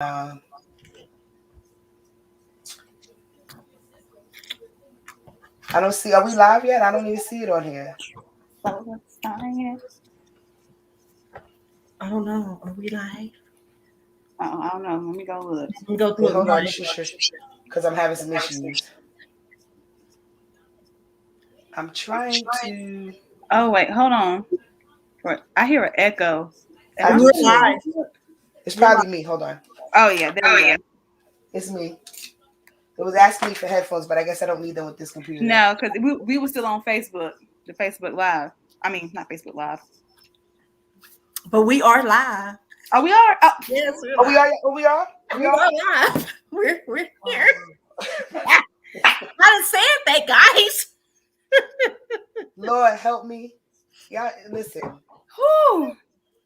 I don't see. Are we live yet? I don't even see it on here. So science. I don't know. Are we live? I don't know. Let me go look. Let me go Wait, through hold on. it. This is because I'm having some issues. I'm trying to. Oh wait, hold on. I hear an echo. Am I I? do We're too. live. It's We're live. probably me. Hold on. Oh yeah, there we go. It's me. It was asking me for headphones, but I guess I don't need them with this computer. No, because we were still on Facebook, the Facebook Live. I mean, not Facebook Live. But we are live. Oh, we are. Oh, Yes, we're Oh, live. we are. Oh, we are. We are live. We're here. Oh. I didn't say it, that guys. Lord help me. Yeah, listen. whew.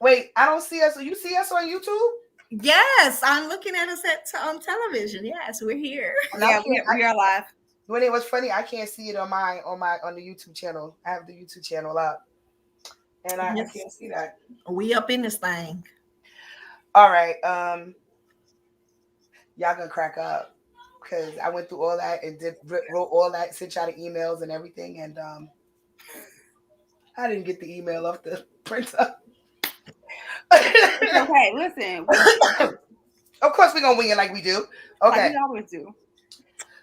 Wait, I don't see us. You see us on YouTube? Yes, I'm looking at us on television. Yes, we're here. Yeah, we are live. When it was funny, I can't see it on the YouTube channel. I have the YouTube channel up, and I Yes. can't see that. We up in this thing. All right, y'all gonna crack up because I went through all that and wrote all that, sent y'all the emails and everything, and I didn't get the email off the printer. Okay, listen. Of course, we're gonna wing it like we do. Like Okay, we always do.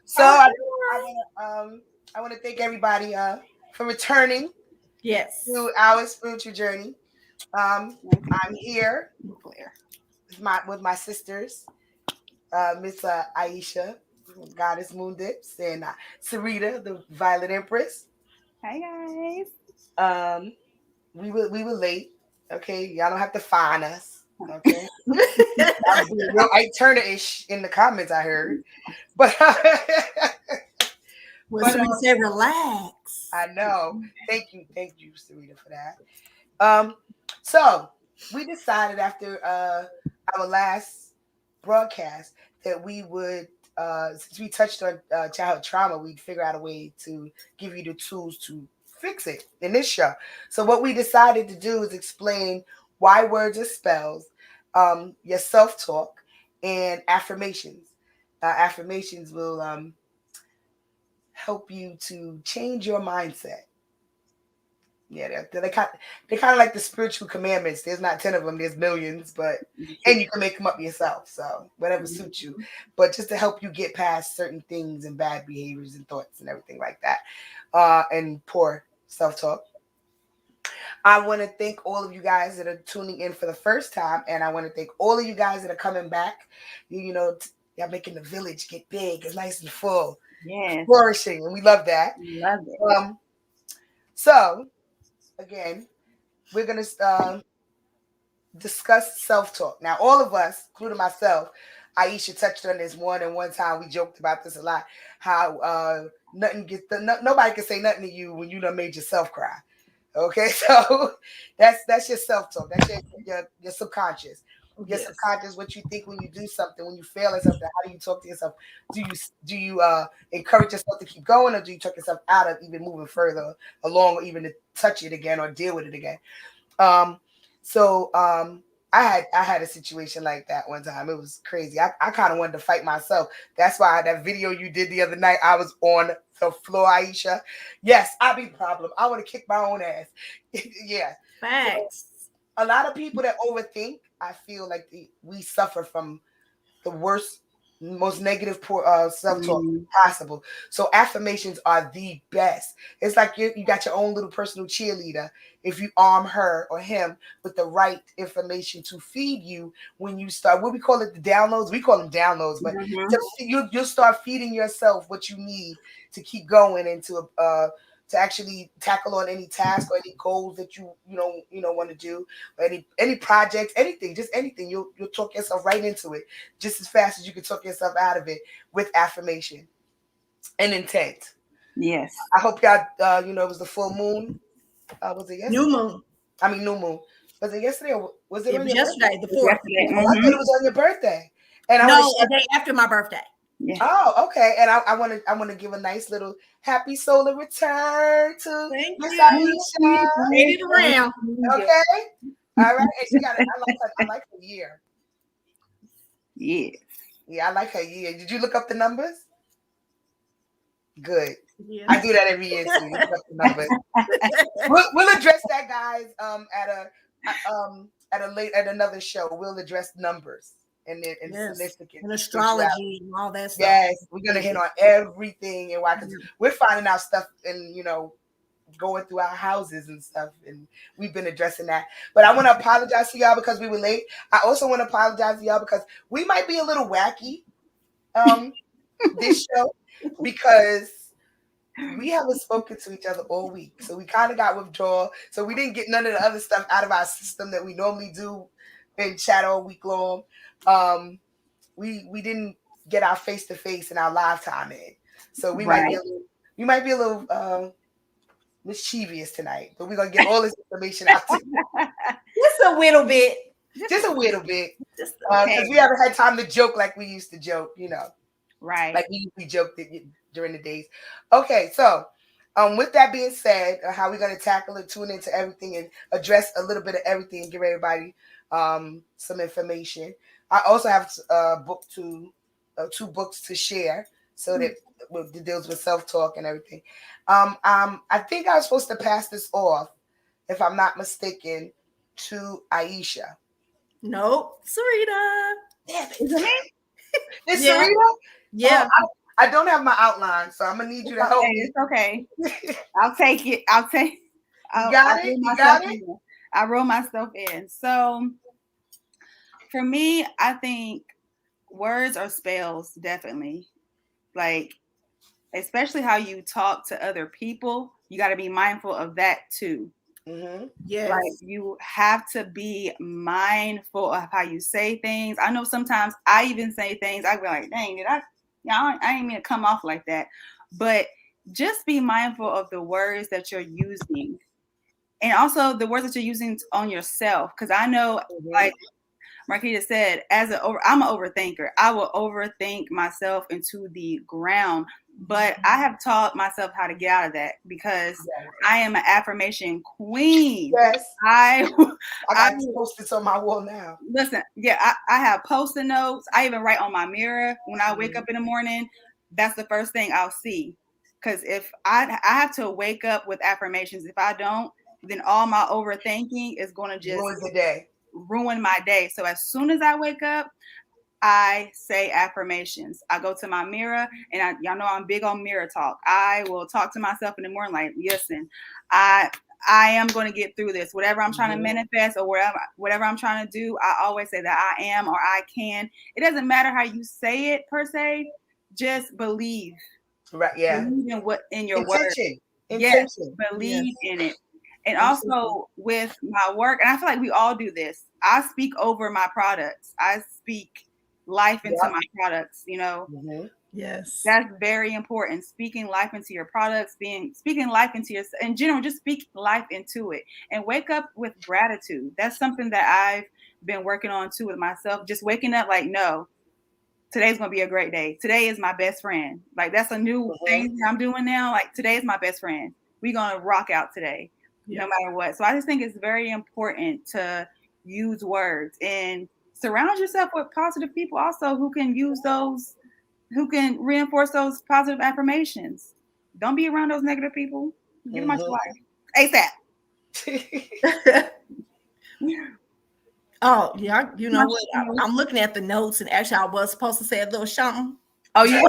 so I want to thank everybody for returning Yes. to our spiritual journey. I'm here with my sisters, Miss Aisha, Goddess Moon Dips, and Sarita, the Violet Empress. Hey guys. We were late. Okay, y'all don't have to fine us. Okay, I was being real Turner-ish in the comments I heard, but When somebody said relax. I know. Thank you, Sarita, for that. So we decided after our last broadcast that we would, since we touched on childhood trauma, we'd figure out a way to give you the tools to fix it in this show. So what we decided to do is explain why words are spells, your self-talk, and affirmations. Affirmations will help you to change your mindset. Yeah, they're kind of like the spiritual commandments. There's not 10 of them. There's millions, and you can make them up yourself. So whatever suits you. But just to help you get past certain things and bad behaviors and thoughts and everything like that, and poor self-talk. I want to thank all of you guys that are tuning in for the first time, and I want to thank all of you guys that are coming back. Y'all making the village get big. It's nice and full. Yes. Flourishing, and we love that. Love it. So again, we're going to discuss self-talk. Now, all of us, including myself, Aisha touched on this more than one time. We joked about this a lot. How nobody can say nothing to you when you done made yourself cry. Okay, so that's your self-talk. That's your subconscious. Your subconscious, what you think when you do something, when you fail at something. How do you talk to yourself? Do you encourage yourself to keep going, or do you talk yourself out of even moving further along, or even to touch it again or deal with it again? So I had a situation like that one time. It was crazy. I kind of wanted to fight myself. That's why that video you did the other night, I was on the floor, Aisha. Yes, I be the problem. I want to kick my own ass. Yeah. Facts. So, a lot of people that overthink, I feel like we suffer from the worst, most negative self-talk possible. So affirmations are the best. It's like you got your own little personal cheerleader. If you arm her or him with the right information to feed you when you start, what we call it, the downloads. We call them downloads, but you'll start feeding yourself what you need to keep going and to actually tackle on any task or any goals that you want to do, or any projects, anything, just anything. You'll talk yourself right into it just as fast as you can talk yourself out of it with affirmation and intent. Yes. I hope y'all it was the full moon. Was it yesterday? New moon. I mean, new moon. Was it yesterday or was it on your yesterday, birthday? the 4th? Oh, I thought it was on your birthday. And no, a day after my birthday. Yeah. Oh, okay. And I want to give a nice little happy solar return to Miss Aisha. Made it around. Okay. All right. And she got it. I like her year. Yes. Yeah, I like her. Yeah. Did you look up the numbers? Good. Yeah. I do that every year too. Look up the numbers. We'll address that, guys. At another show, we'll address numbers and Yes. significance And and spirituality. astrology and all that stuff. Yes, we're gonna hit on everything and why, because we're finding out stuff and going through our houses and stuff, and we've been addressing that. But I want to apologize to y'all because we were late. I also want to apologize to y'all because we might be a little wacky this show because we haven't spoken to each other all week. So we kind of got withdrawal. So we didn't get none of the other stuff out of our system that we normally do and chat all week long. We didn't get our face to face and our live time in. So we might be a little mischievous tonight, but we're gonna get all this information out to you. Just a little bit. Just a little bit. Just Because we haven't had time to joke like we used to joke, Right. like we usually joked during the days. Okay, so with that being said, how we're gonna tackle it, tune into everything and address a little bit of everything and give everybody some information. I also have two books to share so that it deals with self-talk and everything. I think I was supposed to pass this off, if I'm not mistaken, to Aisha. nope. Sarita. Damn it. Is it me? It's Yeah. Sarita? Yeah. I don't have my outline, so I'm gonna need you to help me. It's okay. I'll take it. You got it? You got it? I wrote myself in. So for me, I think words or spells, definitely. Like, especially how you talk to other people, you got to be mindful of that too. Mm-hmm. Yes. Like, you have to be mindful of how you say things. I know sometimes I even say things, I be like, dang, I didn't mean to come off like that. But just be mindful of the words that you're using. And also the words that you're using on yourself. Because I know, like Marquita said, I'm an overthinker. I will overthink myself into the ground. But I have taught myself how to get out of that because I am an affirmation queen. Yes. I got post-its on my wall now. Listen, yeah, I have post-it notes. I even write on my mirror when I wake up in the morning. That's the first thing I'll see. Because if I have to wake up with affirmations. If I don't, then all my overthinking is going to just ruin my day. So as soon as I wake up, I say affirmations. I go to my mirror, and y'all know I'm big on mirror talk. I will talk to myself in the morning like, listen, I am going to get through this. Whatever I'm trying to manifest or whatever I'm trying to do, I always say that I am or I can. It doesn't matter how you say it per se. Just believe. Right. Yeah. Believe in your Intention. word. Yes. Believe in it. And also with my work, and I feel like we all do this. I speak over my products. I speak life into my products, Yes. That's very important. Speaking life into your products, speaking life into your, in general, just speak life into it and wake up with gratitude. That's something that I've been working on too with myself. Just waking up like, no, today's going to be a great day. Today is my best friend. Like, that's a new thing I'm doing now. Like, today is my best friend. We're going to rock out today, no matter what. So I just think it's very important to use words and surround yourself with positive people also who can use those, who can reinforce those positive affirmations. Don't be around those negative people. Get them out your life. ASAP. Oh, yeah. You know what? I'm looking at the notes, and actually, I was supposed to say a little something. Oh, you?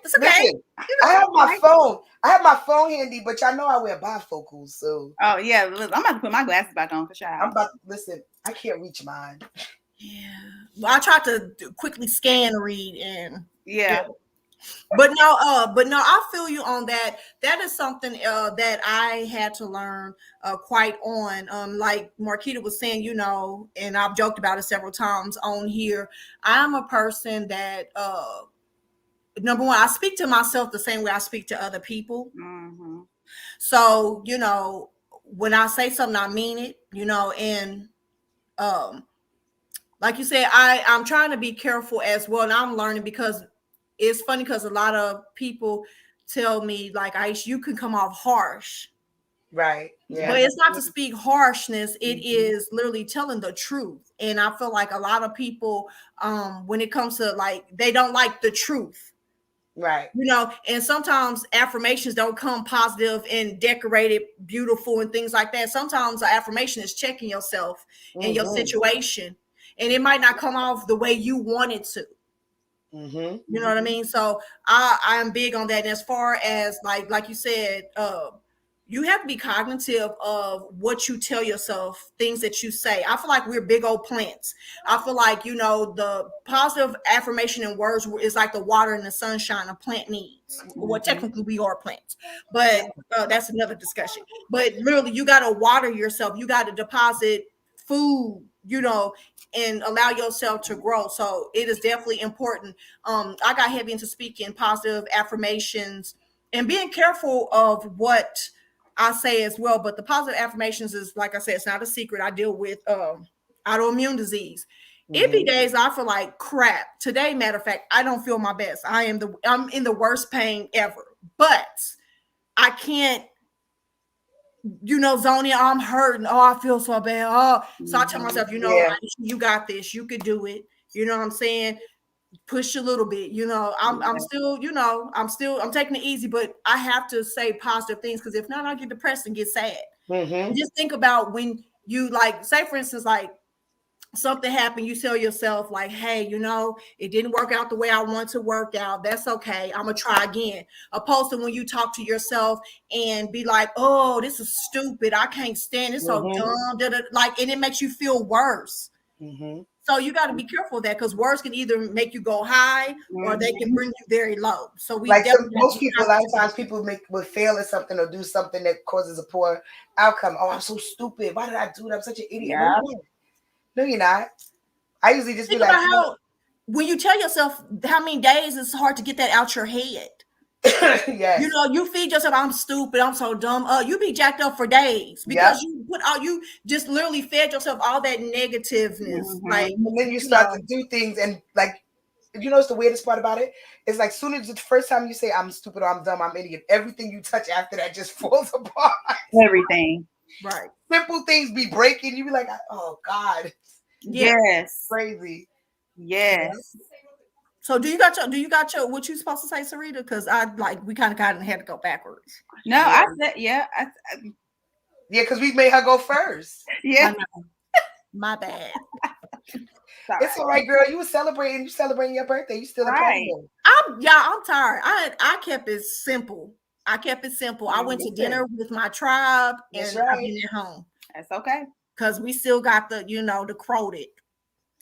It's okay. Listen, I have my phone. I have my phone handy, but y'all know I wear bifocals, so. Oh yeah, I'm about to put my glasses back on for sure. Listen. I can't reach mine. Yeah. Well, I tried to quickly scan, read, and yeah. But no, I feel you on that. That is something that I had to learn quite on. Like Marquita was saying, and I've joked about it several times on here. I'm a person that number one, I speak to myself the same way I speak to other people. Mm-hmm. So, when I say something, I mean it, and like you said, I'm trying to be careful as well. And I'm learning because it's funny because a lot of people tell me, like, Aisha, you can come off harsh. Right. Yeah. But it's not to speak harshness. It is literally telling the truth. And I feel like a lot of people, when it comes to like, they don't like the truth. Right. You know, and sometimes affirmations don't come positive and decorated, beautiful, and things like that. Sometimes an affirmation is checking yourself and your situation, and it might not come off the way you want it to. You know what I mean? So I am big on that. And as far as like you said, you have to be cognitive of what you tell yourself, things that you say. I feel like we're big old plants. I feel like, you know, the positive affirmation and words is like the water and the sunshine a plant needs. Well, technically we are plants, but that's another discussion. But literally you got to water yourself. You got to deposit food, you know, and allow yourself to grow. So it is definitely important. I got heavy into speaking positive affirmations and being careful of what I say as well. But the positive affirmations is, like I said, it's not a secret. I deal with autoimmune disease. It be days I feel like crap. Today, matter of fact, I don't feel my best. I'm in the worst pain ever. But I can't, you know, Zonia, I'm hurting. Oh, I feel so bad. Oh, so I tell myself, you know, you got this. You could do it. You know what I'm saying? Push a little bit, you know. I'm still, you know, I'm taking it easy, but I have to say positive things because if not, I get depressed and get sad. Just think about when you, like, say for instance, like something happened, you tell yourself like, hey, you know, it didn't work out the way I want to work out. That's okay. I'm gonna try again. Opposed to when you talk to yourself and be like, oh, this is stupid. I can't stand it. It's so dumb. Like, and it makes you feel worse. So you got to be careful of that because words can either make you go high or they can bring you very low. So we like most people, a lot of times people will fail at something or do something that causes a poor outcome. Oh, I'm so stupid. Why did I do that? I'm such an idiot. No, you're not. I usually just think be like, about how when you tell yourself how many days it's hard to get that out your head. yes. You know, you feed yourself, I'm stupid, I'm so dumb. You be jacked up for days because you put out, you just literally fed yourself all that negativeness. Like, and then you start to do things, and like, you know, it's the weirdest part about it. It's like soon as the first time you say I'm stupid or I'm dumb, I'm an idiot, everything you touch after that just falls apart. Everything. Right. Simple things be breaking. You be like, oh God. Yes. Crazy. Yes. So do you got your what you supposed to say, Sarita? Because we kind of had to go backwards. No, I said because we made her go first. Yeah. My bad. It's all right, girl. You celebrating your birthday. You still right. I'm tired. I kept it simple. I went to dinner with my tribe and I've been at home. That's okay. Because we still got the quoted.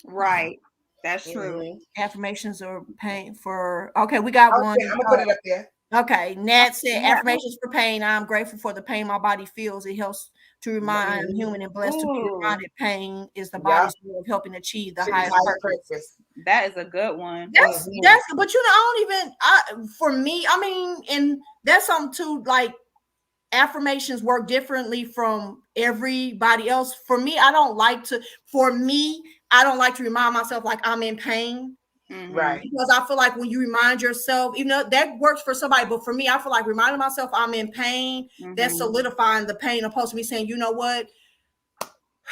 Right. That's true. Affirmations are pain for. Okay, we got one. I'm gonna put it up there. Okay, Nat said affirmations for pain. I'm grateful for the pain my body feels. It helps to remind I'm human and blessed to be reminded pain is the body's way of helping achieve the highest purpose. That is a good one. That's but you know, I don't even for me, I mean, and that's something too, like affirmations work differently from everybody else. For me, I don't like to remind myself like I'm in pain. Right. Because I feel like when you remind yourself, even though that works for somebody, but for me, I feel like reminding myself I'm in pain, that's solidifying the pain, opposed to me saying, you know what,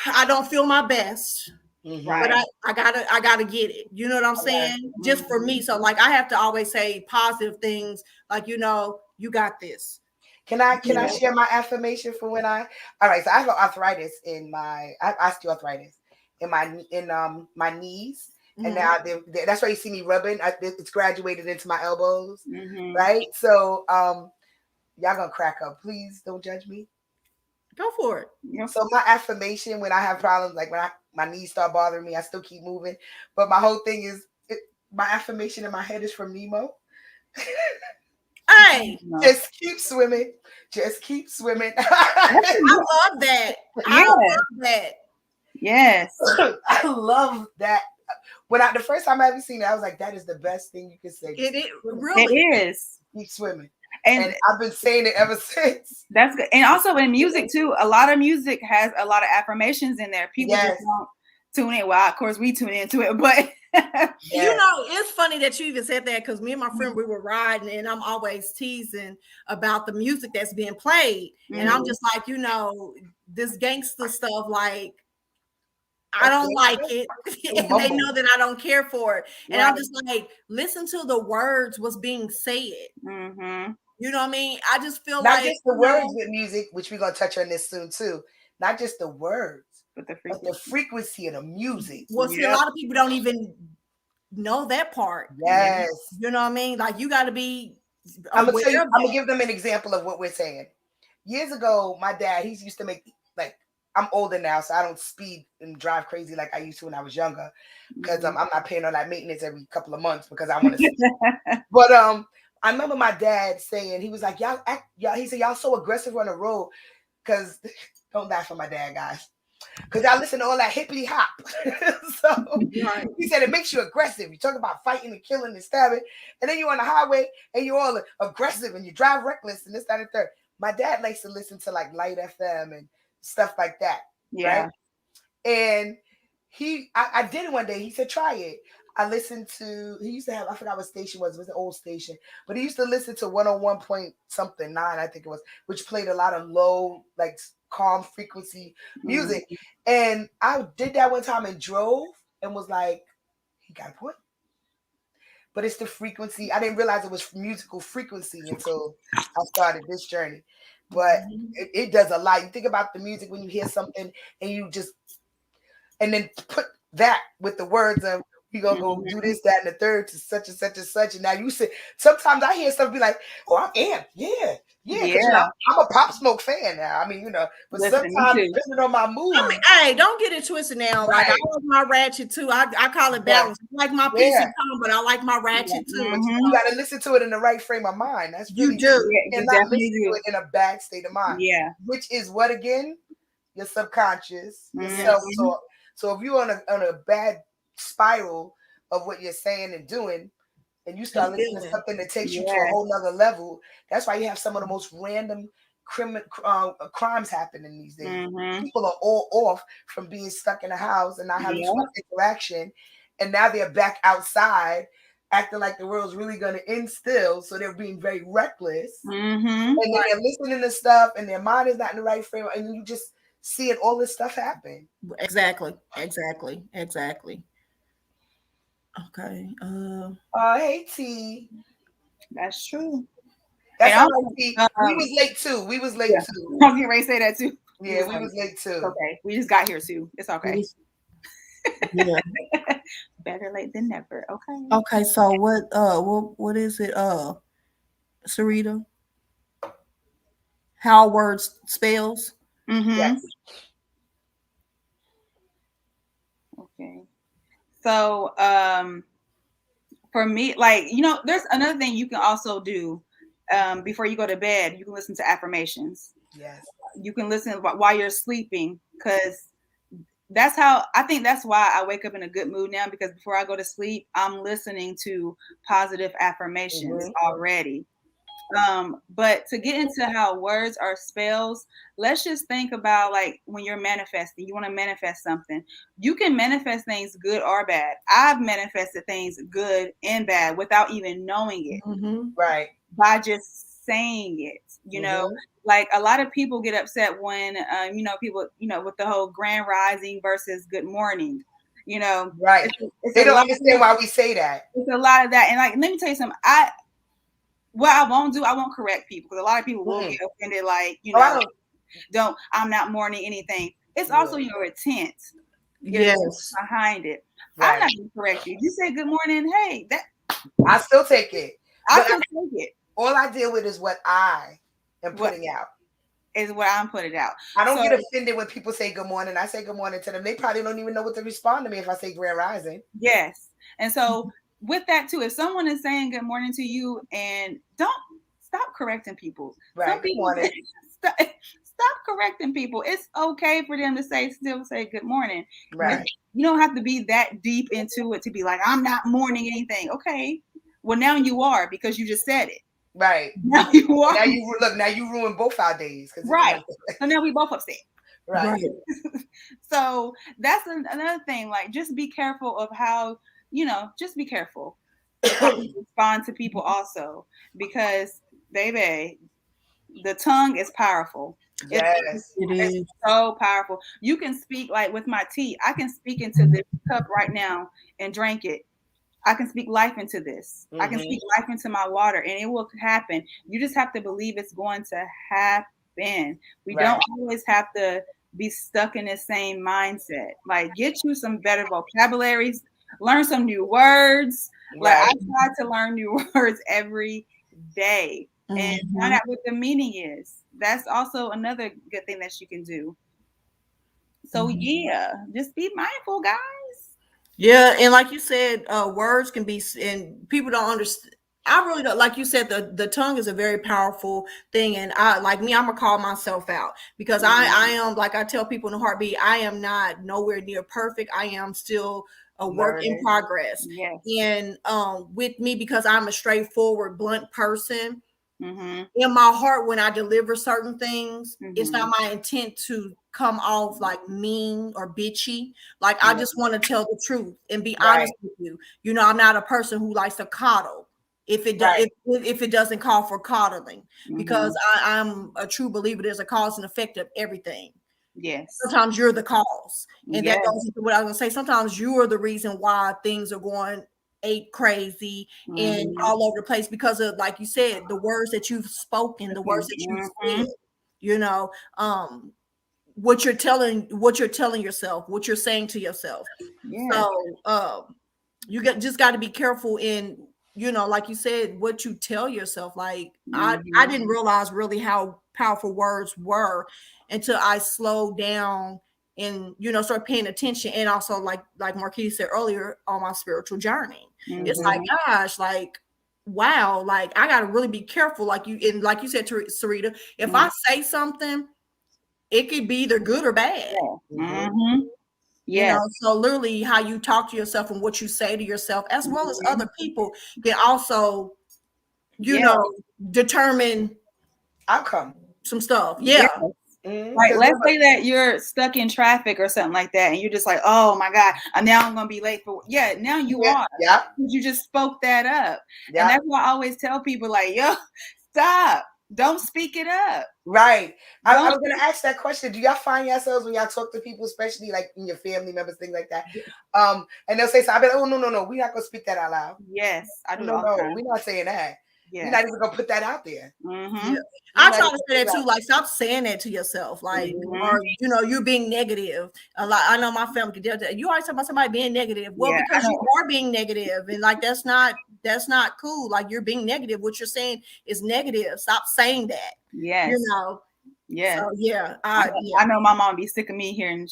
I don't feel my best. But I gotta get it. You know what I'm saying? Just for me. So like I have to always say positive things, like, you know, you got this. Can I share my affirmation for when all right, so I have arthritis I have osteoarthritis in my knees. And now that's why you see me rubbing. It's graduated into my elbows, right? So y'all gonna crack up. Please don't judge me. Go for it. So my affirmation when I have problems, like when my knees start bothering me, I still keep moving. But my whole thing is, my affirmation in my head is from Nemo. Hey, just keep swimming. Just keep swimming. I love that. I love that. Yes. I love that. The first time I ever seen it, I was like, that is the best thing you can say. It really is. Keep swimming. And I've been saying it ever since. That's good. And also in music too, a lot of music has a lot of affirmations in there. People just don't tune in. Well, of course, we tune into it, but You know, it's funny that you even said that because me and my friend, we were riding and I'm always teasing about the music that's being played. And I'm just like, this gangster stuff, like, I don't like it. And they know that I don't care for it. And I'm just like, listen to the words, what's being said. Mm-hmm. You know what I mean? I just feel not like just the words with music, which we're gonna touch on this soon too. Not just the words, but the frequency of the music. Well, see, a lot of people don't even know that part. Yes. You know what I mean? Like, you got to be. I'm gonna give them an example of what we're saying. Years ago, my dad, he used to make, like, I'm older now, so I don't speed and drive crazy like I used to when I was younger, because I'm not paying on that maintenance every couple of months because I want to. But I remember my dad saying, he was like, y'all, he said, y'all so aggressive on the road, because don't laugh at my dad, guys, because I listen to all that hippity hop. So he said it makes you aggressive. You talk about fighting and killing and stabbing, and then you're on the highway and you're all aggressive and you drive reckless and this, that, and third. My dad likes to listen to like Light FM and stuff like that. Yeah. Right? And I did it one day. He said, try it. I listened to, he used to have, I forgot what station it was an old station, but he used to listen to 101 point something 9, I think it was, which played a lot of low, like, calm frequency music. And I did that one time and drove and was like, he got a point. But it's the frequency. I didn't realize it was musical frequency until I started this journey. But it does a lot. You think about the music when you hear something and you just, and then put that with the words of, we gonna go do this, that, and the third to such and such and such. And now you say, sometimes I hear stuff be like, oh, I'm amped. Yeah. Because I'm a Pop Smoke fan now. I mean, but sometimes depending on my mood. I mean, hey, don't get it twisted now. Right. Like, I like my ratchet too. I call it balance. I like my PC tone, but I like my ratchet too. But you gotta listen to it in the right frame of mind. That's really you do. And not listen to it in a bad state of mind. Yeah. Which is what again? Your subconscious, your self-talk. So if you're on a bad spiral of what you're saying and doing, and you start listening to something that takes you to a whole nother level, that's why you have some of the most random crimes happening these days. People are all off from being stuck in a house and not having too much interaction, and now they're back outside acting like the world's really going to end still, so they're being very reckless, and then they're listening to stuff and their mind is not in the right frame, and you just seeing all this stuff happen. Exactly. Okay. Hey T. That's true. That's all right, T. We was late too. I was getting ready to say that too. Yeah, we was late too. Okay. We just got here too. It's okay. Yeah. Better late than never. Okay. Okay, so what is it, Sarita? How words spells? Yes. Okay. So for me, like, there's another thing you can also do before you go to bed. You can listen to affirmations. Yes. You can listen while you're sleeping, because that's why I wake up in a good mood now, because before I go to sleep, I'm listening to positive affirmations already. But to get into how words are spells, let's just think about, like, when you're manifesting, you want to manifest something. You can manifest things good or bad. I've manifested things good and bad without even knowing it. Right. By just saying it, like, a lot of people get upset when, people, with the whole grand rising versus good morning, right. They don't understand why we say that. It's a lot of that. And, like, let me tell you something. What I won't correct people, because a lot of people will get offended, like, I'm not mourning anything. It's also your intent. Behind it. Right. I'm not going to correct you. You say good morning, hey, I still take it. I still take it. All I deal with is what I am putting out. Is what I'm putting out. I don't get offended when people say good morning. I say good morning to them. They probably don't even know what to respond to me if I say grand rising. Yes. And so with that too, if someone is saying good morning to you, and don't stop correcting people. Right. Some people stop correcting people. It's okay for them to still say good morning. Right. You don't have to be that deep into it to be like, I'm not mourning anything. Okay. Well, now you are, because you just said it. Right. Now you are. Now you ruined both our days. Right. So now we both upset. Right. So that's another thing. Like, just be careful of how, just be careful of how you respond to people also, because baby, the tongue is powerful. It's, Yes. It it's is. so powerful. You can speak, like with my tea. I can speak into this cup right now and drink it. I can speak life into this. I can speak life into my water, and it will happen. You just have to believe it's going to happen. We Right. don't always have to be stuck in the same mindset. Like, get you some better vocabularies, learn some new words. Like, I Right. try to learn new words every day and find Mhm. out what the meaning is. That's also another good thing that you can do. So yeah, just be mindful, guys. Yeah, and like you said, words can be, and people don't understand. I really don't, like you said, the tongue is a very powerful thing, and I, like me, I'm gonna call myself out because I am, like I tell people in a heartbeat, I am not nowhere near perfect. I am still a work in Learning. progress, Yes. and with me, because I'm a straightforward, blunt person, Mm-hmm. in my heart, when I deliver certain things, it's Mm-hmm. not my intent to come off like mean or bitchy. Like, I Yeah. just want to tell the truth and be Right. honest with you. I'm not a person who likes to coddle if it Right. if it doesn't call for coddling, Mm-hmm. because I'm a true believer there's a cause and effect of everything. Yes. Sometimes you're the cause, and that Yes. goes into what I was gonna say. Sometimes you are the reason why things are going ape crazy and Mm-hmm. all over the place, because of, like you said, the words that you've spoken, the words that you've Mm-hmm. said. You know, what you're telling yourself, what you're saying to yourself. Yes. So just got to be careful in, like you said, what you tell yourself. Like, I Mm-hmm. didn't realize really how powerful words were until I slowed down and start paying attention, and also, like Marquise said earlier, on my spiritual journey. It's Mm-hmm. like, gosh, like, wow, like, I got to really be careful, like you said, Sarita, if Mm-hmm. I say something, it could be either good or bad. Mm-hmm. Mm-hmm. Yes. So literally, how you talk to yourself and what you say to yourself, as well as Mm-hmm. other people, can also, you Yes. know, determine Outcome. some stuff. Yes. Yeah. Like, Because let's say that you're stuck in traffic or something like that, and you're just like, oh my God, now I'm gonna be late for, yeah, now you yeah. are. Yeah. You just spoke that up. And Yeah. that's why I always tell people, like, yo, stop. Don't speak it up. Right. I Don't. was gonna ask that question. Do y'all find yourselves when y'all talk to people, especially like in your family members, things like that? And they'll say something, I'll be like, oh no, we're not gonna speak that out loud. Yes, I Oh, do it no, all the no, time. we're not saying that. We're Yes. not even gonna put that out there. Mm-hmm. Yeah. We're I not try even to gonna say put that it too. out Like, stop saying that to yourself. Like, Mm-hmm. or you're being negative. Like, I know my family can do that. You always talk about somebody being negative. Well, Yeah, I because you know. are being negative, and like, that's not cool. Like, you're being negative. What you're saying is negative. Stop saying that. You Yes. know. Yes. So yeah, I know my mom be sick of me hearing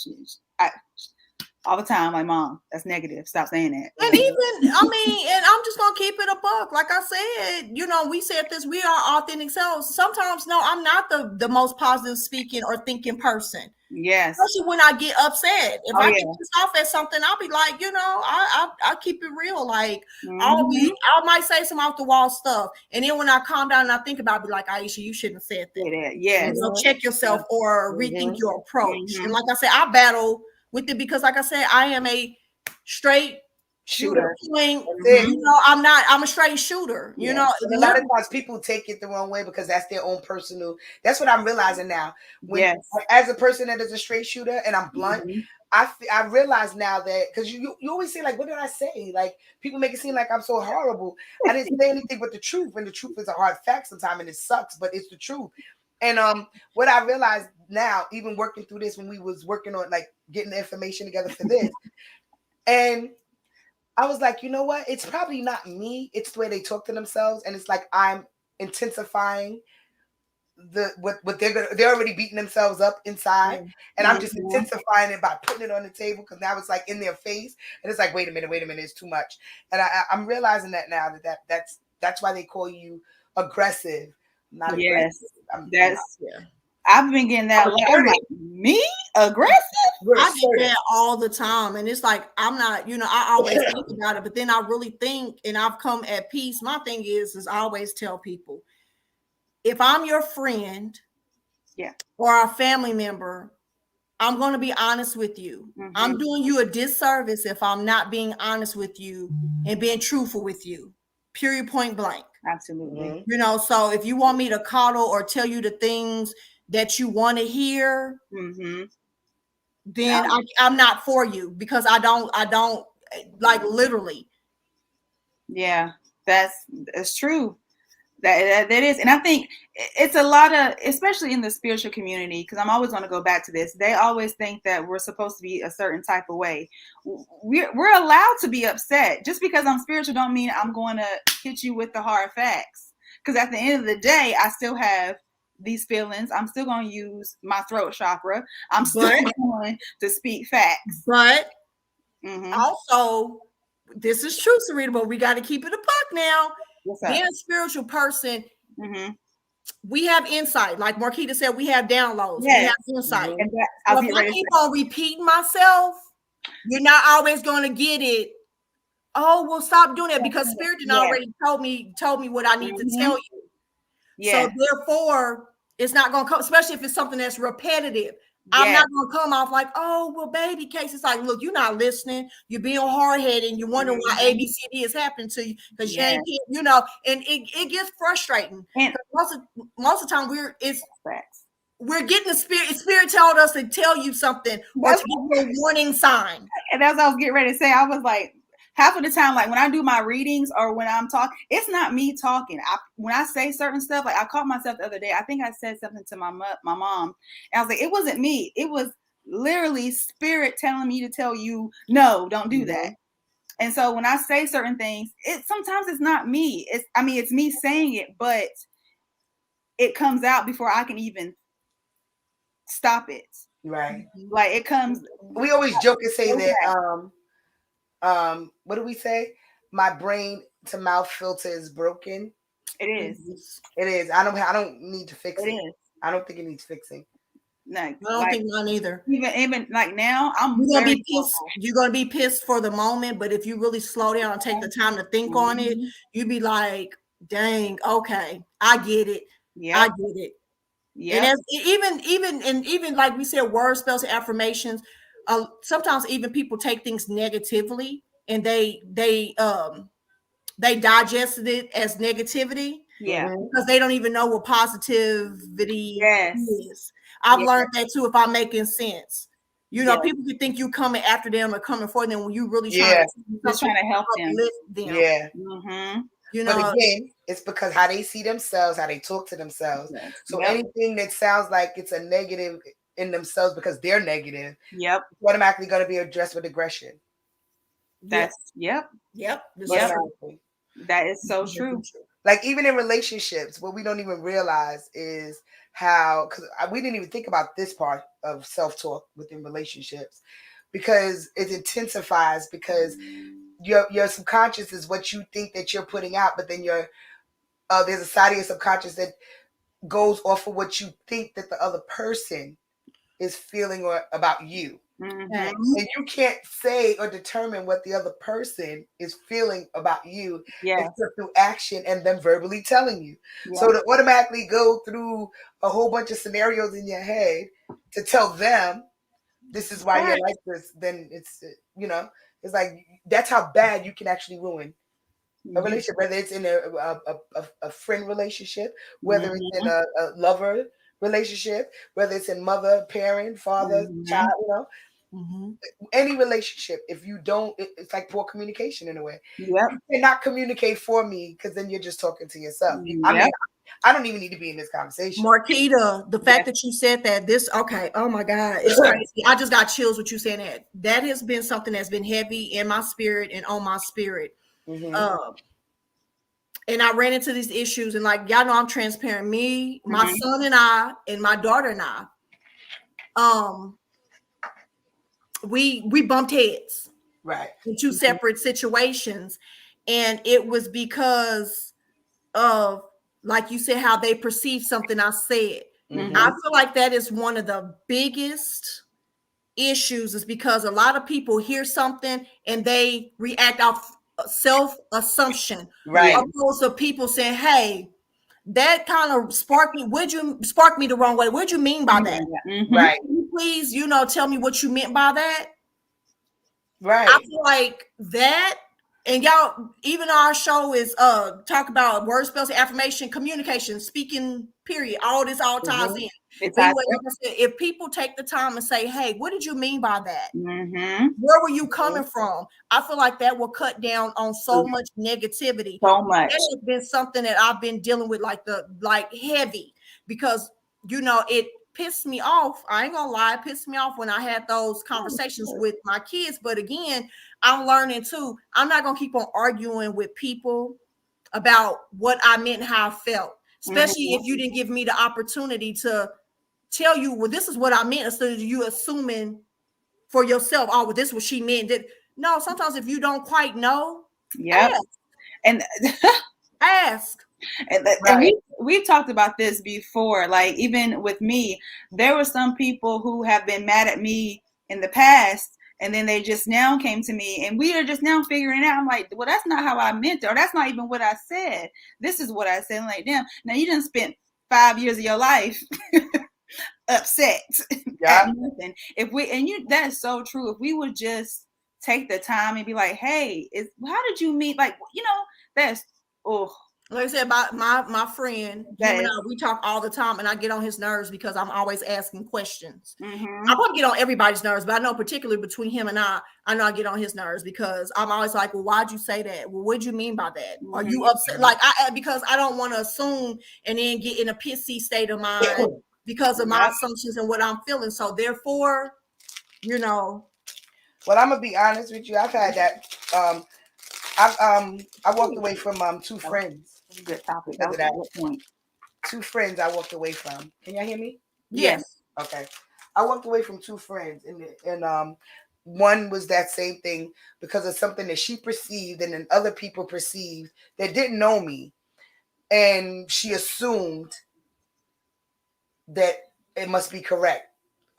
all the time, like, Mom, that's negative. Stop saying that. And even, I mean, and I'm just gonna keep it a buck. Like I said, we said this, we are authentic selves. Sometimes, no, I'm not the most positive speaking or thinking person. Yes. Especially when I get upset. If Oh I yeah. get pissed off at something, I'll be like, I keep it real. Like, Mm-hmm. I might say some off the wall stuff. And then when I calm down and I think about it, I'll be like, Aisha, you shouldn't have said that. Say that. Yes. Check yourself or rethink your approach. Mm-hmm. And like I said, I battle with it because, like I said, I am a straight Shooter. point. That's it. I'm a straight shooter. Yeah. And a lot of times people take it the wrong way because that's their own personal. That's what I'm realizing now. When Yes. as a person that is a straight shooter and I'm blunt, Mm-hmm. I realize now that because you always say like, what did I say? Like people make it seem like I'm so horrible. I didn't say anything but the truth, and the truth is a hard fact sometimes, and it sucks, but it's the truth. And what I realized now, even working through this when we was working on like getting the information together for this, and I was like, you know what? It's probably not me. It's the way they talk to themselves, and it's like I'm intensifying what they're already beating themselves up inside, and I'm just Mm-hmm. intensifying it by putting it on the table because now it's like in their face, and it's like wait a minute, it's too much, and I'm realizing that now that's why they call you aggressive. I'm not aggressive. Yes. I'm That's. Yeah. I've been getting that. I'm like, me aggressive? I get that all the time. And it's like, I'm not, I always think about it, but then I really think, and I've come at peace. My thing is I always tell people, if I'm your friend, Yeah, or a family member, I'm going to be honest with you. I'm doing you a disservice if I'm not being honest with you and being truthful with you. Period, point blank. Absolutely. You know, so if you want me to coddle or tell you the things that you want to hear, then I'm not for you, because I don't like, literally. Yeah, that's true. That is, and I think it's a lot of, especially in the spiritual community, because I'm always going to go back to this. They always think that we're supposed to be a certain type of way. We're allowed to be upset. Just because I'm spiritual don't mean I'm going to hit you with the hard facts. Because at the end of the day, I still have these feelings. I'm still going to use my throat chakra. I'm still going to speak facts. But also, this is true, Sarita, but we got to keep it a buck now. Being a spiritual person, we have insight. Like Marquita said, we have downloads. We have insight. And so if I keep on repeating myself, you're not always going to get it. Oh, well, stop doing that, because Spirit already told me what I need to tell you. So therefore, it's not going to come, especially if it's something that's repetitive. I'm not going to come off like, oh, well, baby case. It's like, look, you're not listening. You're being hard-headed, and you're wondering why ABCD is happening to you, because you ain't, you know, and it gets frustrating. And most of the time, we're getting the Spirit told us to tell you something or to give you a warning sign. And that's what I was getting ready to say. I was like, half of the time, like when I do my readings or when I'm talking, it's not me talking. When I say certain stuff, like I caught myself the other day. I think I said something to my mom, and I was like, it wasn't me. It was literally Spirit telling me to tell you, no, don't do that. And so when I say certain things, sometimes it's not me. It's me saying it, but it comes out before I can even stop it. Right. Like it comes. We always joke and say that. What do we say? My brain to mouth filter is broken. It is. It is. I don't need to fix it. Is. I don't think it needs fixing. No, I don't think mine either. Even like now, you're gonna be pissed. You're gonna be pissed for the moment, but if you really slow down and take the time to think on it, you'd be like, "Dang, okay, I get it. Yeah, I get it." Yeah. And even like we said, word spells and affirmations. Sometimes even people take things negatively and they digested it as negativity. Yeah. Because they don't even know what positivity is. I've learned that too, if I'm making sense. You know, people could think you coming after them or coming for them when you really trying to help them. Yeah. You know, but again, it's because how they see themselves, how they talk to themselves. So anything that sounds like it's a negative in themselves because they're negative, it's automatically going to be addressed with aggression. That is so true. Like even in relationships, what we don't even realize is how, because we didn't even think about this part of self-talk within relationships, because it intensifies, because your subconscious is what you think that you're putting out, but then there's a side of your subconscious that goes off of what you think that the other person is feeling or about you. And you can't say or determine what the other person is feeling about you except through action and them verbally telling you. So to automatically go through a whole bunch of scenarios in your head to tell them this is why you're like this, then it's, it's like, that's how bad you can actually ruin a relationship, whether it's in a friend relationship, whether it's in a lover relationship, whether it's in mother, parent, father, child, any relationship. If you don't, it's like poor communication in a way. You cannot communicate for me, because then you're just talking to yourself. I mean, I don't even need to be in this conversation. Marquita, the fact that you said that, oh my God, it's crazy. I just got chills with you saying that. That has been something that's been heavy in my spirit and on my spirit. And I ran into these issues, and like, y'all know I'm transparent. Me, my son and I, and my daughter and I, we bumped heads, right, in two separate situations, and it was because of, like you said, how they perceived something I said. I feel like that is one of the biggest issues, is because a lot of people hear something and they react off self-assumption, right, opposed to people saying, hey, that kind of sparked me. Would you spark me the wrong way? What'd you mean by that? Right. Can you please, tell me what you meant by that? Right. I feel like that, and y'all, even our show is talk about word spells, affirmation, communication, speaking, period. All this all ties in. But anyway, like I said, if people take the time and say, hey, what did you mean by that? Where were you coming from? I feel like that will cut down on so much negativity. So much. That has been something that I've been dealing with like heavy, because it pissed me off. I ain't gonna lie, it pissed me off when I had those conversations with my kids. But again, I'm learning too. I'm not gonna keep on arguing with people about what I meant, how I felt, especially if you didn't give me the opportunity to tell you, well, this is what I meant, instead of you assuming for yourself, oh, well, this is what she meant. No, sometimes if you don't quite know, ask. And ask. And we've talked about this before. Like, even with me, there were some people who have been mad at me in the past, and then they just now came to me, and we are just now figuring it out. I'm like, well, that's not how I meant it, or that's not even what I said. This is what I said. I'm like, damn, now you done spent 5 years of your life upset at nothing. That's so true. If we would just take the time and be like, hey, how did you meet? Like, that's like I said, my friend, him and I, we talk all the time, and I get on his nerves because I'm always asking questions. I probably get on everybody's nerves, but I know particularly between him and I know I get on his nerves because I'm always like, well, why'd you say that? Well, what'd you mean by that? Are you upset? Like, because I don't want to assume and then get in a pissy state of mind because of my assumptions and what I'm feeling. So therefore, Well, I'm gonna be honest with you. I've had that. I walked away from 2 friends. That's a good topic. That was a good point. 2 friends I walked away from. Can y'all hear me? Yes. Okay. I walked away from 2 friends, and one was that same thing because of something that she perceived and then other people perceived that didn't know me, and she assumed that it must be correct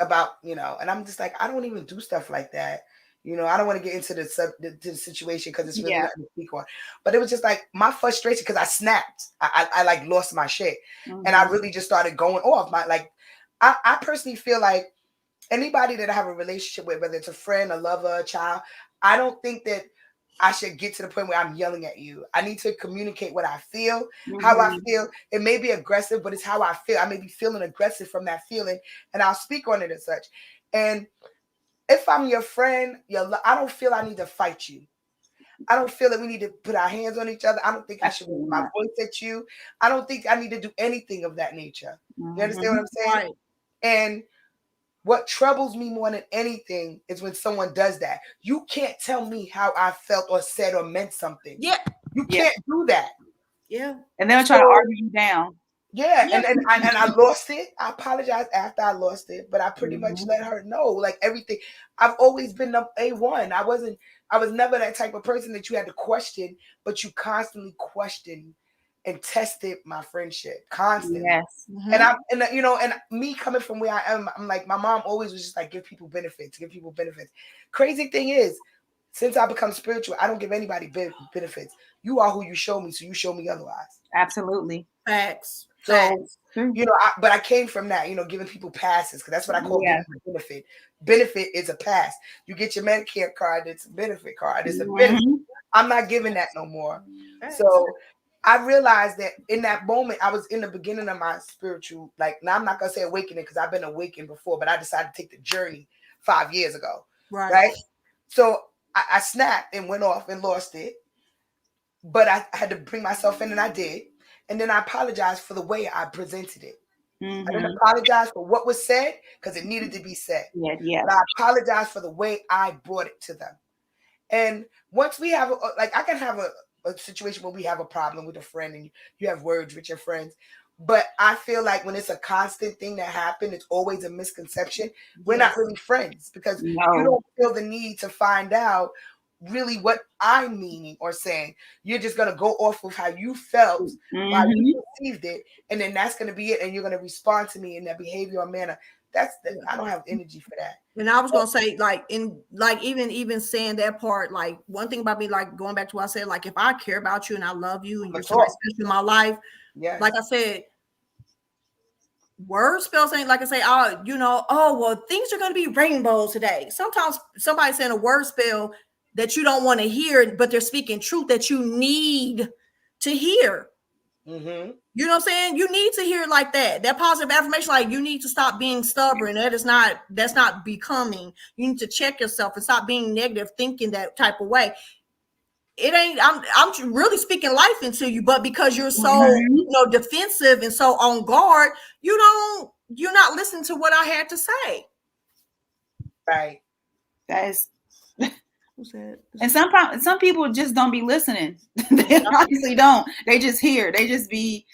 about, and I'm just like, I don't even do stuff like that. I don't want to get into the situation because it's really nothing to speak on. But it was just like my frustration because I snapped. I like lost my shit. And I really just started going off. I personally feel like anybody that I have a relationship with, whether it's a friend, a lover, a child, I don't think that I should get to the point where I'm yelling at you. I need to communicate what I feel, how I feel. It may be aggressive, but it's how I feel. I may be feeling aggressive from that feeling, and I'll speak on it as such. And if I'm your friend, I don't feel I need to fight you. I don't feel that we need to put our hands on each other. I don't think I should raise my voice at you. I don't think I need to do anything of that nature. You understand what I'm saying? Right. And what troubles me more than anything is when someone does that. You can't tell me how I felt or said or meant something. Yeah. You can't do that. Yeah. And they'll try to argue you down. Yeah, and I lost it. I apologized after I lost it, but I pretty much let her know, like, everything. I've always been the A1. I was never that type of person that you had to question, but you constantly questioned and tested my friendship constantly. Yes. And me coming from where I am, I'm like, my mom always was just like, give people benefits. Crazy thing is, since I become spiritual, I don't give anybody benefits. You are who you show me, so you show me otherwise. Absolutely. Facts. So, but I came from that, giving people passes, because that's what I call benefit. Benefit is a pass. You get your Medicare card, it's a benefit card. It's a benefit. I'm not giving that no more. So I realized that in that moment, I was in the beginning of my spiritual, now I'm not going to say awakening because I've been awakened before, but I decided to take the journey 5 years ago. Right? So I snapped and went off and lost it. But I had to bring myself in, and I did. And then I apologized for the way I presented it. I didn't apologize for what was said because it needed to be said. But I apologized for the way I brought it to them. And once we have, I can have a situation where we have a problem with a friend and you have words with your friends. But I feel like when it's a constant thing that happens, it's always a misconception. We're not really friends because you don't feel the need to find out really what I'm meaning or saying. You're just going to go off of how you felt, how you perceived it, and then that's going to be it, and you're going to respond to me in that behavior or manner. I don't have energy for that. And I was going to say, even saying that part, one thing about me, going back to what I said, if I care about you and I love you and you're so special in my life, like I said, word spells ain't like I say, oh, oh, well, things are going to be rainbows today. Sometimes somebody's saying a word spell that you don't want to hear, but they're speaking truth that you need to hear. Mm-hmm. You know what I'm saying? You need to hear it like that. That positive affirmation, like you need to stop being stubborn. That's not becoming. You need to check yourself and stop being negative, thinking that type of way. It ain't, I'm really speaking life into you, but because you're so defensive and so on guard, you're not listening to what I had to say. Right. That is. And some people just don't be listening. They honestly don't. They just hear. They just be.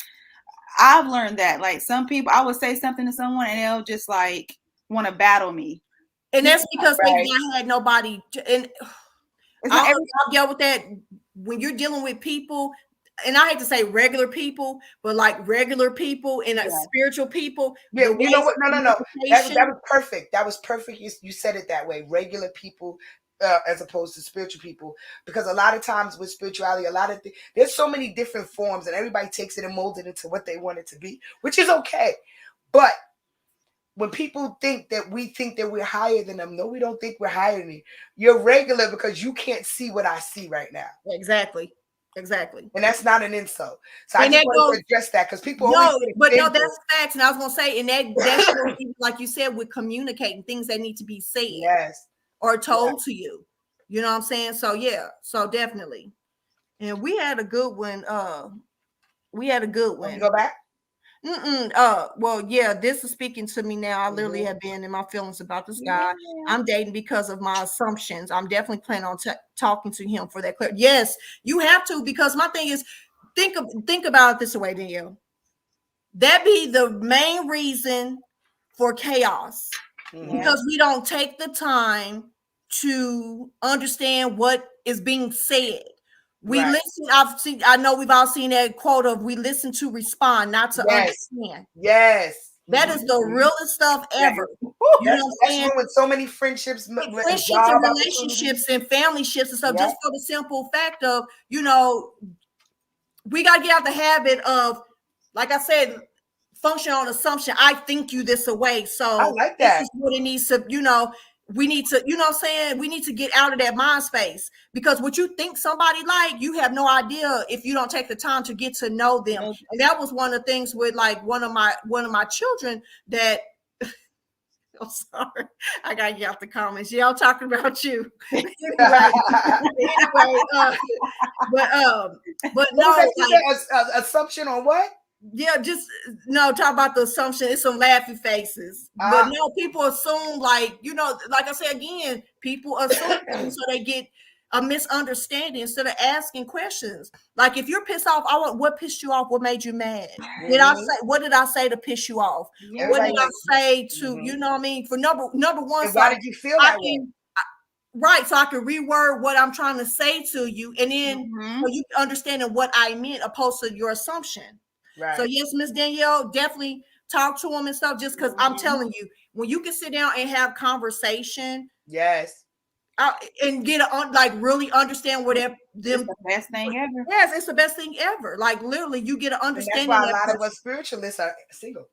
I've learned that. Like some people, I would say something to someone and they'll just like want to battle me. And that's because they've not had nobody. And I'll deal with that when you're dealing with people. And I hate to say regular people, but like regular people and spiritual people. Yeah, you know what? No. That was perfect. That was perfect. You said it that way. Regular people. As opposed to spiritual people, because a lot of times with spirituality, there's so many different forms, and everybody takes it and molds it into what they want it to be, which is okay. But when people think that we're higher than them, no, we don't think we're higher than you. You're regular because you can't see what I see right now. Exactly. And that's not an insult. So I just want to address that because people that's facts. And I was gonna say, and that's like you said, with communicating things that need to be said. Yes. Or told to you. You know what I'm saying? So yeah, so definitely. And we had a good one. Go back. Well, yeah, this is speaking to me now. I literally have been in my feelings about this guy. I'm dating because of my assumptions. I'm definitely planning on talking to him for that clarity. Yes, you have to, because my thing is, think about it this way, Danielle. That be the main reason for chaos. Because we don't take the time to understand what is being said. We listen. I know we've all seen that quote of "we listen to respond, not to understand." Yes, that is the realest stuff ever. You know what I'm saying? With so many friendships and relationships and family ships and stuff, just for the simple fact of we got to get out the habit of, like I said, function on assumption. I think you this away. So I like that. This is what it needs to, we need to, what I'm saying? We need to get out of that mind space, because what you think somebody like, you have no idea if you don't take the time to get to know them. And that was one of the things with like one of my children that I'm sorry, I gotta get out the comments. Y'all talking about you. Anyway, but no, assumption on what? Yeah, just talk about the assumption. It's some laughy faces, but no, people assume like I said again, people assume so they get a misunderstanding instead of asking questions. Like if you're pissed off, what pissed you off? What made you mad? What did I say to piss you off? What did I say to you know what I mean? For number one, why did you feel that way? Right, so I can reword what I'm trying to say to you, and then so you understanding what I meant opposed to your assumption. Right. So yes, Miss Danielle, definitely talk to them and stuff. Just because I'm telling you, when you can sit down and have conversation, and get really understand what them. It's the best thing ever. Yes, it's the best thing ever. Like literally, you get an understanding. And that's why a lot of us spiritualists are single.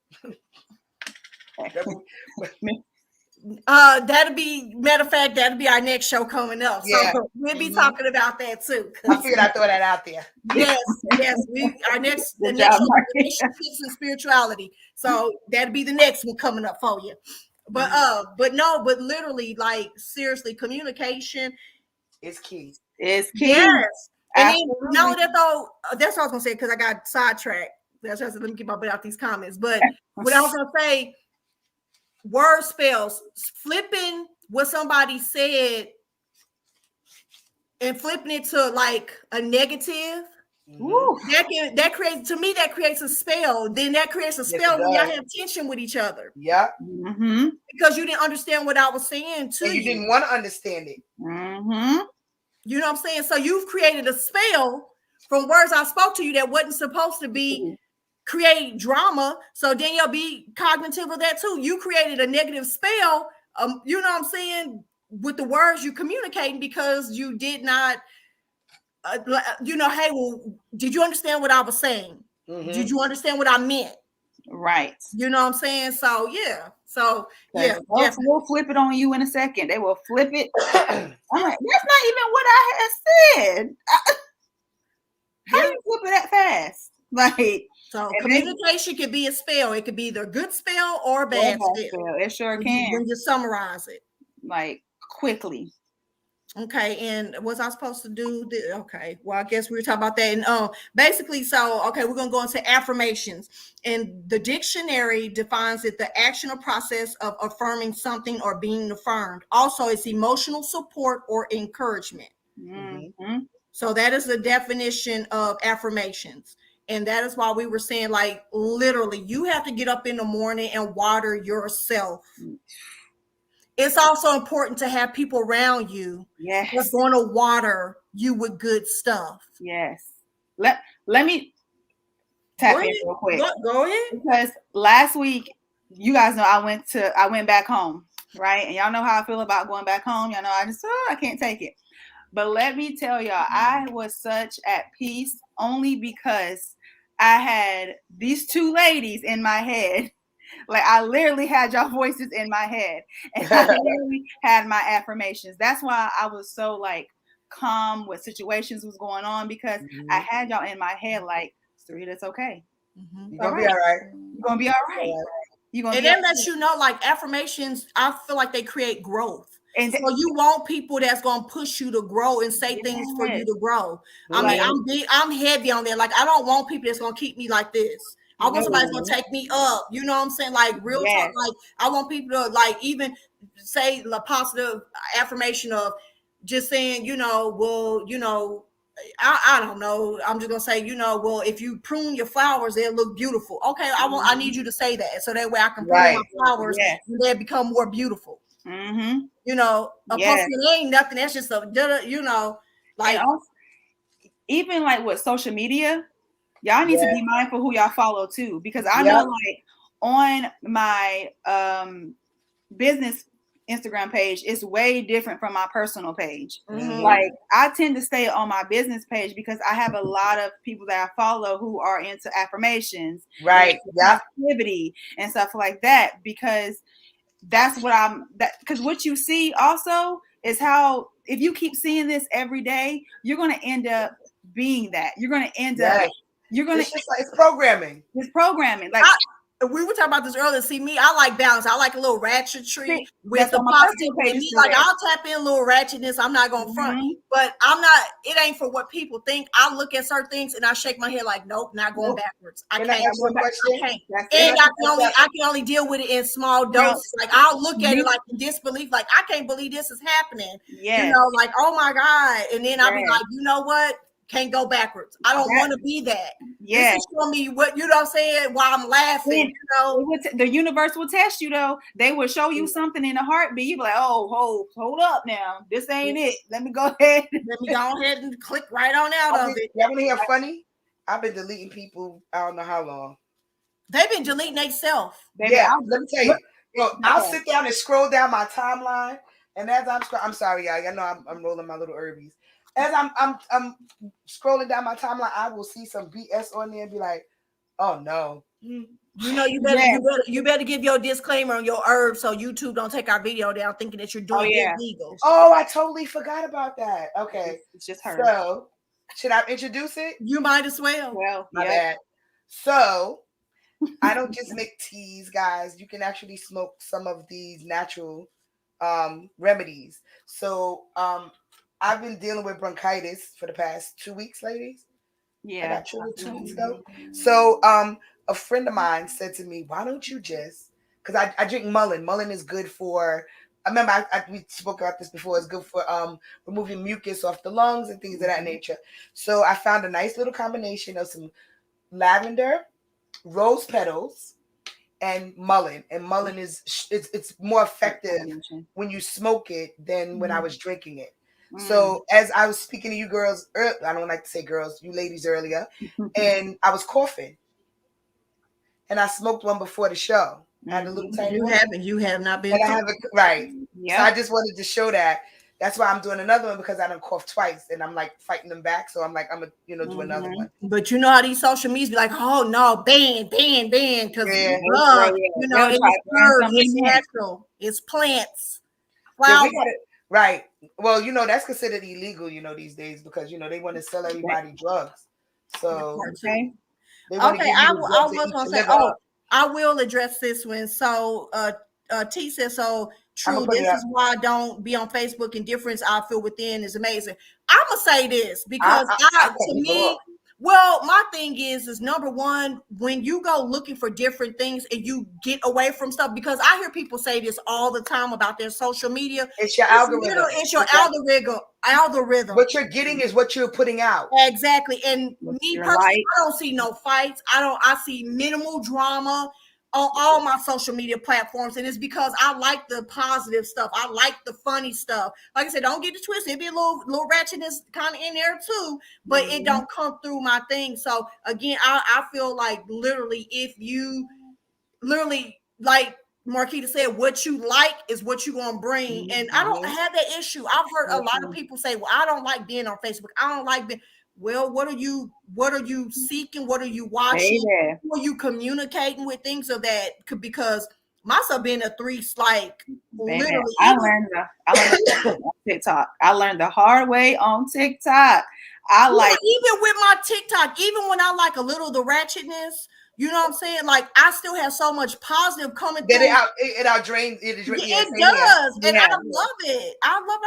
That'll be, matter of fact, that'll be our next show coming up. So we'll be talking about that too. I figured I'd throw that out there. Yes. The next show, relationships and spirituality. So that'll be the next one coming up for you. But but literally, like seriously, communication is key. It's key. Yes. And then not that though, that's what I was gonna say, because I got sidetracked. That's why I said, let me get my butt out these comments. But what I was gonna say, word spells, flipping what somebody said and flipping it to like a negative. That creates a spell. Then that creates a spell when y'all have tension with each other. Yeah. Because you didn't understand what I was saying to you. You didn't want to understand it. You know what I'm saying? So you've created a spell from words I spoke to you that wasn't supposed to be create drama. So then you'll be cognitive of that too. You created a negative spell, you know what I'm saying, with the words you communicating, because you did not, hey, well, did you understand what I was saying? Did you understand what I meant? Right. You know what I'm saying? So yeah. So yeah, We'll flip it on you in a second. They will flip it. I'm like, that's not even what I had said. How you flip it that fast? Like, so communication could be a spell. It could be either a good spell or a bad spell. It sure can. When you summarize it. Like quickly. Okay, and what's I supposed to do? Okay, well, I guess we were talking about that. And basically, so okay, we're gonna go into affirmations. And the dictionary defines it the action or process of affirming something or being affirmed. Also, it's emotional support or encouragement. Mm-hmm. So that is the definition of affirmations. And that is why we were saying, like, literally, you have to get up in the morning and water yourself. It's also important to have people around you that's going to water you with good stuff. Yes. Let me tap in real quick. Go ahead. Because last week, you guys know I went back home, right? And y'all know how I feel about going back home. Y'all know I can't take it. But let me tell y'all, I was such at peace only because I had these two ladies in my head. Like I literally had y'all voices in my head, and I literally had my affirmations. That's why I was so like calm with situations was going on, because I had y'all in my head. Like, Sarita, it's okay. You're gonna be all right. You're gonna be all right. You're gonna. And that lets you know, like affirmations, I feel like they create growth. And so you want people that's gonna push you to grow and say things for you to grow. I mean, I'm heavy on that. Like I don't want people that's gonna keep me like this. I want somebody that's gonna take me up. You know what I'm saying? Like real talk. Like I want people to like even say the positive affirmation of just saying, you know, well, you know, I don't know. I'm just gonna say, you know, well, if you prune your flowers, they'll look beautiful. Okay, I need you to say that so that way I can prune my flowers and they become more beautiful. You know, a person ain't nothing. That's just a, you know, like also, even like with social media, y'all need to be mindful who y'all follow too, because I know like on my business Instagram page, it's way different from my personal page. Like I tend to stay on my business page because I have a lot of people that I follow who are into affirmations, right? Positivity and stuff like that, because that's what because what you see also is how, if you keep seeing this every day, you're going to end up being that. You're going to end up, it's just like, it's programming. It's programming. Like we were talking about this earlier. See, me, I like balance. I like a little ratchetry with the positivity. Me, like I'll tap in a little ratchetness. I'm not going to front, but I'm not. It ain't for what people think. I look at certain things and I shake my head like, nope, not going backwards. I can't. I can't. And I can only deal with it in small doses. Like I'll look at it like in disbelief. Like I can't believe this is happening. You know, like oh my god. And then I'll be like, you know what? Can't go backwards. I don't want to be that. This is showing me what, you know what I'm saying, while I'm laughing. You know, the universe will test you though. They will show you something in a heartbeat. You be like, oh, hold up now. This ain't it. Let me go ahead. Let me go ahead and click right on out of it. Y'all want to hear funny? I've been deleting people. I don't know how long. They've been deleting themselves. Yeah, let me tell you. I'll sit down and scroll down my timeline, and as I'm sorry, y'all. I know I'm rolling my little herbies. As I'm scrolling down my timeline, I will see some BS on there and be like, "Oh no!" You know, you better give your disclaimer on your herbs so YouTube don't take our video down thinking that you're doing illegal. Oh, I totally forgot about that. Okay, it's just her. So, should I introduce it? You might as well. Well, my bad. So, I don't just make teas, guys. You can actually smoke some of these natural remedies. So, I've been dealing with bronchitis for the past 2 weeks, ladies. Yeah. I got treated 2 weeks ago. So a friend of mine said to me, why don't you just, because I drink mullein. Mullein is good for, I remember we spoke about this before, it's good for removing mucus off the lungs and things of that nature. So I found a nice little combination of some lavender, rose petals, and mullein. And mullein is, it's more effective when you smoke it than when I was drinking it. So as I was speaking to you girls, I don't like to say girls, you ladies earlier, and I was coughing, and I smoked one before the show. I had a little tiny. You have not been. And I haven't, right? Yeah. So I just wanted to show that, That's why I'm doing another one because I done coughed twice and I'm like fighting them back. So I'm like, I'm gonna, do another one. But you know how these social medias be like, oh no, ban, because Yeah. it's herbs, it's natural, it's plants, Yeah, flowers. right. Well, that's considered illegal, these days because they want to sell everybody drugs. So Okay. they want to give you the I drugs was to eat gonna your say, liver up. I will address this one. So T says, so true. put it This up. is why I don't be on Facebook, and difference I feel within is amazing. I'm gonna say this because I cut to people me, off. well, my thing is number one, when you go looking for different things and you get away from stuff, because I hear people say this all the time about their social media. It's your algorithm. It's your algorithm. What you're getting is what you're putting out. Exactly. And me personally, I don't see no fights. I see minimal drama on all my social media platforms. And it's because I like the positive stuff. I like the funny stuff. Like I said, don't get it twisted. It be a little ratchetness kind of in there too, but it don't come through my thing. So again, I feel like literally if you like Marquita said, what you like is what you're gonna bring. And I don't have that issue. I've heard a lot of people say, well, I don't like being on Facebook. I don't like being. Well, what are you seeking? What are you watching? Who are you communicating with? Things of that because my stuff being a 3 like literally. I learned on TikTok. I learned the hard way on TikTok. Even with my TikTok, even when I like a little of the ratchetness. You know what I'm saying? Like I still have so much positive coming through. It outdrains. It does, and I love it. I'm like,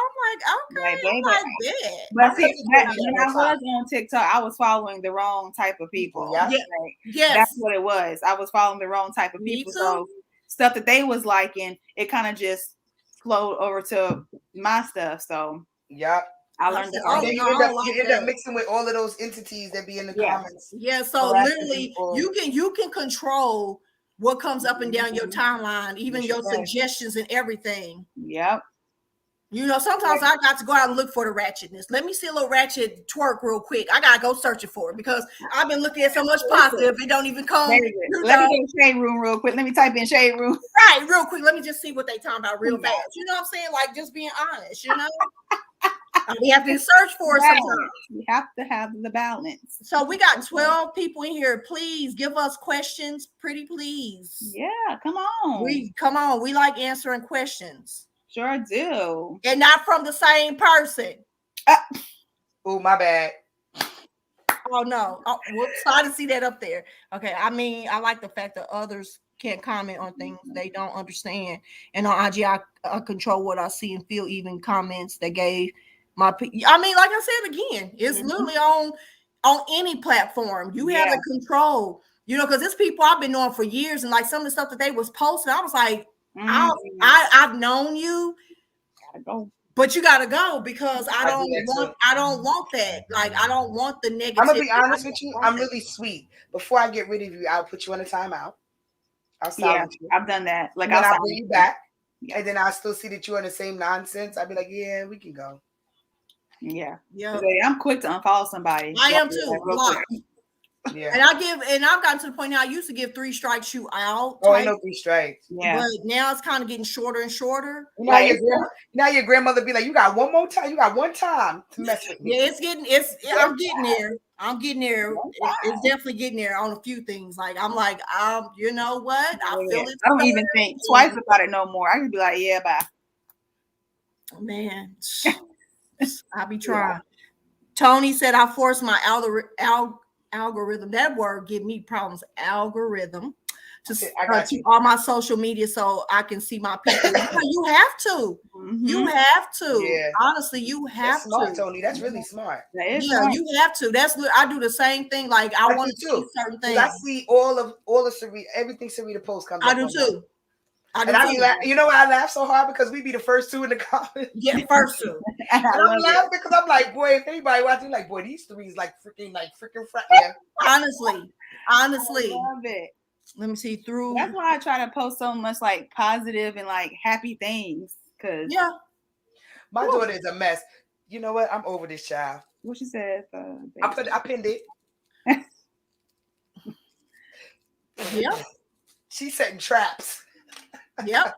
okay, I like that. But see, when I was on TikTok, I was following the wrong type of people. That's what it was. I was following the wrong type of people. So stuff that they was liking, it kind of just flowed over to my stuff. So I learned that. You end up mixing with all of those entities that be in the comments. Yeah, so literally you can control what comes up and down your timeline, even your suggestions and everything. Yep. Sometimes I got to go out and look for the ratchetness. Let me see a little ratchet twerk real quick. I gotta go searching for it because I've been looking at so much positive, it don't even come. Let me go shade room real quick. Let me type in shade room. Right, real quick. Let me just see what they talking about real fast. You know what I'm saying? Like just being honest, we have to search for it sometimes. We have to have the balance. So we got 12 people in here. Please give us questions, pretty please. Yeah, come on. We like answering questions. Sure do. And not from the same person. Oh, my bad. Oh no. Whoops. I didn't see that up there. Okay. I mean, I like the fact that others can't comment on things they don't understand. And on IG, I control what I see and feel, even comments that gave like I said again, it's literally on any platform. You have the control, because it's people I've been knowing for years, and like some of the stuff that they was posting, I was like, I've known you, gotta go. But you gotta go because I don't want that. Like I don't want the negative. I'm gonna be honest with you. I'm really sweet. Before I get rid of you, I'll put you on a timeout. I'll silence you. I've done that. Like I'll bring you back, and then I'll still see that you're on the same nonsense. I'll be like, yeah, we can go. Yeah. I'm quick to unfollow somebody. I am too. Yeah. And I've gotten to the point now. I used to give 3 strikes you out. Oh, I know 3 strikes. Yeah. But now it's kind of getting shorter and shorter. Now your grandmother be like, you got one more time. You got one time to mess with me. Yeah, I'm getting there. I'm getting there. It's definitely getting there on a few things. Like I'm like, you know what? I feel it. I don't even think twice about it no more. I can be like, yeah, bye. Man, I'll be trying. Tony said I forced my algorithm. That word give me problems. Algorithm to all my social media so I can see my people. You have to. Mm-hmm. You have to. Yeah. Honestly, you have That's smart, Tony. That's really smart. Smart. You have to. I do the same thing. Like I want to see certain things. I see all of Sarita, everything Sarita posts comes. I do too. You know why I laugh so hard? Because we be the first 2 in the comments. Yeah, first 2. And I'm laughing because I'm like, boy, if anybody watching, like, boy, these 3 is like freaking yeah. Honestly. I love it. Let me see through. That's why I try to post so much like positive and like happy things. Cause my daughter is a mess. You know what? I'm over this child. What she said. I pinned it. Yeah. She's setting traps. Yep.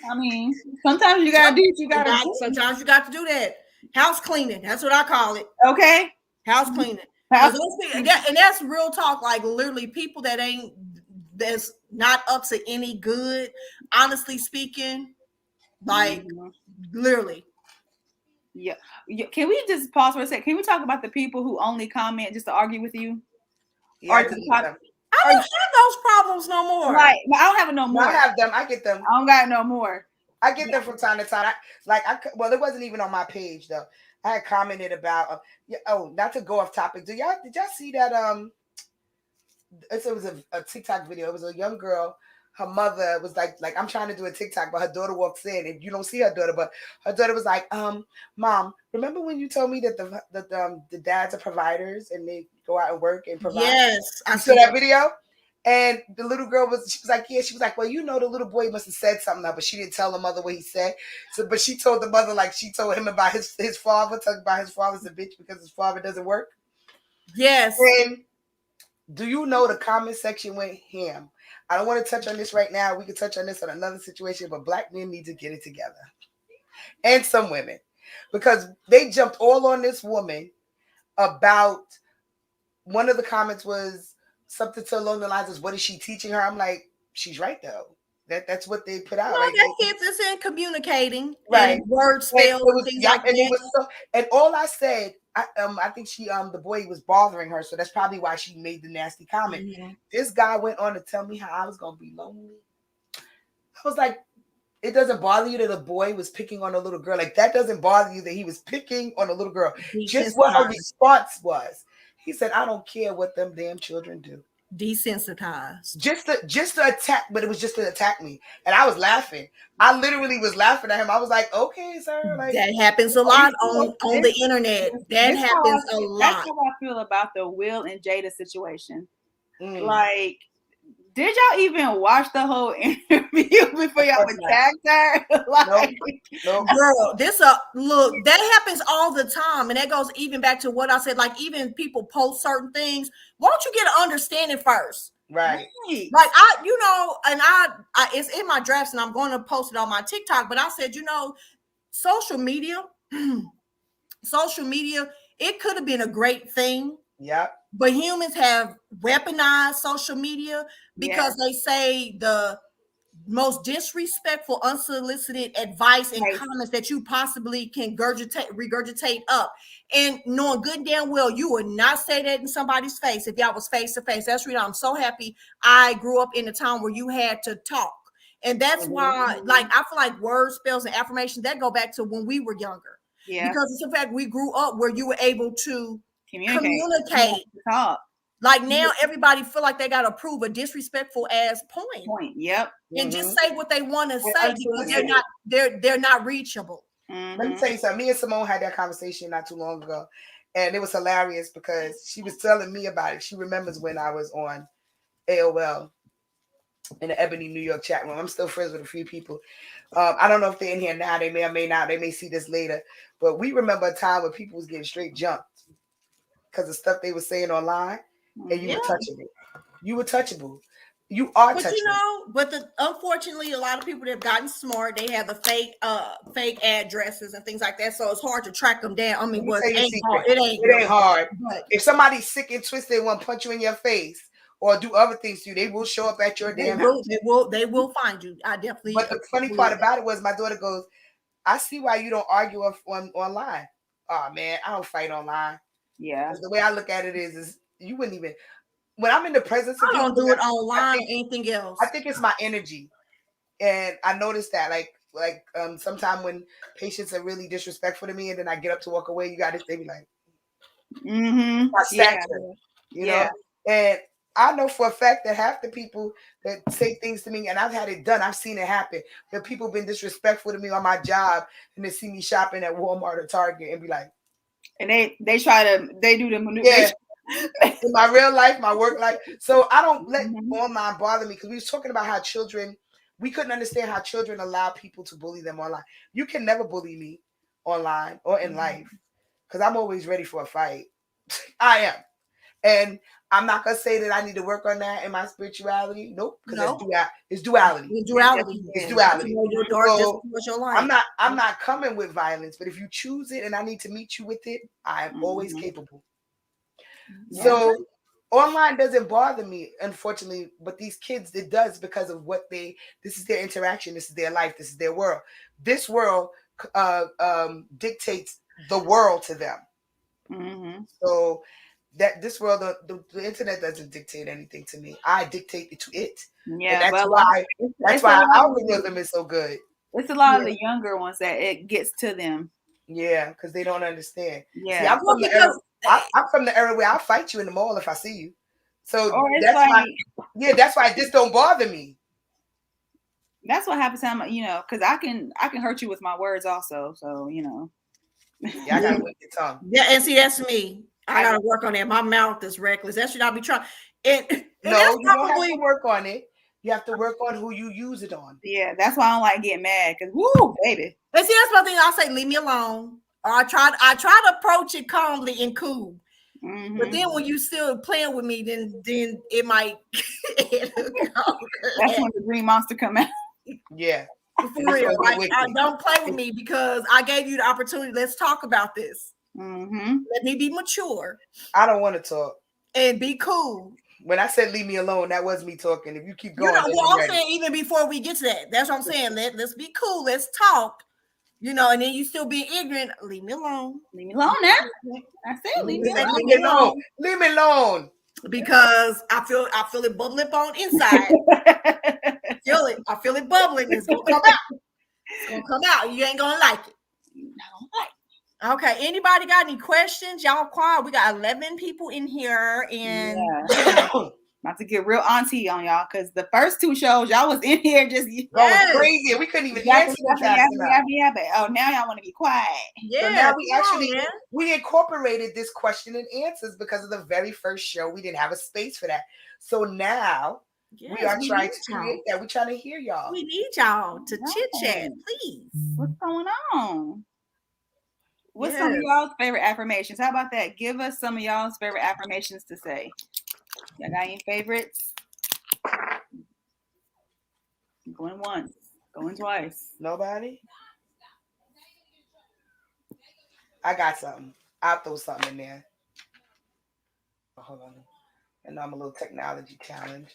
I mean, sometimes you gotta do what you gotta do. Sometimes you got to do that. House cleaning. That's what I call it. Okay. House cleaning. House And that's real talk. Like literally, people that's not up to any good. Honestly speaking, like literally. Yeah. Can we just pause for a second? Can we talk about the people who only comment just to argue with you? Yeah, I delete them. I don't have those problems no more. Like, I don't have it no No, more. I have them. I get them. I don't got no more. I get them from time to time. Well, it wasn't even on my page though. I had commented about. Not to go off topic. Did y'all see that? It was a TikTok video. It was a young girl. Her mother was like, I'm trying to do a TikTok, but her daughter walks in, and you don't see her daughter, but her daughter was like, Mom, remember when you told me that the dads are providers and they go out and work and provide? Yes, I saw that video. And the little girl she was like, yeah. She was like, well, the little boy must have said something, but she didn't tell the mother what he said. So, but she told the mother, like, she told him about his father, talking about his father's a bitch because his father doesn't work. Yes. And do you know the comment section went ham? I don't want to touch on this right now. We can touch on this on another situation, but Black men need to get it together. And some women. Because they jumped all on this woman about, one of the comments was something to along the lines of, what is she teaching her? I'm like, she's right though. That's what they put out. No, like, that kids is in communicating, right? And word spells and things like and that. It was and all I said, I think the boy was bothering her, so that's probably why she made the nasty comment. Mm-hmm. This guy went on to tell me how I was gonna be lonely. I was like, it doesn't bother you that a boy was picking on a little girl. Like, that doesn't bother you that he was picking on a little girl. Just what her response was. He said, I don't care what them damn children do. Desensitized. Just to attack, but it was just to attack me. And I was laughing. I literally was laughing at him. I was like, okay, sir. Like, that happens a lot on the internet. That happens a lot. That's how I feel about the Will and Jada situation. Like, did y'all even watch the whole interview before y'all attacked her? Like, nope. Girl, look, that happens all the time. And that goes even back to what I said, like, even people post certain things. Why don't you get an understanding first? Right. Like, it's in my drafts and I'm going to post it on my TikTok, but I said, social media, it could have been a great thing. Yep. But humans have weaponized social media because they say the most disrespectful, unsolicited advice and comments that you possibly can regurgitate up. And knowing good and damn well you would not say that in somebody's face if y'all was face to face. That's reason I'm so happy I grew up in a time where you had to talk. And that's why, like, I feel like words, spells, and affirmations that go back to when we were younger. Yeah. Because it's the fact we grew up where you were able to communicate. Talk. Like, now everybody feel like they got to prove a disrespectful ass point. Yep. And just say what they want to say because they're not reachable. Let me tell you something. Me and Simone had that conversation not too long ago, and it was hilarious because she was telling me about it. She remembers when I was on AOL in the Ebony, New York chat room. I'm still friends with a few people. I don't know if they're in here now. They may or may not. They may see this later. But we remember a time when people was getting straight jumped because of stuff they were saying online. And you were touchable. You were touchable. You are touchable. But unfortunately, a lot of people that have gotten smart, they have the fake addresses and things like that. So it's hard to track them down. I mean, it ain't hard. But if somebody's sick and twisted and want to punch you in your face or do other things to you, they will show up at your damn house. They will find you. I definitely. But the funny part about it was my daughter goes, I see why you don't argue online. Oh man, I don't fight online. Yeah. The way I look at it is you wouldn't even, when I'm in the presence of people, I don't do it online or anything else. I think it's my energy. And I noticed that like sometimes when patients are really disrespectful to me and then I get up to walk away, they be like, my stature, you know? And I know for a fact that half the people that say things to me, and I've had it done, I've seen it happen, that people have been disrespectful to me on my job and they see me shopping at Walmart or Target and be like, and they do the maneuver. Yeah. In my real life, my work life. So I don't let online bother me because we was talking about how we couldn't understand how children allow people to bully them online. You can never bully me online or in life because I'm always ready for a fight. I am. And I'm not gonna say that I need to work on that in my spirituality. Nope, because No, it's duality. the It duality. definitely It's is. duality. Your dark just So was your I'm light. not coming with violence, but if you choose it and I need to meet you with it, I'm always Mhm. capable. Yeah. So online doesn't bother me, unfortunately, but these kids, it does, because of what this is their interaction, this is their life, this is their world. This world dictates the world to them. Mm-hmm. So that this world, the internet doesn't dictate anything to me. I dictate it to it, and Yeah, but that's it's a why lot of algorithm is so good. it's a lot of Yeah. the younger ones that it gets to them. Yeah, because they don't understand. See, Yeah. Well, because I'm from the era where I'll fight you in the mall if I see you. So Or it's that's why this don't bother me. that's what happens to me, because I can hurt you with my words also. So, Yeah, I gotta wait your tongue. yeah, and see, that's me. I gotta work on that. My mouth is reckless. That should not be trying. And that's No, you don't have probably to work on it. You have to work on who you use it on. yeah, that's why I don't like getting mad because woo, baby. and see that's my thing. I say leave me alone. Or I try to approach it calmly and cool. Mm-hmm. But then when you still playing with me, then it might That's when the green monster come out. Yeah. for real. Like don't play with me because I gave you the opportunity. Let's talk about this. Mm-hmm. Let me be mature I don't want to talk. and be cool. When I said leave me alone, that was me talking. If you keep going, Well, I'm saying even before we get to that, that's what I'm saying. Let's be cool. Let's talk. And then you still be ignorant. Leave me alone. Leave me alone now. I said leave me alone. Leave me alone. Leave me alone. Because I feel it bubbling up on inside. Feel it. I feel it bubbling. It's gonna come out. It's gonna come out. You ain't gonna like it. Okay. Anybody got any questions? Y'all quiet. We got 11 people in here, and about to get real auntie on y'all because the first two shows y'all was in here just going crazy. We couldn't even answer oh, now y'all want to be quiet. Yeah. So now we incorporated this question and answers because of the very first show. We didn't have a space for that. So now we are trying to create that. We're trying to hear y'all. We need y'all to chit chat, please. What's going on? What's some of y'all's favorite affirmations? How about that? Give us some of y'all's favorite affirmations to say. Y'all got any favorites? Going once, going twice. Nobody? I got something. I'll throw something in there. Oh, hold on. And I'm a little technology challenge.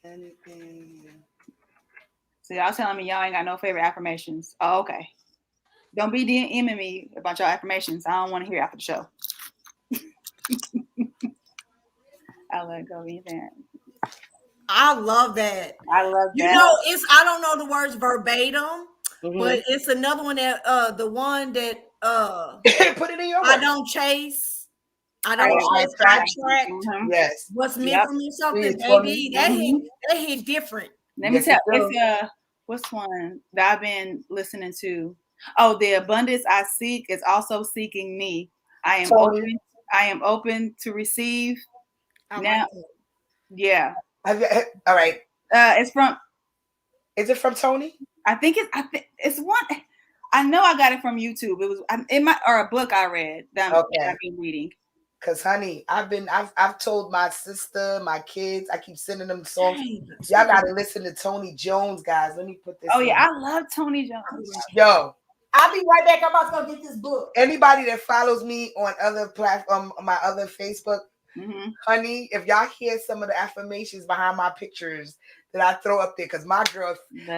Anything. So y'all telling me y'all ain't got no favorite affirmations. Oh, okay. Don't be DMing me about your affirmations. I don't want to hear after the show. I'll let go of anything. I love that. I love that. I don't know the words verbatim, but it's another one that the one that put it in your I don't chase. I don't chase. I attract. Yes. What's meant for me something, baby. That hit different. Let me tell it's what's one that I've been listening to? Oh, the abundance I seek is also seeking me. I am open to receive. Now, yeah. All right. It's from. Is it from Tony? I think it's one. I know I got it from YouTube. It was a book I read that I've been reading. Cause honey, I've told my sister, my kids, I keep sending them songs. Y'all gotta listen to Tony Jones, guys. Let me put this. Oh yeah, I love Tony Jones. Yo, I'll be right back. I'm about to go get this book. Anybody that follows me on other platform, my other Facebook, honey, if y'all hear some of the affirmations behind my pictures that I throw up there, because my girl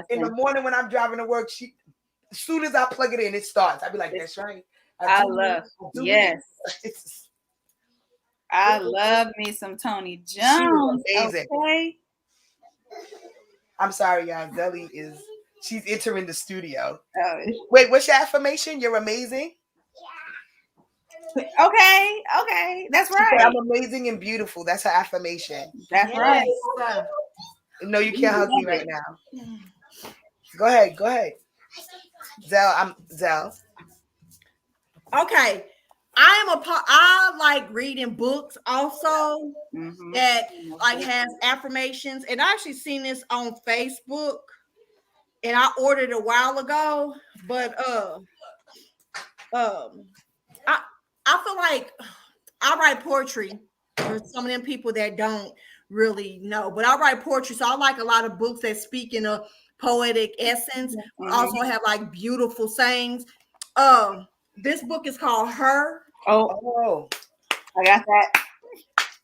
in the morning when I'm driving to work, as soon as I plug it in, it starts. I be like, that's right. I love me some Tony Jones. Amazing. Okay. I'm sorry, y'all. Zelly she's entering the studio. Wait, what's your affirmation? You're amazing. Okay. That's right. I'm amazing and beautiful. That's her affirmation. That's right. No, you can't hug me right now. Go ahead. Zell. Okay. I like reading books also that like has affirmations, and I actually seen this on Facebook, and I ordered a while ago, but I I feel like I write poetry for some of them people that don't really know, but I write poetry, so I like a lot of books that speak in a poetic essence. Also have like beautiful sayings. This book is called Her Oh, I got that.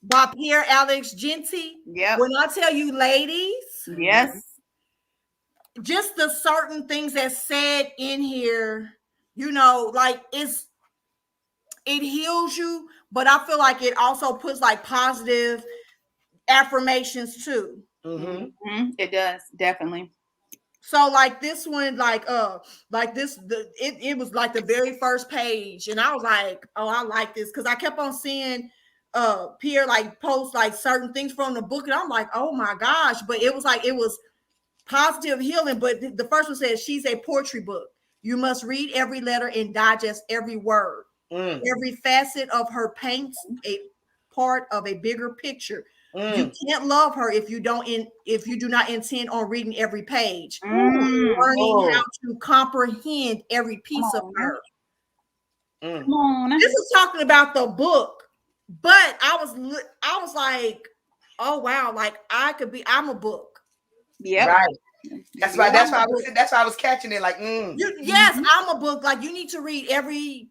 by Pierre Alex Genty. Yep. When I tell you, ladies, Yes. just the certain things that's said in here, you know, like it heals you, but I feel like it also puts like positive affirmations too. It does, definitely. So like this one, like this, it was like the very first page, and I was like, oh, I like this because I kept on seeing Pierre like post like certain things from the book, and I'm like, oh my gosh, but it was like it was positive healing. But the first one says she's a poetry book. You must read every letter and digest every word. Every facet of her paints a part of a bigger picture. You can't love her if you do not intend on reading every page, learning how to comprehend every piece of her. Come on. This is talking about the book, but I was like, oh wow, like I'm a book. Yep. Right. That's why I was catching it like yes, I'm a book. Like you need to read every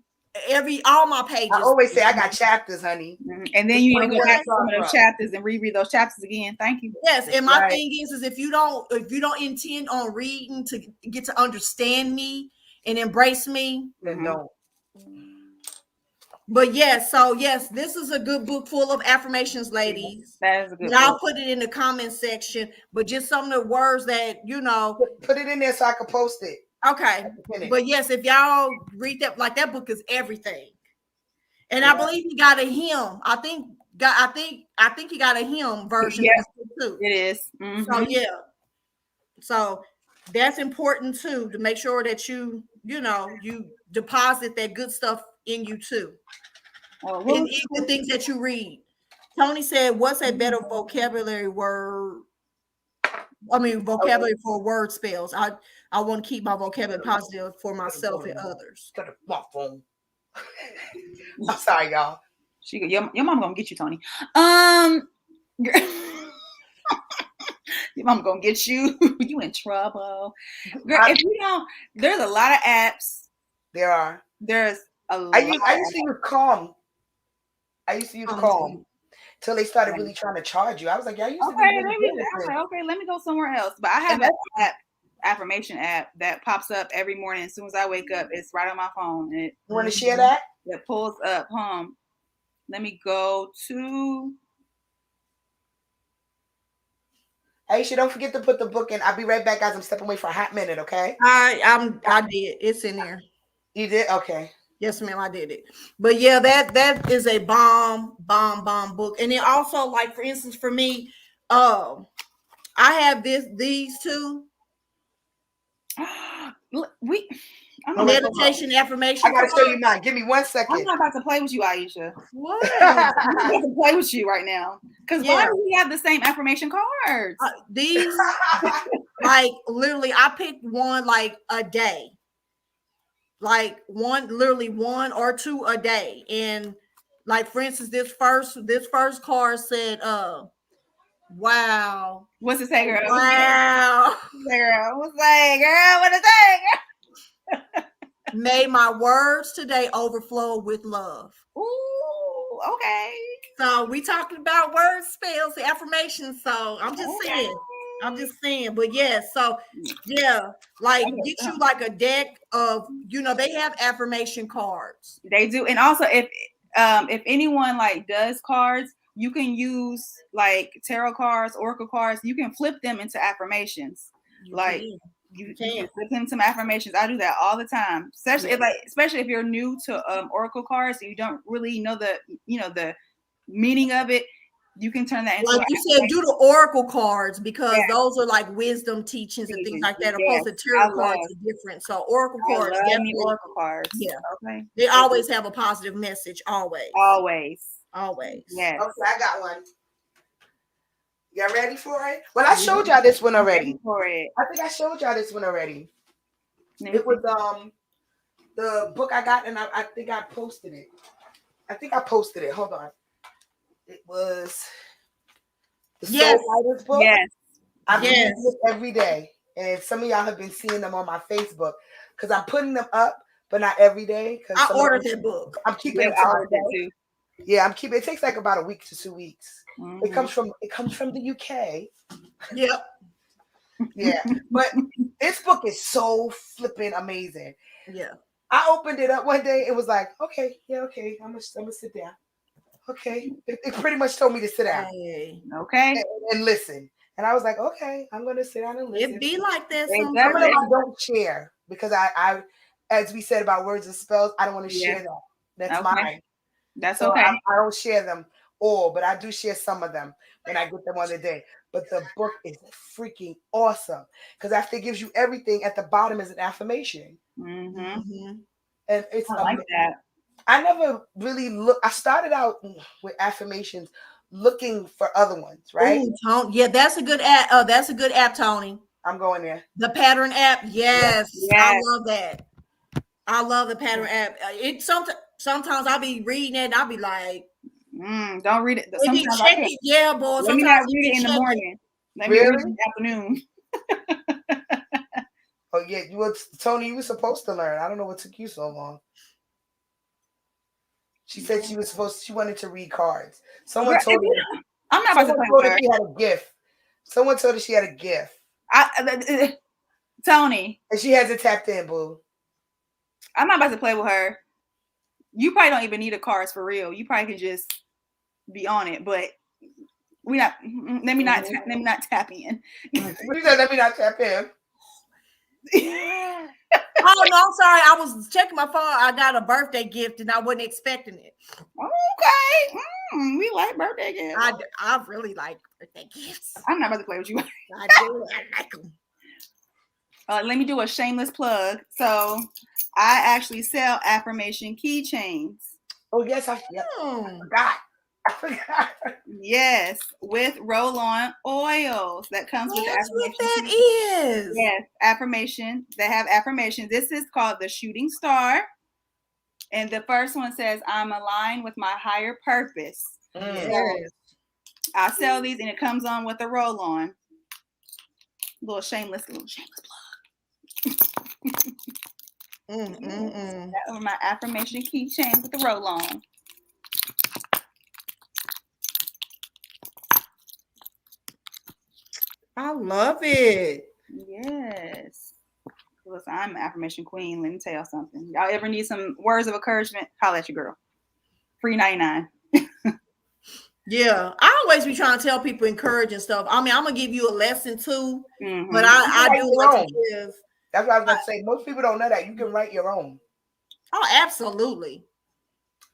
all my pages. I always say I got chapters, honey. And then you need to go back to some of those chapters and reread those chapters again. Thank you. Yes, and my thing is if you don't intend on reading to get to understand me and embrace me, then don't. But yes, so yes, this is a good book full of affirmations, ladies. That is a good I'll book. put it in the comment section, but just some of the words that put it in there so I can post it. Okay. But yes, if y'all read that, like that book is everything. And I believe he got a hymn. I think he got a hymn version of this book too. It is. So yeah. So that's important too, to make sure that you deposit that good stuff in you too. And the things that you read. Tony said, what's a better vocabulary word? Vocabulary for word spells. I want to keep my vocabulary positive for myself and others. I'm sorry, y'all. Your mom gonna get you, Tony. Your mom gonna get you. You in trouble, girl. If you don't, there's a lot of apps. There are. There's a lot. I used to use Calm. Till they started really trying to charge you. I was like, yeah, I used to okay, let me go somewhere else. But I have an affirmation app that pops up every morning as soon as I wake up. It's right on my phone. You want to share that? It pulls up. Let me go to. Aisha, don't forget to put the book in. I'll be right back, guys. I'm stepping away for a hot minute, okay? I did. It's in there. You did? Okay. Yes, ma'am, I did it. But yeah, that is a bomb book. And then also, like for instance, for me, I have these two. Meditation affirmation. I gotta show you mine. Give me 1 second. I'm not about to play with you, Aisha. What? I'm about to play with you right now. Because why do we have the same affirmation cards? These, like literally, I picked one like a day. Like literally one or two a day. And like for instance, this first card said, wow. What's it say, girl? Wow. What's it say, girl? What it say, girl? May my words today overflow with love. Ooh, okay. So we talking about word spells, the affirmations. So I'm just saying. But yeah, so yeah, like get you like a deck of, they have affirmation cards. They do. And also if anyone like does cards, you can use like tarot cards, oracle cards, you can flip them into affirmations. You can flip them some affirmations. I do that all the time. Especially if you're new to oracle cards and you don't really know the meaning of it. You can turn that into like you said, do the oracle cards because those are like wisdom teachings and things like that. Opposed to tarot cards are different. So oracle cards, definitely oracle cards. Yeah, okay. They always have a positive message. Always. Yes. Okay, I got one. Y'all ready for it? Well, I showed y'all this one already. I think I showed y'all this one already. It was the book I got, and I think I posted it. I think I posted it. Hold on. It was the Soul Yes. Writers book. Yes. I'm Yes. reading it every day, and some of y'all have been seeing them on my Facebook because I'm putting them up, but not every day. Because I ordered that book. I'm keeping Yeah, them to I ordered that myself. too. Yeah, I'm keeping. It takes like about a week to 2 weeks. Mhm. It comes from the UK. Yep. Yeah, but this book is so flipping amazing. Yeah. I opened it up one day. It was like, okay, yeah, okay, I'm gonna sit down. Okay, it pretty much told me to sit down Hey. Okay. and listen. And I was like, okay, I'm gonna sit down and listen. It be like that Exactly. Some of them sometimes. I don't share because I, as we said about words and spells, I don't want to Yeah. share that. That's Okay. mine. That's So okay. I don't share them all, but I do share some of them when I get them on the day. But the book is freaking awesome because after it gives you everything, at the bottom is an affirmation, Mm-hmm. Mm-hmm. and it's I like that. I never really look. I started out with affirmations, looking for other ones. Right? Ooh, Tony. Yeah, that's a good app. That's a good app, Tony. I'm going there. The pattern app. Yes. I Yes. love that. I love the pattern app. It sometimes I'll be reading it and I'll be like, Don't read it. it be Sometimes I can't. checking. Yeah, boy. Let me Sometimes not it read be it in the checking. morning. Let me read it in Really? the afternoon. Oh yeah, you were Tony. You were supposed to learn. I don't know what took you so long. She said she was supposed. She wanted to read cards. Someone Girl, told her. I'm not about to Someone play told with her her. she had a gift. Someone told her she had a gift, Tony, and she hasn't tapped in. Boo. I'm not about to play with her. You probably don't even need a cards for real. You probably can just be on it, but we not. Let me not. Let me not tap in. What you said? Let me not tap in. Oh no, I'm sorry. I was checking my phone. I got a birthday gift and I wasn't expecting it. Okay, we like birthday gifts. I really like birthday gifts. I'm not about to play with you. I do. I like them. Let me do a shameless plug. So, I actually sell affirmation keychains. Oh yes, I forgot. I forgot. Yes, with roll-on oils that comes with the That's what affirmation. that is. Yes, affirmation. They have affirmations. This is called the Shooting Star. And the first one says, I'm aligned with my higher purpose. So I sell these and it comes on with a roll-on. Little shameless plug. That was my affirmation keychain with the roll-on. I love it. Yes. Listen, I'm an affirmation queen. Let me tell y'all something. Y'all ever need some words of encouragement? Holla at your girl. Free 99. Yeah, I always be trying to tell people encouraging stuff. I mean, I'm gonna give you a lesson too, Mm-hmm. but I write do your like own. to give. That's what I was gonna say. Most people don't know that you can write your own. Oh, absolutely.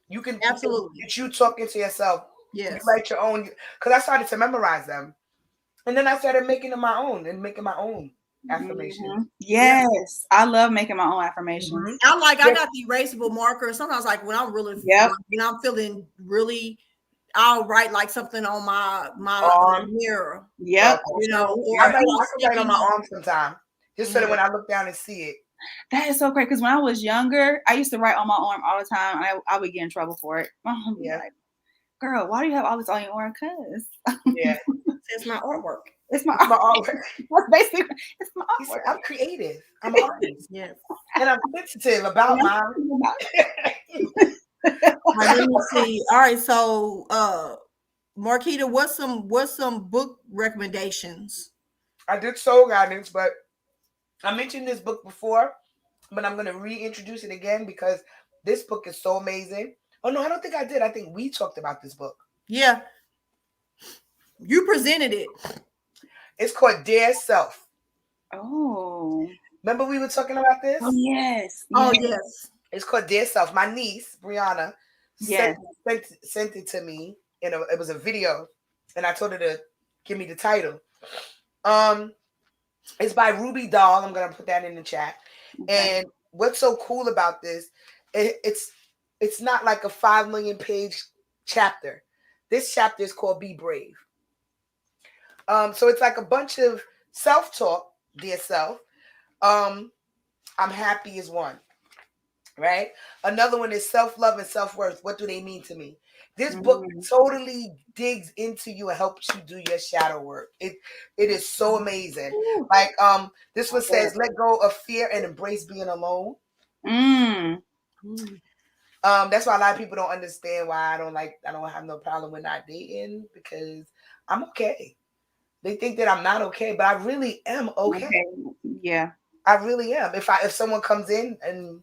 You can Absolutely. It's you talking to yourself. Yes. You write your own because I started to memorize them, and then I started making them my own and making my own affirmations. Mm-hmm. Yes, I love making my own affirmations. I got the erasable marker. Sometimes, like when I'm really, when I'm feeling really, I'll write like something on my mirror. Yep. You know, or I can write on my arm sometime, just so that when I look down and see it. That is so great because when I was younger, I used to write on my arm all the time. I would get in trouble for it. Yeah. Like, girl, why do you have all this on your arm? Cause yeah, it's my artwork. It's my artwork. That's basically it's my artwork. I'm creative. I'm an artist. Yes. And I'm sensitive about mine. Let me see. All right, so Marquita, what's some book recommendations? I did soul guidance, but I mentioned this book before, but I'm gonna reintroduce it again because this book is so amazing. Oh no, I don't think I did. I think we talked about this book. Yeah. You presented it. It's called Dear Self. Oh. Remember we were talking about this? Oh yes. Oh yes. It's called Dear Self. My niece, Brianna, sent it to me. It was a video, and I told her to give me the title. It's by Ruby Doll. I'm gonna put that in the chat. Okay. And what's so cool about this? It's not like a 5 million page chapter. This chapter is called Be Brave. So it's like a bunch of self-talk, dear self. I'm happy is one. right? Another one is self-love and self-worth. What do they mean to me? This book Mm. totally digs into you and helps you do your shadow work. It is so amazing. Ooh. Like this one says, let go of fear and embrace being alone. Mm. That's why a lot of people don't understand why I don't have no problem with not dating, because I'm okay. They think that I'm not okay, but I really am okay. Okay. Yeah. I really am. If someone comes in and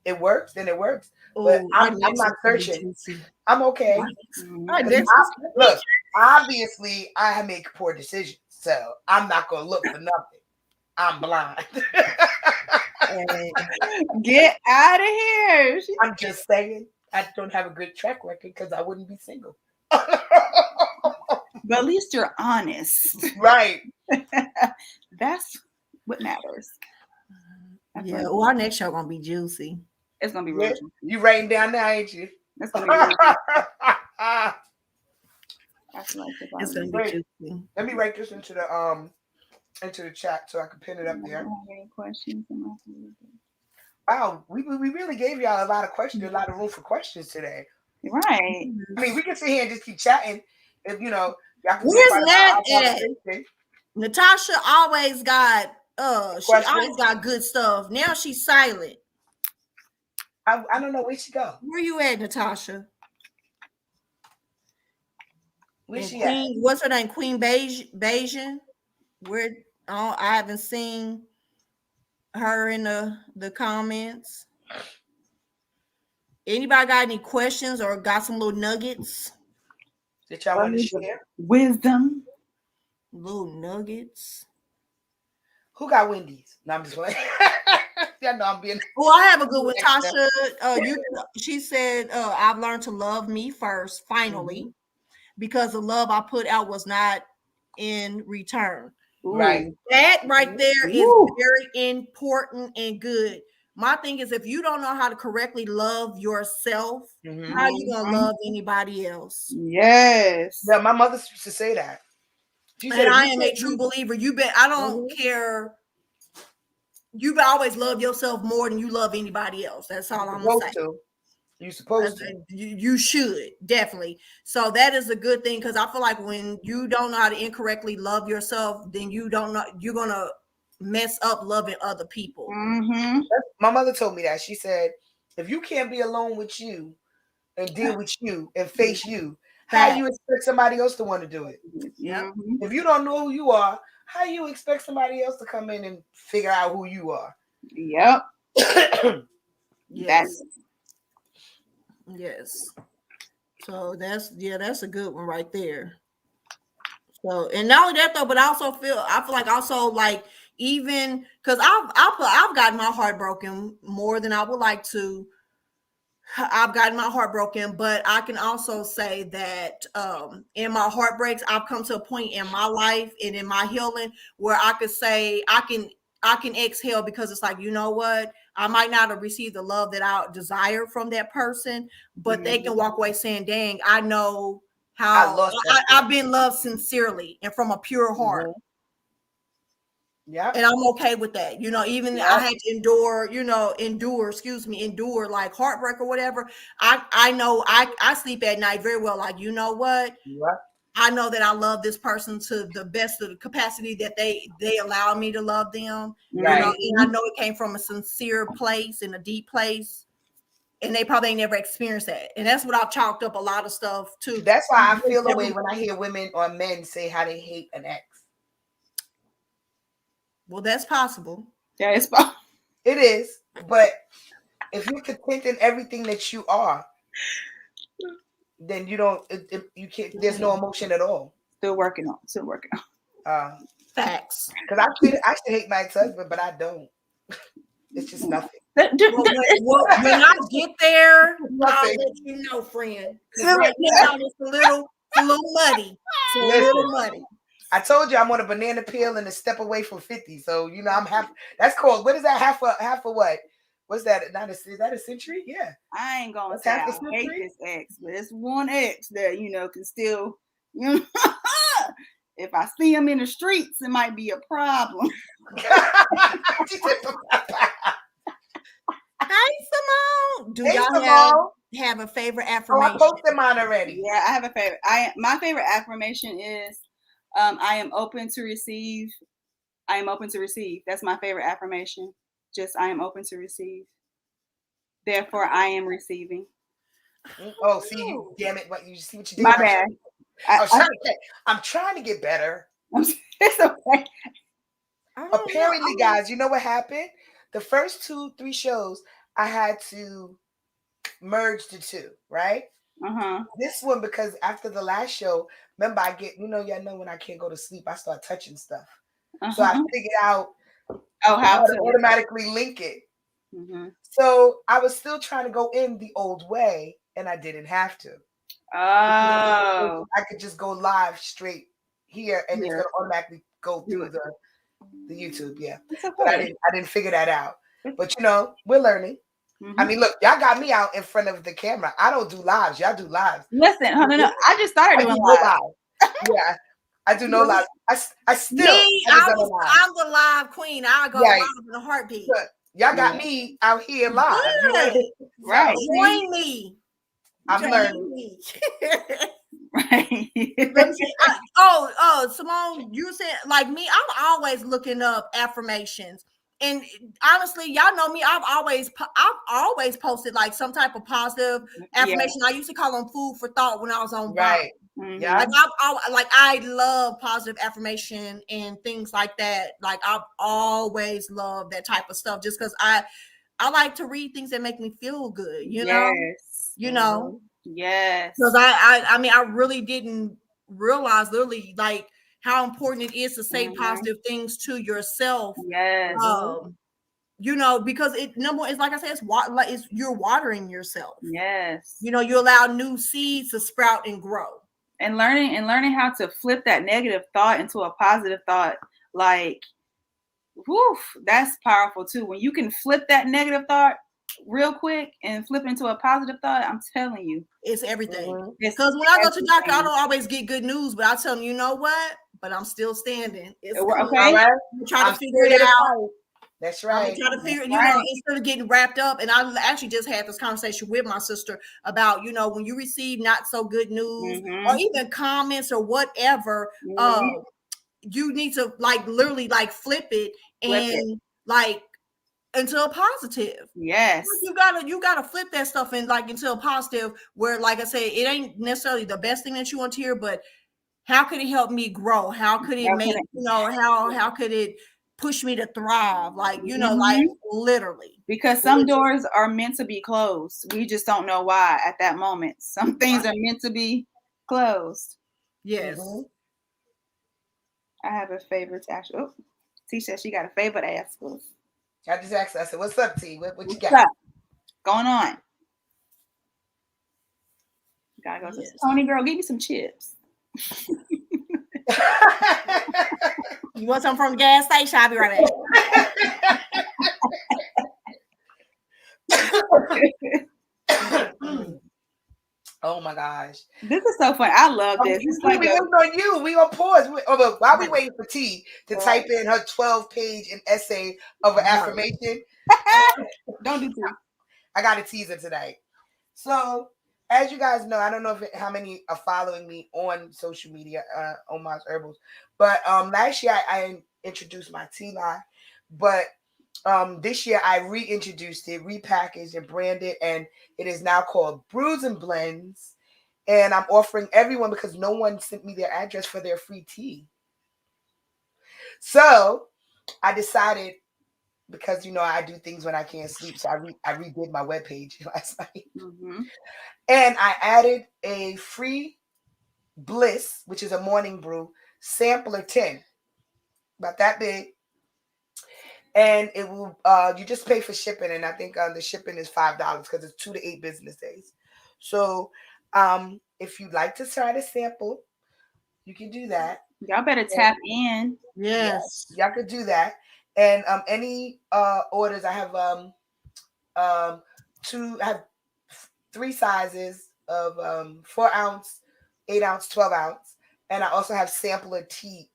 it works, then it works. But Oh, our I'm next not one's gonna be searching. juicy. I'm okay. Our Mhm. 'Cause next one's gonna be look, obviously I make poor decisions, so I'm not gonna look for nothing. I'm blind. juicy. Get out of here. I'm just saying I don't have a good track record because I wouldn't be single. But at least you're honest. Right. That's what matters. That's Yeah, what- well, our next show gonna be juicy. It's gonna be Yeah. real juicy. You writing down now, ain't you? It's gonna be real juicy. I feel like if It's I gonna be Wait. juicy. Let me write this into the chat so I can pin it up don't there. have any questions. Wow, we really gave y'all a lot of questions, a lot of room for questions today. Right. I mean, we can sit here and just keep chatting. If y'all can be a Where's part of Nat our at? conversation. Natasha always got she Question? always got good stuff. Now she's silent. I don't know where she go. Where you at, Natasha? Where And she at? Queen, what's her name? Queen Bayesian. Where I haven't seen her in the comments. Anybody got any questions or got some little nuggets? That y'all want to share? Wisdom. Little nuggets. Who got Wendy's? No, I'm just playing. Y'all know I'm being. Well, I have a good one, Tasha. She said, I've learned to love me first, finally, because the love I put out was not in return. Right. That right there is Ooh. very important and good. My thing is, if you don't know how to correctly love yourself, how are you gonna love anybody else? Yes. Yeah, my mother used to say that. She said, And if I you am a can't true do- believer. I don't care. You always love yourself more than you love anybody else. That's all I'm gonna say. You're supposed to. You should definitely. So that is a good thing, because I feel like when you don't know how to incorrectly love yourself, then you don't know, you're gonna mess up loving other people. Mm-hmm. My mother told me that. She said, if you can't be alone with you and deal with you and face you, how you expect somebody else to want to do it? Yep. If you don't know who you are, how you expect somebody else to come in and figure out who you are? Yep. Yes. Yes. So that's a good one right there. So, and not only that though, but I feel like also like, even because I've gotten my heart broken more than I would like to. I've gotten my heart broken, but I can also say that in my heartbreaks, I've come to a point in my life and in my healing where I could say I can exhale, because it's like, you know what? I might not have received the love that I desire from that person, but they can walk away saying, dang, I know how I've been loved sincerely and from a pure heart. Yeah. And I'm okay with that. Even I had to endure like heartbreak or whatever. I know I sleep at night very well. Like, you know what? I know that I love this person to the best of the capacity that they allow me to love them. Right. And I know it came from a sincere place and a deep place. And they probably ain't never experienced that. And that's what I've chalked up a lot of stuff to. That's why I feel the way when I hear women or men say how they hate an ex. Well, that's possible. Yeah, it's possible. It is. But if you're content in everything that you are, then you don't. You can't. There's no emotion at all. Still working on. Facts. Because I should hate my ex-husband, but I don't. It's just nothing. When I get there, I'll let you know, friend. Right now, it's a little muddy. I told you I'm on a banana peel and a step away from 50. So I'm half. That's called. What is that? Half a what? What's that? Is that a century? Yeah. I ain't gonna say I hate this ex, but it's one ex that can still. If I see him in the streets, it might be a problem. Simone. Do Hey, y'all Simone. have a favorite Oh, I affirmation? posted mine already. Yeah, I have a favorite. My favorite affirmation is, I am open to receive. I am open to receive. That's my favorite affirmation. Just I am open to receive. Therefore, I am receiving. Oh, see you, damn it! What you see what you did? My bad. I'm trying to get better. It's okay. Apparently, guys, you know what happened? The first 2-3 shows, I had to merge the two, right? This one, because after the last show, remember I get, y'all know when I can't go to sleep, I start touching stuff. So I figured out how to automatically link it. So I was still trying to go in the old way, and I didn't have to. Oh, I could just go live straight here, and it's gonna automatically go through the YouTube. Yeah, okay. But I didn't figure that out. But we're learning. I mean, look, y'all got me out in front of the camera. I don't do lives. Y'all do lives. Listen, no. I just started doing live. Yeah, I do no live. I still. I'm the live queen. I go live in a heartbeat. Look, y'all got me out here live. Right. Join me. I'm learning. Right. Simone, you said like me, I'm always looking up affirmations. And honestly, y'all know me. I've always posted like some type of positive affirmation. I used to call them food for thought when I was on right. Yeah, I love positive affirmation and things like that. Like I've always loved that type of stuff, just because I like to read things that make me feel good. You know. Yes. Because I mean, I really didn't realize literally like how important it is to say positive things to yourself. Yes. Because number one is, like I said, it's you're watering yourself. Yes. You allow new seeds to sprout and grow. And learning how to flip that negative thought into a positive thought, like, woof, that's powerful too. When you can flip that negative thought real quick and flip into a positive thought, I'm telling you, it's everything. Because when I go to the doctor, I don't always get good news, but I tell them, you know what? But I'm still standing. It's cool. Okay. I'm trying to figure it out. That's right. I'm trying to figure, instead of getting wrapped up. And I actually just had this conversation with my sister about, when you receive not so good news or even comments or whatever, you need to like literally like flip it like into a positive. Yes. You gotta flip that stuff and like into a positive where, like I said, it ain't necessarily the best thing that you want to hear, but how could it help me grow? How could it make, how could it push me to thrive? Like, like literally. Because some doors are meant to be closed. We just don't know why at that moment. Some things are meant to be closed. Yes. I have a favorite actually. Oh, T said she got a favorite to ask us. I just asked her, I said, what's up, T? What you got? What's up? Going on? Gotta go to Tony, girl, give me some chips. You want something from the gas station? I'll be right back. Oh my gosh. This is so fun. I love this. We waiting on you. We on pause. While we waiting for T to type in her 12-page essay of an affirmation. Don't do that. I got a teaser tonight. So, as you guys know, I don't know how many are following me on social media, on my herbals, but last year I introduced my tea line, but this year I reintroduced it, repackaged and branded, and it is now called Brews and Blends. And I'm offering everyone, because no one sent me their address for their free tea. So I decided, because I do things when I can't sleep, so I redid my webpage last night, and I added a free Bliss, which is a morning brew sampler 10, about that big. And it will, you just pay for shipping, and I think the shipping is $5 because it's 2 to 8 business days. So, if you'd like to try to sample, you can do that. Y'all better tap in. Yes, y'all could do that. And any orders, I have I have 3 sizes of 4 ounce, 8 ounce, 12 ounce, and I also have sampler tea,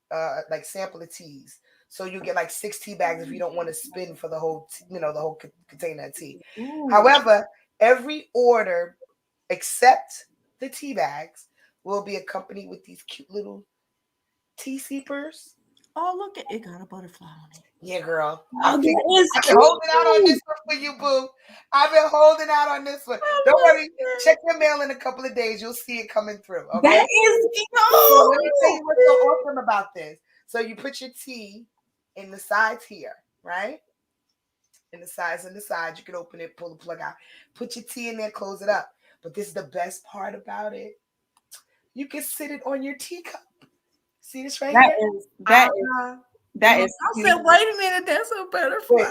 like sampler teas. So you get like 6 tea bags if you don't want to spin for the whole, the whole container of tea. Ooh. However, every order except the tea bags will be accompanied with these cute little tea seepers. Oh, look at it, got a butterfly on it. Yeah, girl. Oh, that is I've been cute. holding out on this one for you, boo. I've been holding out on this one. Don't worry. Check your mail in a couple of days. You'll see it coming through. Okay. That is So let me tell you what's so awesome about this. So you put your tea in the sides here, right? In the sides, you can open it, pull the plug out, put your tea in there, close it up. But this is the best part about it. You can sit it on your teacup. See this right That here? is that is I said, wait a minute, that's a butterfly. Wait.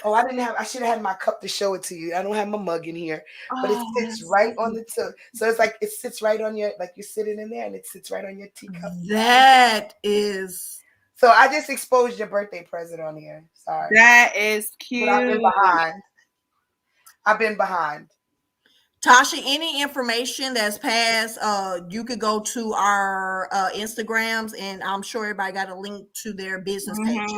Oh, I should have had my cup to show it to you. I don't have my mug in here, but it sits right on the tip. So it's like it sits right on your, like you're sitting in there and it sits right on your teacup. That is. So I just exposed your birthday present on here. Sorry. That is cute. But I've been behind. Tasha, any information that's passed, you could go to our Instagrams, and I'm sure everybody got a link to their business page.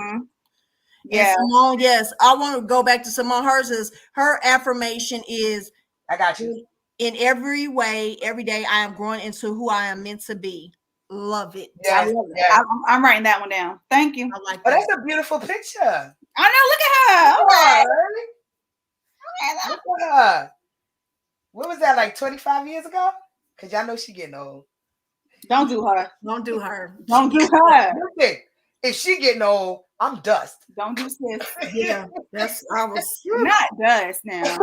Yeah. And Simone, yes, I want to go back to Simone. Her affirmation is, I got you. In every way, every day, I am growing into who I am meant to be. Love it. Yes, I love it. I'm writing that one down. Thank you. I like Oh, that. that's a beautiful picture. I know. Look at her. Okay. Okay. Look at her. What was that, like 25 years ago? Because y'all know she getting old. Don't do her. Don't do her. Don't do her. Listen, if she getting old, I'm dust. Don't do sis. Yeah, I was Not dust now.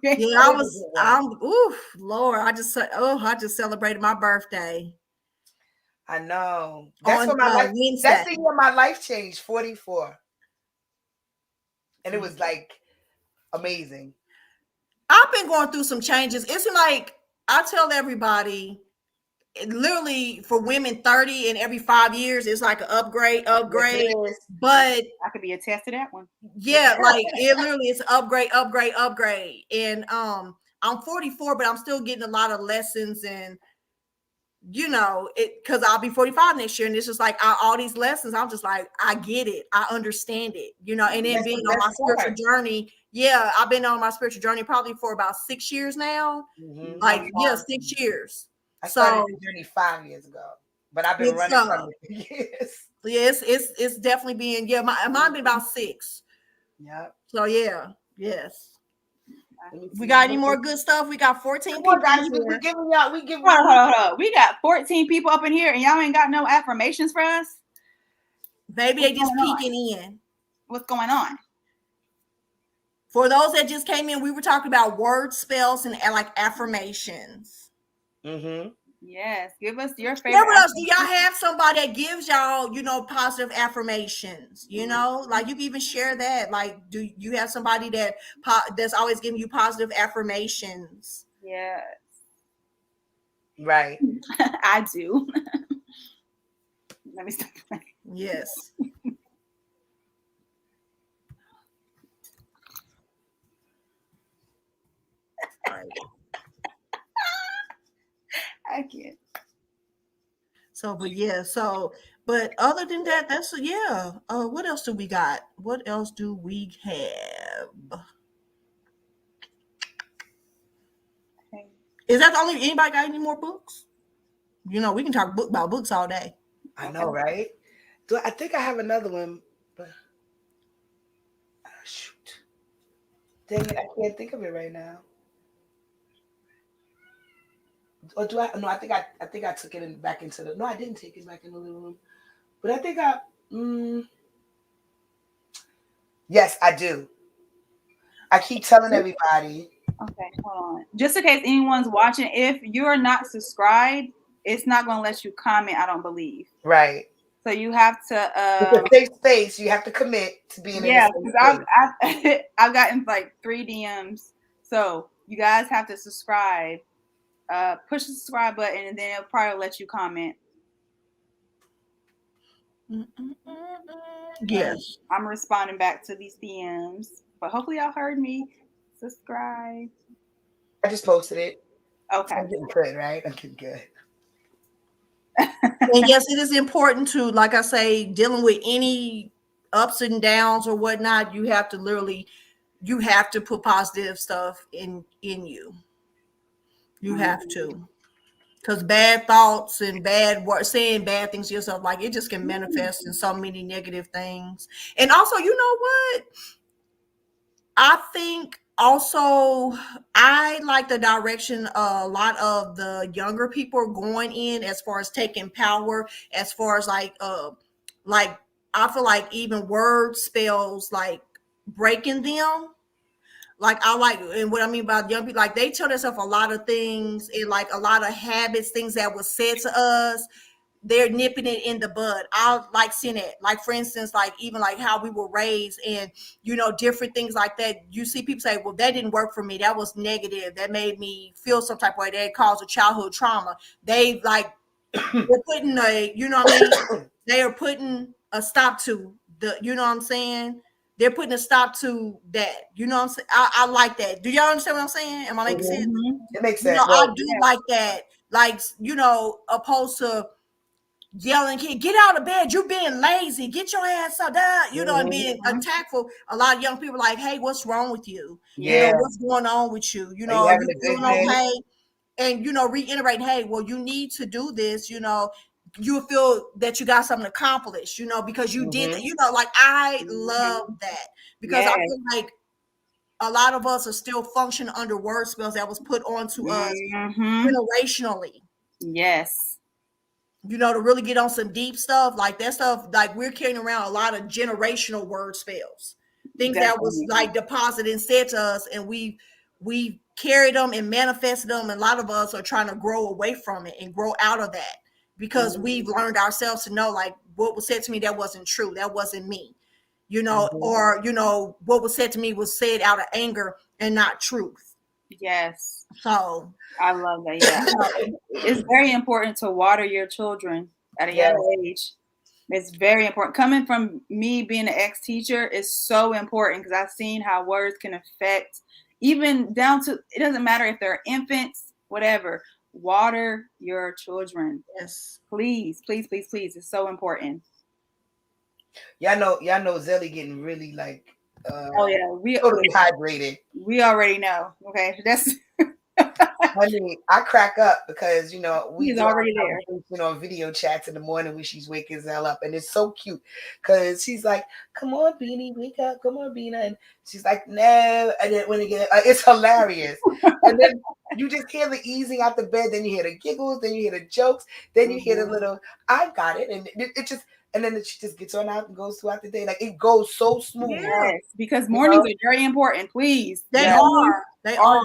Yeah, oof, Lord, I just celebrated my birthday. I know. That's On when my life. Wednesday. That's the year my life changed. 44, and it was like amazing. I've been going through some changes. It's like I tell everybody, literally for women, 30 and every 5 years, it's like an upgrade. Yes, But I could be attest to that one. yeah, like it literally is upgrade. And I'm 44, but I'm still getting a lot of lessons, and because I'll be 45 next year, and it's just like all these lessons. I'm just like, I get it, I understand it, and then being on my spiritual journey. Yeah, I've been on my spiritual journey probably for about 6 years now. Mm-hmm. Like 6 years. I started the journey 5 years ago, but I've been running from it for years. Yes, it's definitely been mine been about 6. Yeah. So yeah, yes. We got any more good stuff? We got 14 people. Guys, we giving y'all. Hold on. We got 14 people up in here, and y'all ain't got no affirmations for us. Maybe they just peeking in. What's going on? For those that just came in, we were talking about word spells and like affirmations. Mm-hmm. Yes, give us your favorite. What else? Do y'all have somebody that gives y'all, positive affirmations? Like you can even share that. Like, do you have somebody that's always giving you positive affirmations? Yes. Right. I do. Let me stop playing. Yes. Right. I can't. But other than that, what else do we got? What else do we have? Okay. Is that the only, anybody got any more books? We can talk about books all day. I know, right? I think I have another one, but shoot. Dang it, I can't think of it right now. Or do I? No, I think I took it back into the. No, I didn't take it back in the living room. But I think yes, I do. I keep telling everybody. Okay, hold on. Just in case anyone's watching, if you're not subscribed, it's not going to let you comment, I don't believe. Right. So you have to. It's a safe space. You have to commit to being in a safe space. I've gotten like 3 DMs. So you guys have to subscribe. Push the subscribe button, and then it'll probably let you comment. Yes. I'm responding back to these DMs, but hopefully y'all heard me. Subscribe. I just posted it. Okay. I'm getting good, right? I'm getting good. And yes, it is important to, like I say, dealing with any ups and downs or whatnot. You have to literally, you have to put positive stuff in you. You have to, because bad thoughts and bad words, saying bad things to yourself, like it just can manifest in so many negative things. And also, you know what? I think also I like the direction a lot of the younger people are going in as far as taking power, as far as like I feel like even word spells like breaking them. Like I like, and what I mean by young people, like they tell themselves a lot of things and like a lot of habits, things that was said to us, they're nipping it in the bud. I like seeing it. Like for instance, like even like how we were raised and different things like that. You see people say, well, that didn't work for me. That was negative. That made me feel some type of way. That caused a childhood trauma. They like they're putting a, what I mean? They are putting a stop to the, what I'm saying? They're putting a stop to that. You know what I'm saying? I like that. Do y'all understand what I'm saying? Am I making sense? It makes sense. I Well, do like that. Like, opposed to yelling, kid, get out of bed. You being lazy. Get your ass up. And being attackful. A lot of young people are like, hey, what's wrong with you? yeah. What's going on with you? Are you Are having you a good feeling day? okay? And reiterate, hey, well, you need to do this. You feel that you got something accomplished. Because you did that. Like I love that because I Yes. feel like a lot of us are still functioning under word spells that was put onto us generationally. Yes. To really get on some deep stuff, like that stuff, like we're carrying around a lot of generational word spells, things that was Definitely. like deposited and said to us, and we carried them and manifested them. And a lot of us are trying to grow away from it and grow out of that because we've learned ourselves to know, like, what was said to me that wasn't true, that wasn't me, or what was said to me was said out of anger and not truth. Yes. So I love that. Yeah. It's very important to water your children at a young age. It's very important. Coming from me being an ex-teacher is so important because I've seen how words can affect, even down to, it doesn't matter if they're infants, whatever. Water your children. yes, Please, please, please, please. It's so important. Y'all know Zelly getting really like Oh yeah, totally hydrated. we already know. Okay, that's Honey, I crack up because we he's do our already there. conversation on video chats in the morning when she's waking Zell up, and it's so cute because she's like, "Come on, Beanie, wake up! Come on, Beanie," and she's like, "No," and then when again, it's hilarious, and then you just hear the easing out the bed, then you hear the giggles, then you hear the jokes, then you hear the little, "I got it," and it just, and then she just gets on out and goes throughout the day, like it goes so smooth. yeah, Yes, because mornings are very important. Please, they Yeah. are, they are.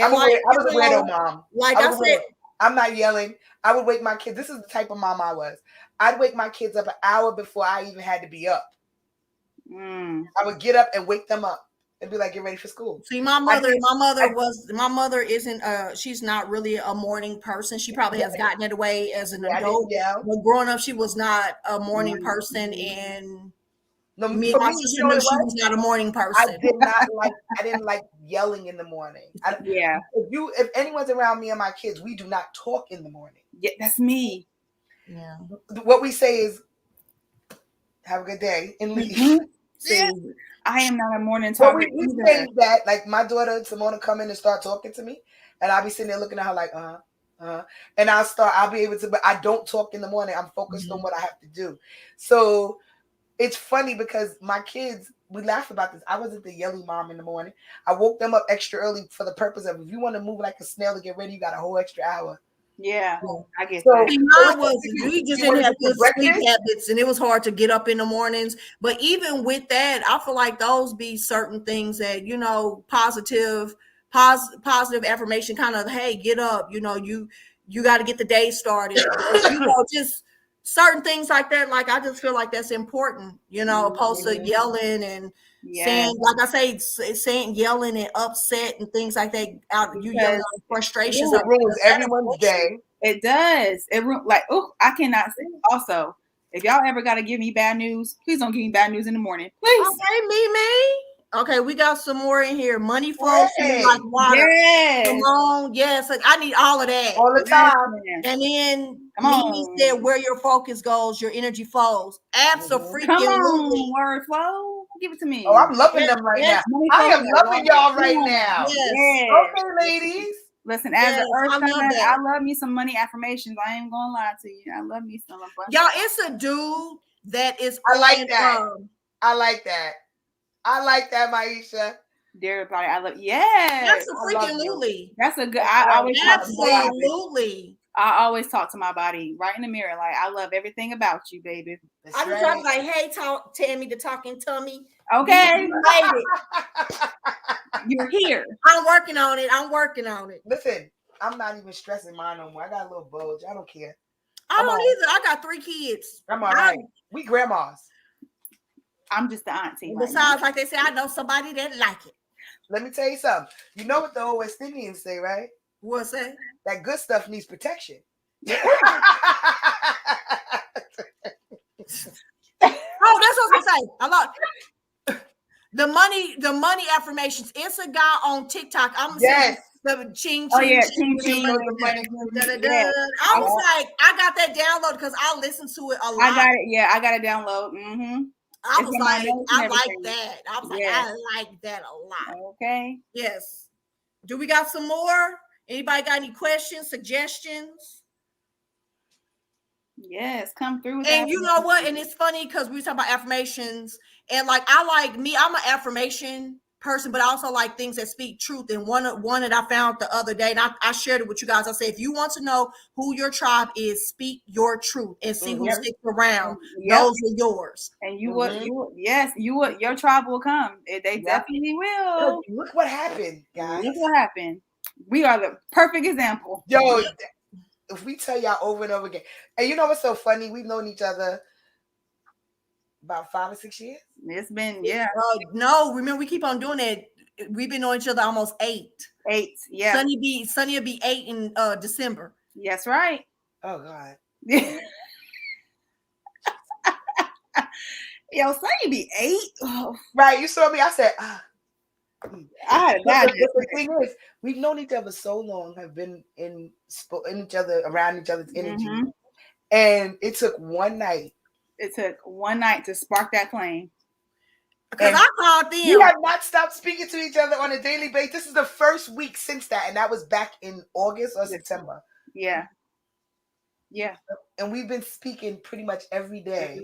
I And was a weirdo mom. like I I was a said, weirdo. I'm not yelling. I would wake my kids. This is the type of mom I was. I'd wake my kids up an hour before I even had to be up. I would get up and wake them up and be like, "Get ready for school." see, my mother isn't she's not really a morning person. She probably has gotten it away as an I didn't adult. yell. But growing up, she was not a morning person, Mhm. and No, me and for my me, you sister know what knew it she was? was not a morning I person. did not like. I didn't like yelling in the morning. Yeah, If anyone's around me and my kids, we do not talk in the morning. yeah, that's me. Yeah. What we say is, "Have a good day," and leave. See, I am not a morning But talker we either. say that, like my daughter Simona come in and start talking to me, and I'll be sitting there looking at her like, and I'll be able to, but I don't talk in the morning. I'm focused on what I have to do. So it's funny because my kids, we laugh about this. I wasn't the yelly mom in the morning. I woke them up extra early for the purpose of, if you want to move like a snail to get ready, you got a whole extra hour. Yeah, I get So that. See, what's mine up was, to you? we just You want didn't to have get your good sleep breakfast? habits, and it was hard to get up in the mornings. But even with that, I feel like those be certain things that positive affirmation, kind of, hey, get up. You got to get the day started. Just certain things like that. Like I just feel like that's important. Opposed to yelling and Yeah, saying, like I say, saying yelling and upset and things like that. Out you yelling because out of frustrations. It ruins That everyone's affects you. day. it does. Like, oh, I cannot say. Also, if y'all ever got to give me bad news, please don't give me bad news in the morning. Please. Okay, me. Okay, we got some more in here. Money flows to me Hey, like water. Yes. Come on, yes, like, I need all of that. all the time. Listen. And then Come Mimi on. said, "Where your focus goes, your energy flows." Absolutely. Come on, word flow. Give it to me. Oh, I'm loving Yes, them right yes, now. Money I flows am like loving water. y'all Come right on. now. yes, Yes. Okay, ladies. Listen, as yes. an earth I love sign, that. I love me some money affirmations. I ain't gonna lie to you. I love me some. Y'all, it's a dude that is I like on. that. I like that. I like that, Maisha. Dear everybody, I love. Yes, Absolutely. that's a good. That's I right. always talk to my body. Absolutely. I always talk to my body right in the mirror. Like, I love everything about you, baby. That's I just right. like, hey, Tammy, the talking tummy. Okay, You made it. you're here. I'm working on it. I'm working on it. Listen, I'm not even stressing mine no more. I got a little bulge. I don't care. I don't either. I got 3 kids. I'm all right. We grandmas. I'm just the auntie. And Right besides, now. like they say, I know somebody that like it. Let me tell you something. You know what the old West Indians say, right? What's that? That good stuff needs protection. Oh, that's what I was gonna say. I love the money affirmations. It's a guy on TikTok. I'm gonna Yes. say the ching Oh ching yeah, ching. ching ching. the money. Yeah. I was like, I got that download because I listen to it a lot. I got it. Yeah, I got it download. Mm-hmm. I It's was in my like, notes I and like everything. that. I was like, Yeah. I like that a lot. Okay. Yes. Do we got some more? Anybody got any questions, suggestions? Yes, come through with And that. you know what? And it's funny because we talk about affirmations, and like I like me, I'm an affirmation person, but I also like things that speak truth. And one that I found the other day, and I shared it with you guys. I said, if you want to know who your tribe is, speak your truth and see who sticks around. Yep. Those are yours. And you would, your tribe will come. They definitely will. Look what happened, guys. Look what happened. We are the perfect example. Yo, if we tell y'all over and over again, and you know what's so funny? We've known each other about 5 or 6 years. It's been No, remember we keep on doing it. We've been knowing each other almost 8. 8. Yeah. Sunny will be 8 in December. That's right. Oh God. Yo, Sunny be 8. Oh. Right, you saw me. I said, I had that. The thing is, we've known each other so long, have been in each other, around each other's energy, and it took one night. It took one night to spark that flame. Because I called them. We have not stopped speaking to each other on a daily basis. This is the first week since that, and that was back in August or September. Yeah. Yeah. And we've been speaking pretty much every day.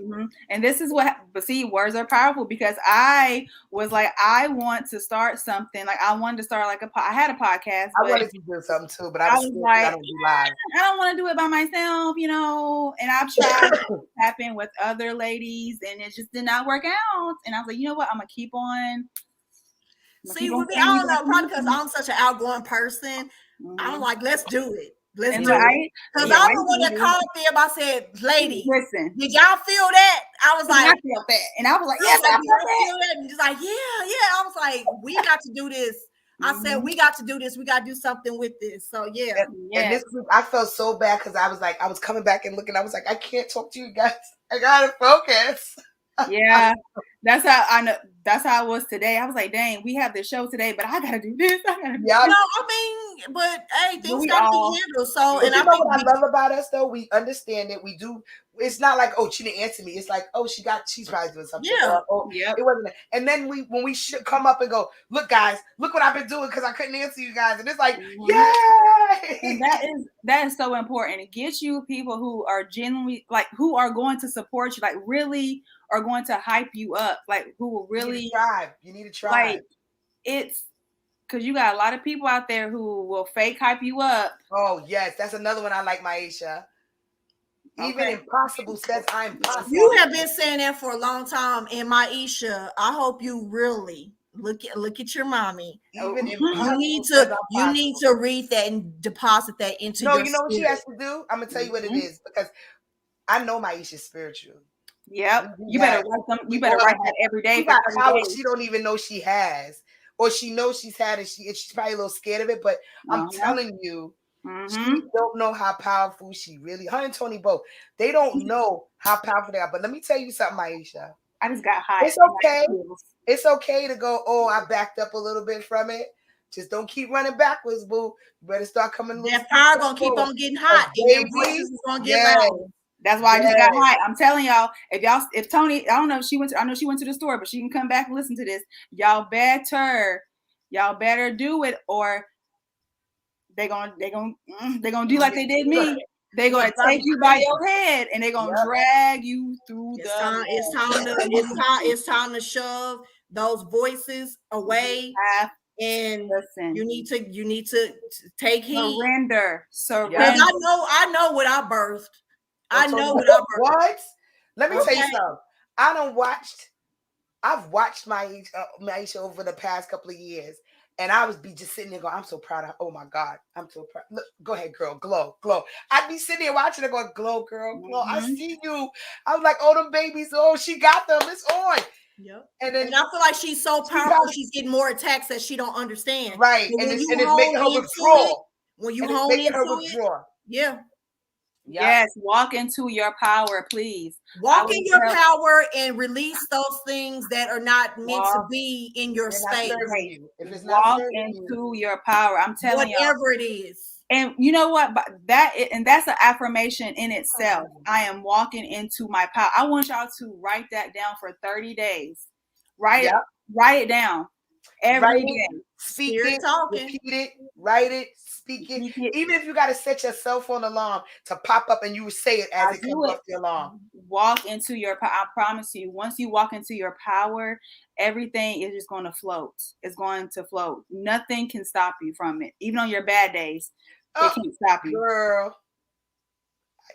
And this is but see, words are powerful, because I was like, I want to start something. Like, I wanted to start like I had a podcast. I wanted to do something too, but I was like, I don't do live. I don't want to do it by myself, and I've tried to tap in with other ladies, and it just did not work out. And I was like, you know what? I'm gonna keep on. See, with me, I don't know, probably because I'm such an outgoing person. I'm like, let's do it. Let's do it. Because I'm the one that called them. I said, lady, listen, did y'all feel that? I was like, I felt that. And I was like, yes, I felt that. And just like, yeah. I was like, we got to do this. I said, we got to do this. We got to do something with this. So, yeah. And this week, I felt so bad because I was like, I was coming back and looking. I was like, I can't talk to you guys. I got to focus. Yeah. That's how I know. That's how I was today. I was like, dang, we have this show today, but I gotta do this. I gotta do No, I mean, but hey, things gotta be handled. So, and I think what I love about us though, we understand it. We do. It's not like, oh, she didn't answer me. It's like, oh, she's probably doing something. Yeah. Or, it wasn't. And then when we should come up and go, look, guys, look what I've been doing because I couldn't answer you guys. And it's like, yay! And that is so important. It gets you people who are genuinely who are going to support you, really are going to hype you up, who will really You need to try. It's because you got a lot of people out there who will fake hype you up. Oh yes, that's another one I like, Maisha. Even Impossible says I'm possible. You have been saying that for a long time, and Maisha, I hope you really look at your mommy. Even you need to read that and deposit that into your you know what she has to do? I'm gonna tell you what it is, because I know Maisha's spiritual. Yep. You better write them. You better write that every day. She got power she don't even know she has, or she knows she's had it. She's probably a little scared of it, but I'm telling you, she don't know how powerful she really. Her and Tony both. They don't know how powerful they are. But let me tell you something, Maisha. I just got high. It's okay. It's okay to go, oh, I backed up a little bit from it. Just don't keep running backwards, boo. You better start coming a little. That fire gonna keep on getting hot, and your voices is gonna get yes, loud. That's why I just yes. got hot. I'm telling y'all, if Tony, I don't know if she went to, I know she went to the store, but she can come back and listen to this. Y'all better do it, or they gonna do like they did me. They're gonna take you by your head and they're gonna drag you through It's time to shove those voices away. And listen, you need to take heed. Surrender. Because I know what I birthed. I know what I birthed. What? Let me tell you something. I've watched Maisha over the past couple of years, and I would be just sitting there going, I'm so proud of, oh my God, I'm so proud. Look, go ahead, girl, glow. I'd be sitting there watching her going, glow, girl, glow. I see you. I was like, oh, them babies, oh, she got them. It's on. Yep. And then I feel like she's so powerful, she's getting more attacks that she don't understand. Right. But And it's making her withdraw. When you hone into it, yeah. Yes, walk into your power, please. Walk in your power and release those things that are not meant to be in your space. If it's walk into your power, I'm telling you, whatever it is. And you know what? That's an affirmation in itself. I am walking into my power. I want y'all to write that down for 30 days. Write it down every day. Speak it, repeat it, write it, speak it. Even if you got to set your cell phone alarm to pop up and you say it as it comes off the alarm. Walk into your power. I promise you, once you walk into your power, everything is just going to float. It's going to float. Nothing can stop you from it. Even on your bad days, it can't stop you. Girl,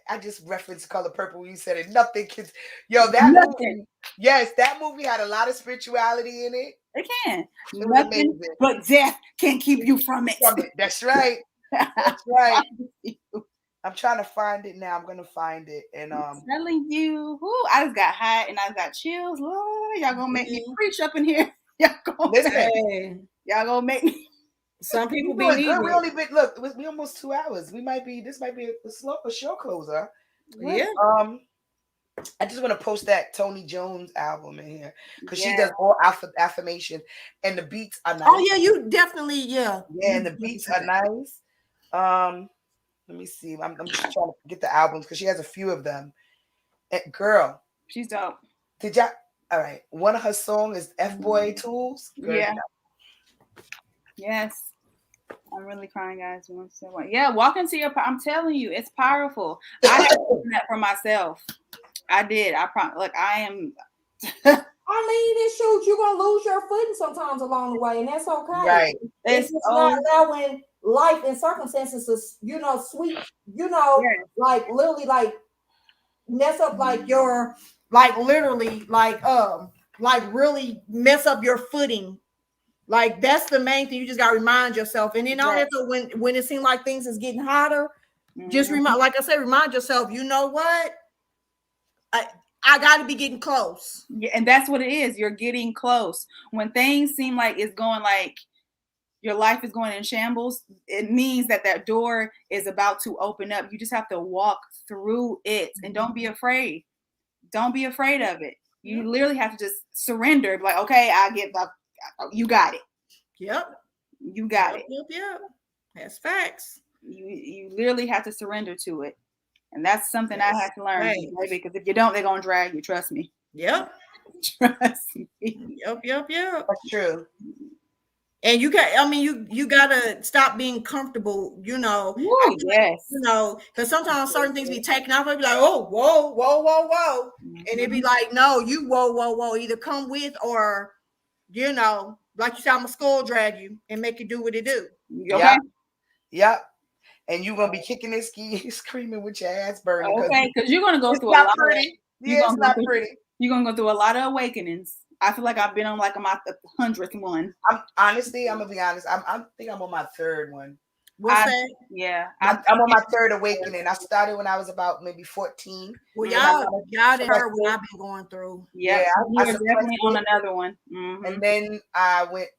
I just referenced Color Purple when you said it. Nothing can. Yo, that movie. Yes, that movie had a lot of spirituality in it. It can. It was amazing. But death can keep you from it. That's right. That's right. I'm trying to find it now. I'm gonna find it. And I'm telling you, I just got hot and I got chills. Ooh, y'all gonna make me preach up in here. Y'all gonna make me. Some people be good. We only been look. We almost 2 hours. This might be a show closer. Yeah. I just want to post that Tony Jones album in here because she does all affirmation and the beats are nice. Oh yeah, you definitely and the beats are nice. Let me see. I'm just trying to get the albums because she has a few of them. And girl, she's dope. Did y'all? All right. One of her songs is F-Boy Tools. Girl, yeah. Yes. I'm really crying, guys. Yeah, walk into your power. I'm telling you, it's powerful. I have done that for myself. I did. I am. It shows you're gonna lose your footing sometimes along the way, and that's okay. Right. It's just not allowing life and circumstances to, sweep, like literally, like mess up, like your, like literally, like really mess up your footing. Like that's the main thing. You just gotta remind yourself, and then all that. So when it seems like things is getting hotter, just remind yourself. You know what? I got to be getting close. Yeah, and that's what it is. You're getting close. When things seem like it's going like your life is going in shambles, it means that door is about to open up. You just have to walk through it and don't be afraid. Don't be afraid of it. You literally have to just surrender. Like, okay, you got it. Yep. You got it. Yep. That's facts. You literally have to surrender to it. And that's something I had to learn, baby, because if you don't, they're going to drag you. Trust me. Yep. Trust me. Yep. That's true. And you got to stop being comfortable, Ooh, yes. Because sometimes certain things be taken off. I'd be like, oh, whoa. And it'd be like, no, you whoa. Either come with or, like you said, I'm going to skull drag you and make you do what it do. Okay? Yep. And you're going to be kicking and screaming with your ass burning. Okay, because you're going to go through a lot. It's not pretty. You're going to go through a lot of awakenings. I feel like I've been on my 100th one. I'm going to be honest. I think I'm on my third one. What's that? Yeah. I'm on my third awakening. I started when I was about maybe 14. Well, y'all didn't heard what I've been going through. Yeah, I was definitely on another one. Mm-hmm. And then I went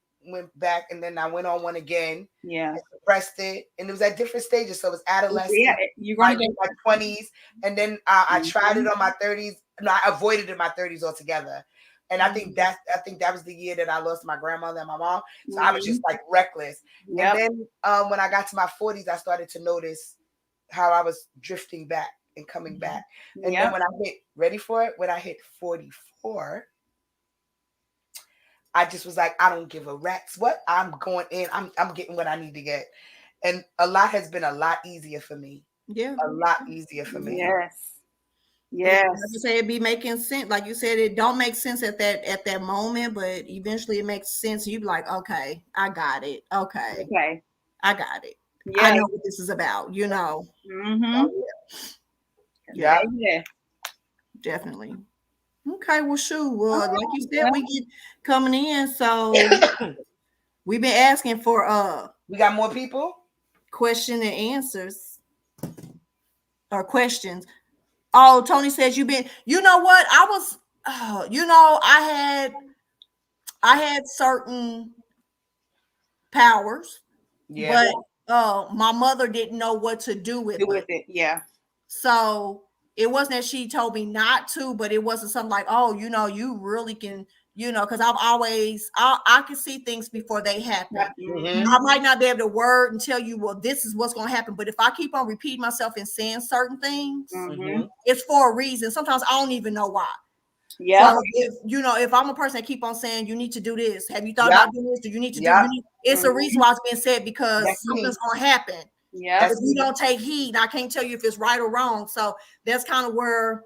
back, and then I went on one again. Yeah, I suppressed it, and it was at different stages. So it was adolescent, you're going to my 20s, and then I tried it on my 30s. No, I avoided it in my 30s altogether, And I think that was the year that I lost my grandmother and my mom. So I was just Mm-hmm. like reckless. Yep. And then when I got to my 40s, I started to notice how I was drifting back and coming back. And then Yep. when I hit, ready for it, when I hit 44, I just was like, I don't give a rat's what. I'm going in. I'm getting what I need to get. And a lot has been a lot easier for me. Yeah. A lot easier for me. Yes. Yeah, Yes. like you say, it be making sense. Like you said, it don't make sense at that moment, but eventually it makes sense. You be like, okay, I got it. Okay, Okay. I got it. I Yes. know what this is about. You know. Mm-hmm. Yeah. Yeah. Definitely. Okay, well, shoot. Well, All like you right, said, well. we get coming in, so we've been asking for We got more people? question and answers or questions. Oh, Tony says you've been. You know what? I was. You know, I had certain powers, Yeah. but my mother didn't know what to do with Do them. with it. Yeah. So it wasn't that she told me not to, but it wasn't something like, oh, you know, you really can, you know, because I can see things before they happen. Mm-hmm. I might not be able to word and tell you, well, this is what's going to happen. But if I keep on repeating myself and saying certain things, Mm-hmm. it's for a reason. Sometimes I don't even know why. Yeah. So if I'm a person that keep on saying you need to do this, have you thought Yeah. about doing this? Do you need to Yeah. do? It's a reason why it's being said because That's me. something's going to happen. Yeah. If you don't take heed, I can't tell you if it's right or wrong. So that's kind of where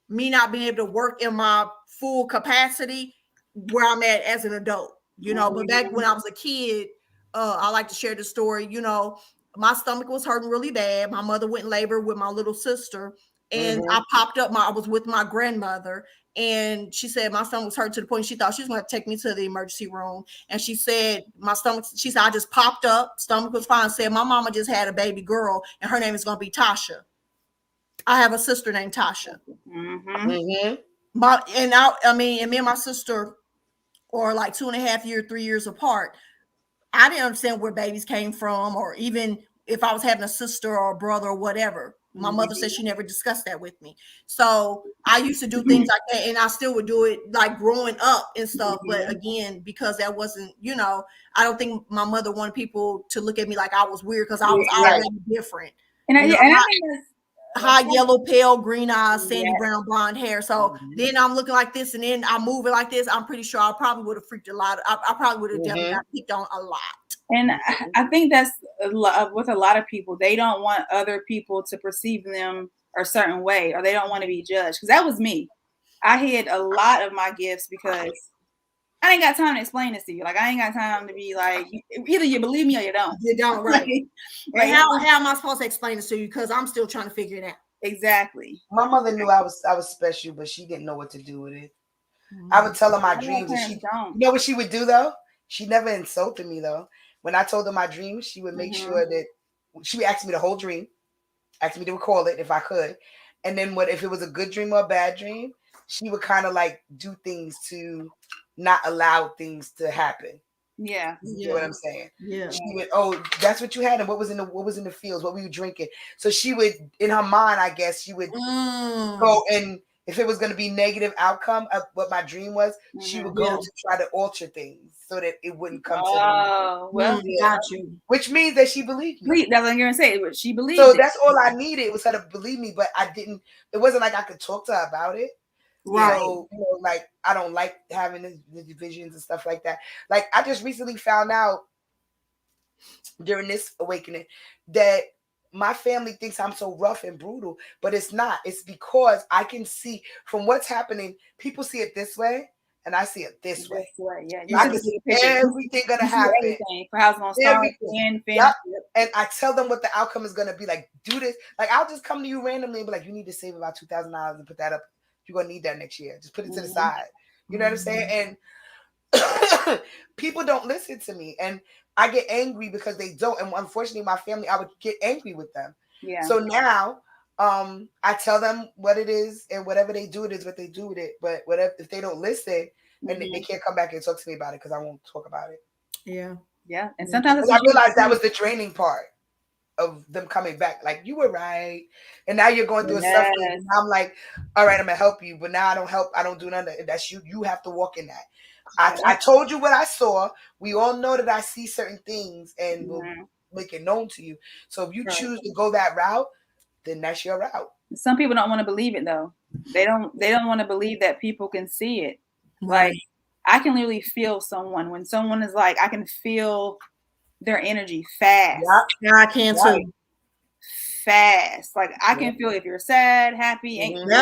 me not being able to work in my full capacity, where I'm at as an adult, you know. But back when I was a kid, I like to share the story. You know, my stomach was hurting really bad. My mother went in labor with my little sister, and I popped up. I was with my grandmother, and she said my stomach was hurting to the point she thought she was going to take me to the emergency room. And she said my stomach. She said I just popped up. Stomach was fine. Said my mama just had a baby girl, and her name is going to be Tasha. I have a sister named Tasha. Mm-hmm. And me and my sister are like 2.5 years, 3 years apart. I didn't understand where babies came from, or even if I was having a sister or a brother or whatever. My mother said she never discussed that with me. So I used to do things like that, and I still would do it like growing up and stuff. But again, because that wasn't, you know, I don't think my mother wanted people to look at me like I was weird because I was already different. And I You know, think that's high yellow, pale, green eyes, sandy Yeah. brown, blonde hair. So then I'm looking like this, and then I'm moving like this. I'm pretty sure I probably would have freaked a lot. I probably would have definitely got picked on a lot. And I think that's with a lot of people. They don't want other people to perceive them a certain way, or they don't want to be judged. Because that was me. I hid a lot of my gifts because I ain't got time to explain this to you. Like, I ain't got time to be like, either you believe me or you don't. You don't, right? Like, how am I supposed to explain this to you? Because I'm still trying to figure it out. Exactly. My mother knew I was special, but she didn't know what to do with it. I would tell her my dreams, and you know what she would do though? She never insulted me though. When I told her my dreams, she would make sure that she would ask me the whole dream, ask me to recall it if I could, and then if it was a good dream or a bad dream, she would kind of like do things to not allow things to happen. Yeah. You know what I'm saying? Yeah. She would, oh, that's what you had, and what was in the fields? What were you drinking? So she would, in her mind, I guess, she would go, and if it was going to be negative outcome of what my dream was, she would go to try to alter things so that it wouldn't come to me. Well, got you. Which means that she believed me. That's what I'm gonna say. She believed. So that's all I needed was her to believe me, but I didn't. It wasn't like I could talk to her about it. Right. So, you know, like I don't like having the divisions and stuff like that. Like I just recently found out during this awakening that my family thinks I'm so rough and brutal, but it's not. It's because I can see from what's happening. People see it this way, and I see it this way. Yeah, I can see everything gonna happen. For how it's gonna start and finish. And I tell them what the outcome is gonna be. Like, do this. Like, I'll just come to you randomly and be like, "You need to save about $2,000 and put that up. You're gonna need that next year. Just put it to the side." You know what I'm saying? And people don't listen to me, and I get angry because they don't. And unfortunately, my family, I would get angry with them. Yeah. So now, I tell them what it is, and whatever they do, it is what they do with it. But whatever, if they don't listen, and they can't come back and talk to me about it because I won't talk about it. Yeah. Yeah. And sometimes I realized that was the draining part. of them coming back. Like, you were right. And now you're going through a suffering. Yes. And I'm like, all right, I'm gonna help you. But now I don't help. I don't do none of it. That's you. You have to walk in that. I told you what I saw. We all know that I see certain things and will make it known to you. So if you choose to go that route, then that's your route. Some people don't want to believe it though. They don't want to believe that people can see it. Right. Like, I can literally feel someone when someone is like, I can feel their energy fast. Yeah, I can too. Fast. Like, I can feel if you're sad, happy, angry.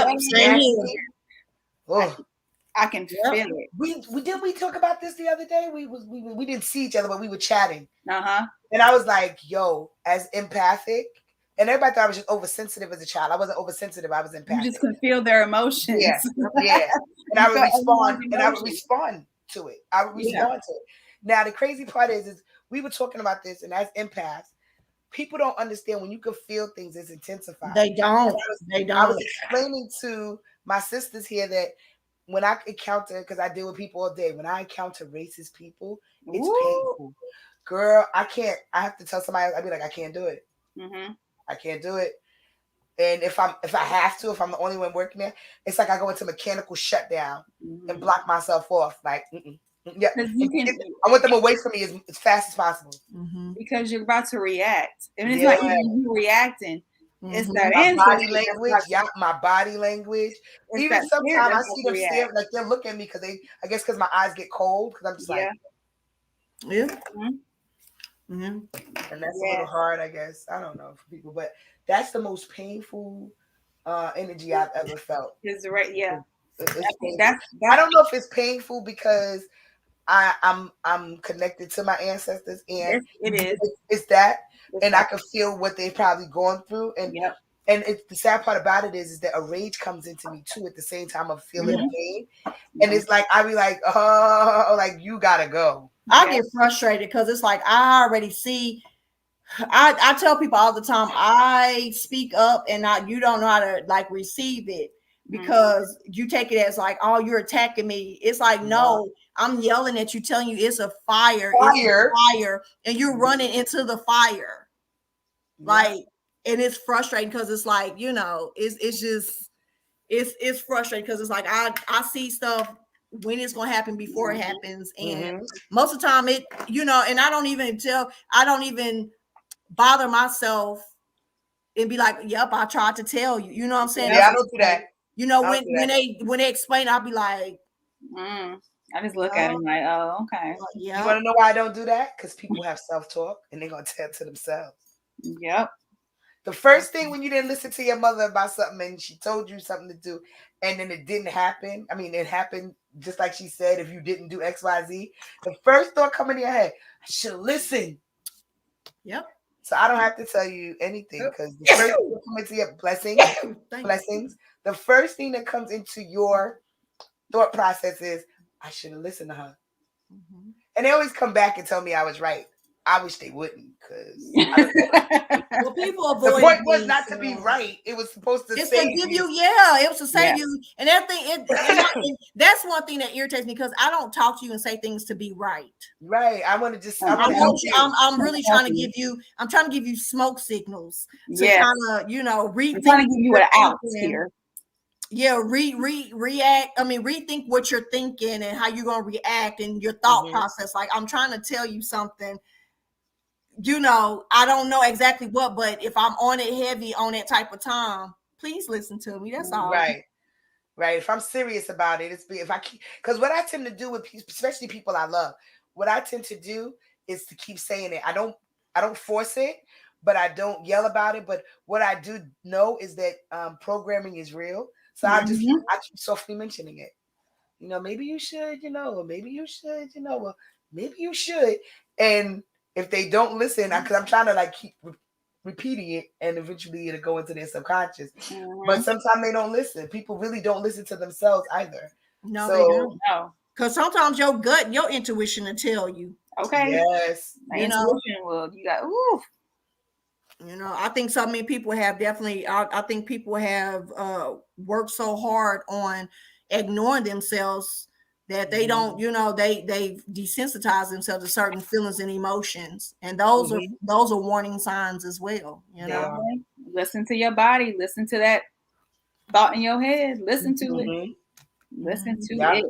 I can feel it. We talk about this the other day. We didn't see each other, but we were chatting. Uh-huh. And I was like, yo, as empathic, and everybody thought I was just oversensitive as a child. I wasn't oversensitive. I was empathic. You just can feel their emotions. Yeah. And I would respond to it. I would respond to it. Now, the crazy part is we were talking about this, and as empaths, people don't understand when you can feel things, it's intensified. They don't. I was explaining to my sisters here that when I encounter, because I deal with people all day, when I encounter racist people, it's painful. Girl, I have to tell somebody, I'd be like, I can't do it. I can't do it. And if I'm the only one working there, it's like I go into mechanical shutdown and block myself off. Like, yeah, I want them away from me as fast as possible. Because you're about to react. And it's not even you reacting. It's that body language. Yeah, my body language. Even sometimes I see them stare, like they're looking at me because I guess because my eyes get cold because I'm just like, and that's a little hard, I guess. I don't know for people, but that's the most painful energy I've ever felt. It's right, yeah. I don't know if it's painful because I'm connected to my ancestors, and it is. It's that, and I can feel what they've probably gone through, and the sad part about it is that a rage comes into me too at the same time of feeling the pain, and it's like I be like, oh, like you gotta go. I get frustrated because it's like I already see. I tell people all the time, I speak up and you don't know how to like receive it because you take it as like, oh, you're attacking me. It's like, no, I'm yelling at you, telling you it's a fire. It's a fire, and you're running into the fire. Like, and it's frustrating because it's like, it's just, it's frustrating because it's like, I see stuff when it's going to happen before it happens. And most of the time and I don't even bother myself and be like, yep, I tried to tell you. You know what I'm saying? Yeah, I don't do that. When they explain, I'll be like, I just look at him like, oh, okay. You want to know why I don't do that? Because people have self-talk and they're going to tell to themselves. Yep. The first thing when you didn't listen to your mother about something and she told you something to do and then it didn't happen. I mean, it happened just like she said, if you didn't do X, Y, Z, the first thought coming in your head, I should listen. Yep. So I don't have to tell you anything because the first thing that comes into your blessings. The first thing that comes into your thought process is, I should have listened to her. And they always come back and tell me I was right. I wish they wouldn't, because people avoid the point was not to be right. It was supposed to save give you. It was to save you. And that thing, that's one thing that irritates me because I don't talk to you and say things to be right. Right. I want to just. I'm really trying to give you. I'm trying to give you smoke signals to kind of rethink. I'm trying to give you an out here. Yeah, react. I mean, rethink what you're thinking and how you're gonna react and your thought process. Like, I'm trying to tell you something. I don't know exactly what, but if I'm on it heavy on that type of time, please listen to me. That's all. Right. If I'm serious about it, because what I tend to do with people, especially people I love, what I tend to do is to keep saying it. I don't force it, but I don't yell about it. But what I do know is that programming is real. So I keep softly mentioning it. Maybe you should, or maybe you should, or maybe you should. And if they don't listen, because I'm trying to keep repeating it, and eventually it'll go into their subconscious. But sometimes they don't listen. People really don't listen to themselves either. No, they don't. No, because sometimes your gut, your intuition will tell you. Okay. Yes. Intuition will. You got. Ooh. I think so many people have definitely. I think people have worked so hard on ignoring themselves that they don't, they desensitize themselves to certain feelings and emotions, and those are warning signs as well. Listen to your body. Listen to that thought in your head. Listen to it. Listen to it.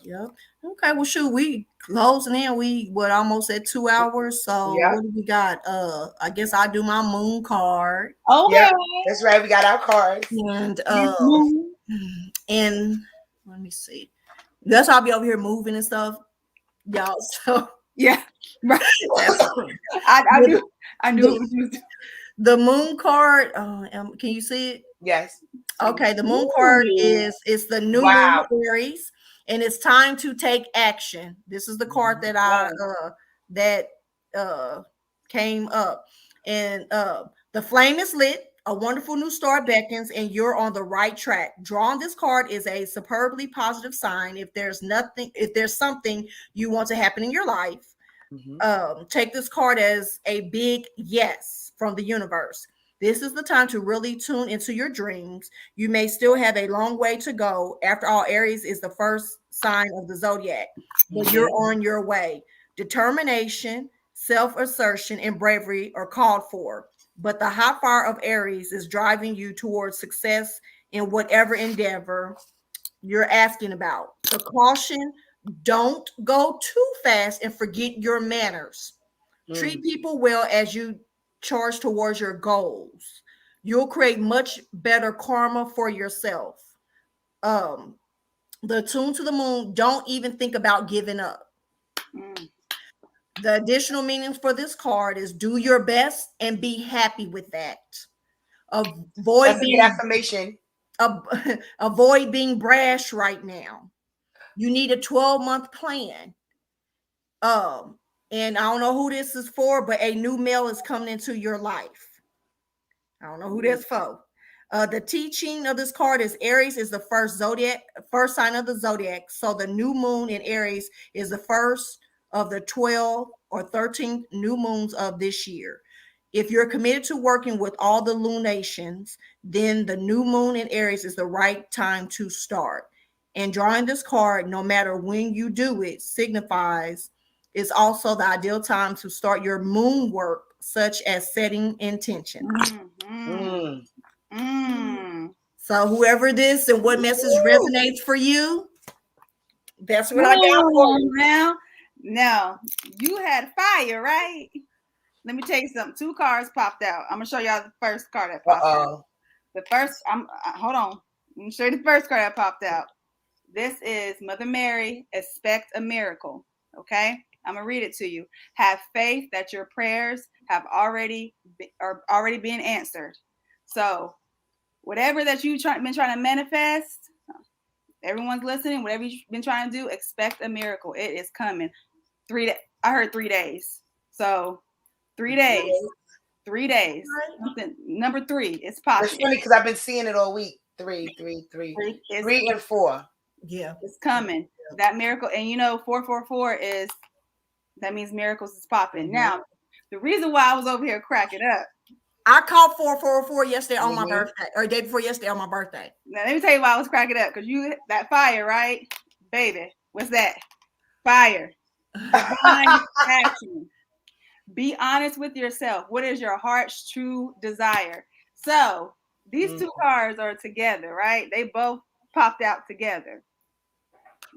Yep. Okay. Well, shoot, we closing in. We almost at 2 hours. So what do we got? I guess I'll do my moon card. Okay. Yep, that's right. We got our cards. And let me see. That's why I'll be over here moving and stuff, y'all. So yeah, right. I knew. The moon card. Can you see it? Yes. Okay. The moon card is the new moon Aries, and it's time to take action. This is the card that came up, and the flame is lit. A wonderful new start beckons, and you're on the right track. Drawing this card is a superbly positive sign. If there's something you want to happen in your life, take this card as a big yes from the universe. This is the time to really tune into your dreams. You may still have a long way to go. After all, Aries is the first sign of the zodiac, but you're on your way. Determination, self-assertion, and bravery are called for. But the hot fire of Aries is driving you towards success in whatever endeavor you're asking about. So caution, don't go too fast and forget your manners. Treat people well as you charge towards your goals. You'll create much better karma for yourself. The tune to the moon, don't even think about giving up. The additional meanings for this card is do your best and be happy with that. Avoid being affirmation. Avoid being brash right now. You need a 12-month plan. And I don't know who this is for, but a new male is coming into your life. I don't know who that's for. The teaching of this card is Aries is the first sign of the zodiac. So the new moon in Aries is the first of the 12 or 13 new moons of this year. If you're committed to working with all the lunations, then the new moon in Aries is the right time to start. And drawing this card, no matter when you do it, signifies it's also the ideal time to start your moon work, such as setting intentions. So whoever this and what message resonates for you, that's what I got for you. Now, you had fire, right? Let me tell you something. 2 cards popped out. I'm gonna show y'all the first card that popped out. The first, hold on. Let me show you the first card that popped out. This is Mother Mary. Expect a miracle. Okay, I'm gonna read it to you. Have faith that your prayers are already being answered. So, whatever that you've been trying to manifest, everyone's listening. Whatever you've been trying to do, expect a miracle. It is coming. I heard 3 days. So 3 days. 3 days. Number 3 is popping. It's funny because I've been seeing it all week. 3, 3, 3. 3 and 4. Yeah. It's coming. Yeah. That miracle. And 444 that means miracles is popping. Now, the reason why I was over here cracking up. I called 444 yesterday on my birthday, or day before yesterday on my birthday. Now, let me tell you why I was cracking up. Because that fire, right? Baby, what's that? Fire. Divine action. Be honest with yourself. What is your heart's true desire? So these 2 cards are together, right? They both popped out together.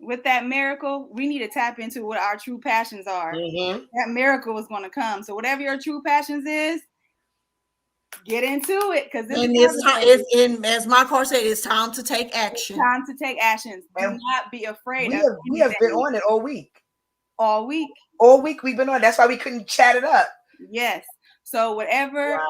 With that miracle, we need to tap into what our true passions are. That miracle is going to come. So whatever your true passions is, get into it. Because as my card said, it's time to take action. It's time to take actions. Do not be afraid. We have been on it all week. All week. All week we've been on. That's why we couldn't chat it up. Yes. So whatever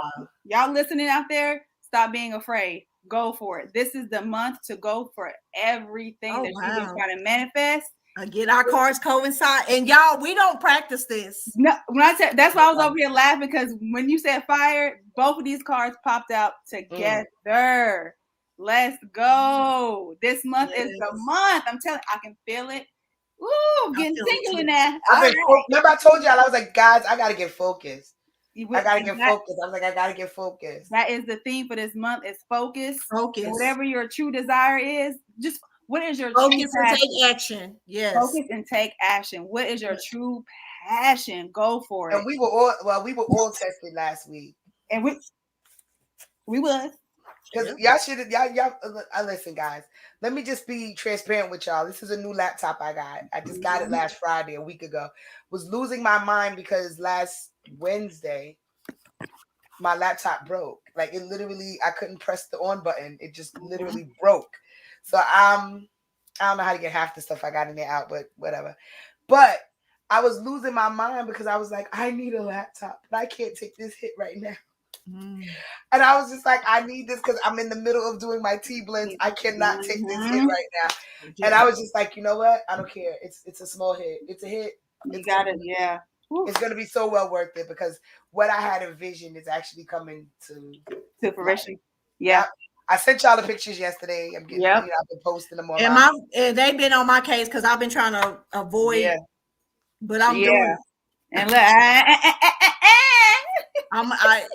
y'all listening out there, stop being afraid. Go for it. This is the month to go for everything that you've been trying to manifest. Get our cards coincide. And y'all, we don't practice this. No, that's why I was over here laughing, because when you said fire, both of these cards popped out together. Let's go. This month is the month. I'm telling you, I can feel it. Ooh, getting tingling now. Remember I told y'all, I was like, guys, I gotta get focused. I gotta get focused. I was like, I gotta get focused. That is the theme for this month, is focus. Focus. Whatever your true desire is, just What is your Focus true and passion? take action. Yes. Focus and take action. What is your true passion? Go for it. And we were all tested last week. And we was. Because y'all should y'all listen, guys. Let me just be transparent with y'all. This is a new laptop I got. I just got it last Friday, a week ago. Was losing my mind because last Wednesday my laptop broke. Like it literally, I couldn't press the on button. It just literally broke. So I don't know how to get half the stuff I got in there out, but whatever. But I was losing my mind because I was like, I need a laptop, but I can't take this hit right now. And I was just like, I need this because I'm in the middle of doing my tea blends. I cannot take this hit right now. And I was just like, you know what? I don't care. It's a small hit. It's a hit. You got it. Yeah. It's going to be so well worth it because what I had envisioned is actually coming to fruition. Yeah. I sent y'all the pictures yesterday. I'm getting, I've been posting them on and they've been on my case because I've been trying to avoid, but I'm doing it. And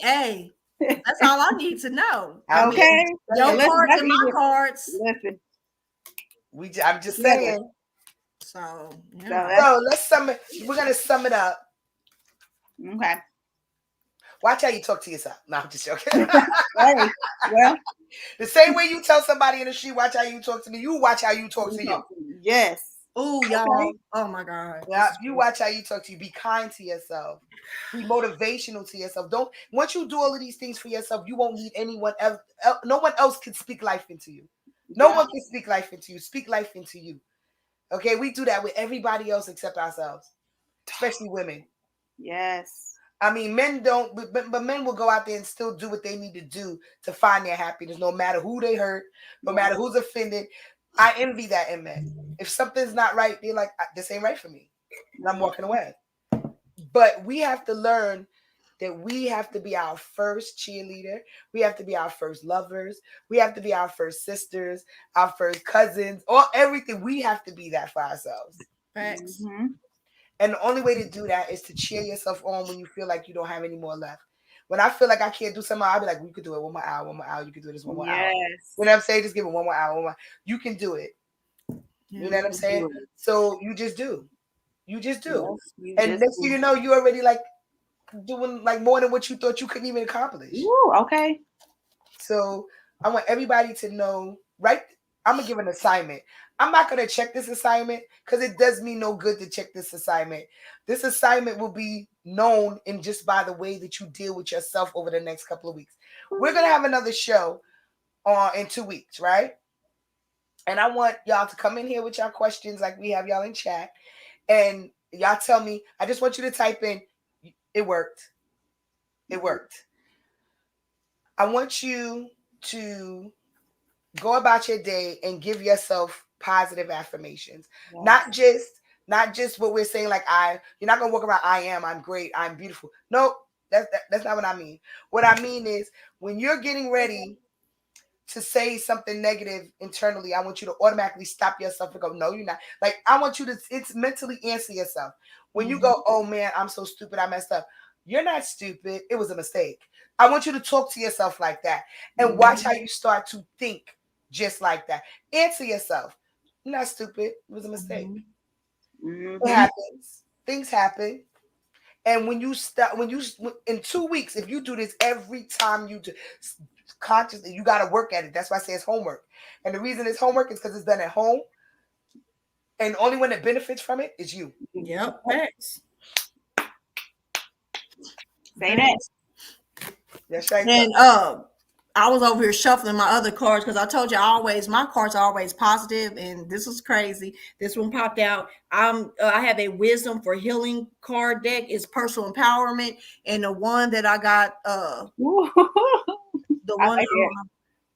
hey, that's all I need to know. Okay. Your cards and my cards. Listen. I'm just saying. So let's sum it. We're gonna sum it up. Okay. Watch how you talk to yourself. No, I'm just joking. Well, the same way you tell somebody in the street, watch how you talk to me. You watch how you talk to you. Yes. Oh, y'all. Oh my God. Yeah, you watch how you talk to you. Be kind to yourself. Be motivational to yourself. Once you do all of these things for yourself, you won't need anyone else. No one else can speak life into you. No one can speak life into you. Speak life into you. Okay, we do that with everybody else except ourselves, especially women. Yes. I mean, men don't, but men will go out there and still do what they need to do to find their happiness, no matter who they hurt, no matter who's offended. I envy that in men. If something's not right, they're like, this ain't right for me. And I'm walking away. But we have to learn that we have to be our first cheerleader. We have to be our first lovers. We have to be our first sisters, our first cousins, or everything. We have to be that for ourselves. Thanks. Mm-hmm. And the only way to do that is to cheer yourself on when you feel like you don't have any more left. When I feel like I can't do something, I'll be like, you could do it one more hour. You can do this one more hour. You know what I'm saying? Just give it one more hour. You can do it. You know what I'm saying? So you just do. You just do. Yes, and next thing you know, you already like doing like more than what you thought you couldn't even accomplish. Ooh, okay. So I want everybody to know, right? I'm going to give an assignment. I'm not going to check this assignment because it does me no good to check this assignment. This assignment will be known in just by the way that you deal with yourself over the next couple of weeks. We're going to have another show in 2 weeks, right? And I want y'all to come in here with y'all questions like we have y'all in chat. And y'all tell me, I just want you to type in, it worked. It worked. I want you to go about your day and give yourself positive affirmations. Yes. Not just what we're saying, like you're not gonna walk around, I'm great, I'm beautiful. Nope, that's not what I mean. What I mean is when you're getting ready to say something negative internally, I want you to automatically stop yourself and go, no, you're not. Like I want you to, it's mentally answer yourself. When you go, oh man, I'm so stupid, I messed up. You're not stupid, it was a mistake. I want you to talk to yourself like that and watch how you start to think just like that. Answer yourself. You're not stupid. It was a mistake. It happens. Things happen. And when you in 2 weeks, if you do this every time you do consciously, you got to work at it. That's why I say it's homework. And the reason it's homework is because it's done at home. And the only one that benefits from it is you. Yep. Thanks. Say that. That's right. And I was over here shuffling my other cards because I told you my cards are always positive, and this was crazy. This one popped out. I have a wisdom for healing card deck. It's personal empowerment, and the one that I got, the one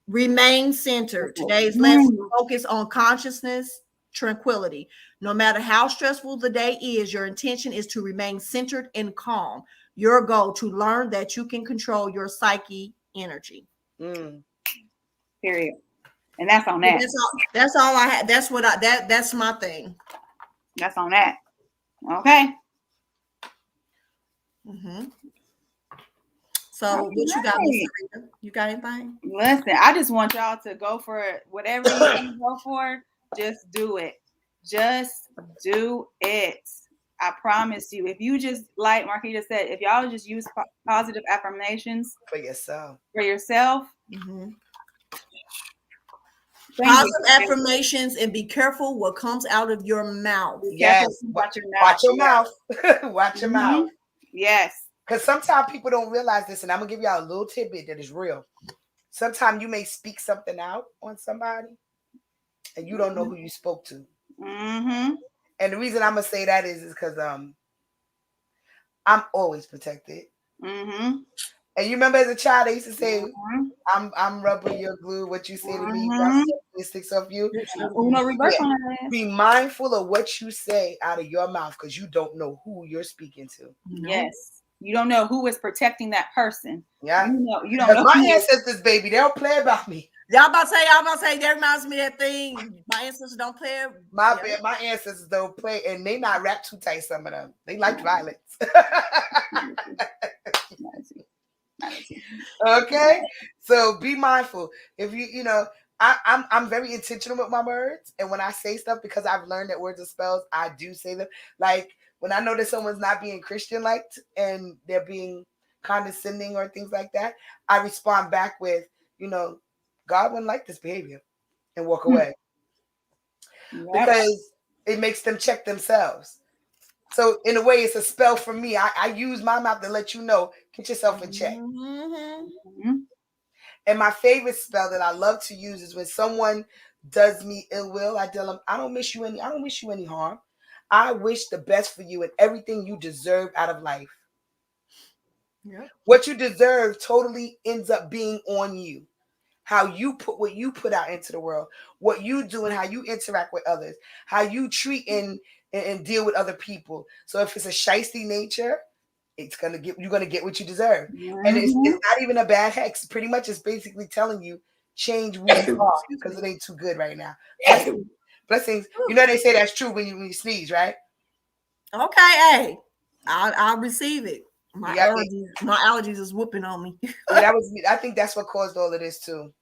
remain centered. Today's lesson focus on consciousness, tranquility. No matter how stressful the day is, your intention is to remain centered and calm. Your goal to learn that you can control your psyche energy. Period. And that's on that. That's all I had. That's my thing. That's on that. Okay. So what you got, Miss Sarita? You got anything? Listen, I just want y'all to go for whatever you go for. Just do it. Just do it. I promise you. If you just, like Marquita said, if y'all just use positive affirmations For yourself. Mm-hmm. Thank Positive you. affirmations, and be careful what comes out of your mouth. Be careful Yes. about your mouth. Watch your mouth. Watch your mouth. Yes. Because sometimes people don't realize this, and I'm gonna give y'all a little tidbit that is real. Sometimes you may speak something out on somebody, and you don't know who you spoke to. Mm-hmm. And the reason I'm gonna say that is because I'm always protected. Mm-hmm. And you remember as a child, they used to say, Mm-hmm. I'm rubber, you're glue. What you say to me, Mm-hmm. it sticks off you. Uno reverse Yeah. on that ass. Be mindful of what you say out of your mouth because you don't know who you're speaking to. Yes. You don't know who is protecting that person. Yeah. You don't Because know my who ancestors, baby, they don't play about me. Y'all about to say, that reminds me of that thing. My ancestors don't play. My ancestors don't play, and they not wrapped too tight. Some of them, they like violence. Okay, so be mindful. If I'm very intentional with my words, and when I say stuff, because I've learned that words are spells, I do say them. Like when I know that someone's not being Christian like and they're being condescending or things like that, I respond back with, God wouldn't like this behavior, and walk away. Because it makes them check themselves. So in a way, it's a spell for me. I use my mouth to let you know, get yourself in check. Mm-hmm. And my favorite spell that I love to use is when someone does me ill will. I tell them, I don't wish you any harm. I wish the best for you and everything you deserve out of life. Yep. What you deserve totally ends up being on you. How you put what you put out into the world, what you do and how you interact with others, how you treat and deal with other people. So if it's a shisty nature, you're gonna get what you deserve. And it's not even a bad hex. Pretty much it's basically telling you change who you are because it ain't too good right now. Blessings. You know they say that's true when you sneeze, right? Okay, hey, I'll receive it. My allergies is whooping on me. I think that's what caused all of this too.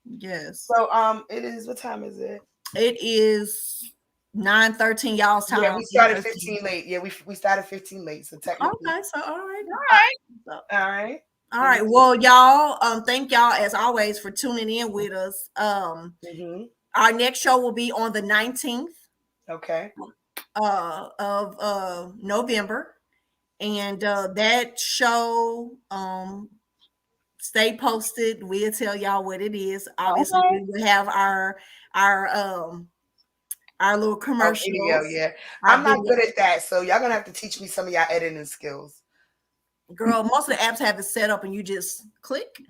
Yes. So it is, what time is it? It is 9:13 y'all's time. Yeah, we started 15 late. Yeah, we started 15 late. So technically. Okay, so all right. Well, y'all, thank y'all as always for tuning in with us. Our next show will be on the 19th. Okay. Of November, and that show, stay posted. We'll tell y'all what it is. Obviously, we will have our little commercials. Yeah. I'm not good at that, so y'all gonna have to teach me some of y'all editing skills. Girl, most of the apps have it set up and you just click.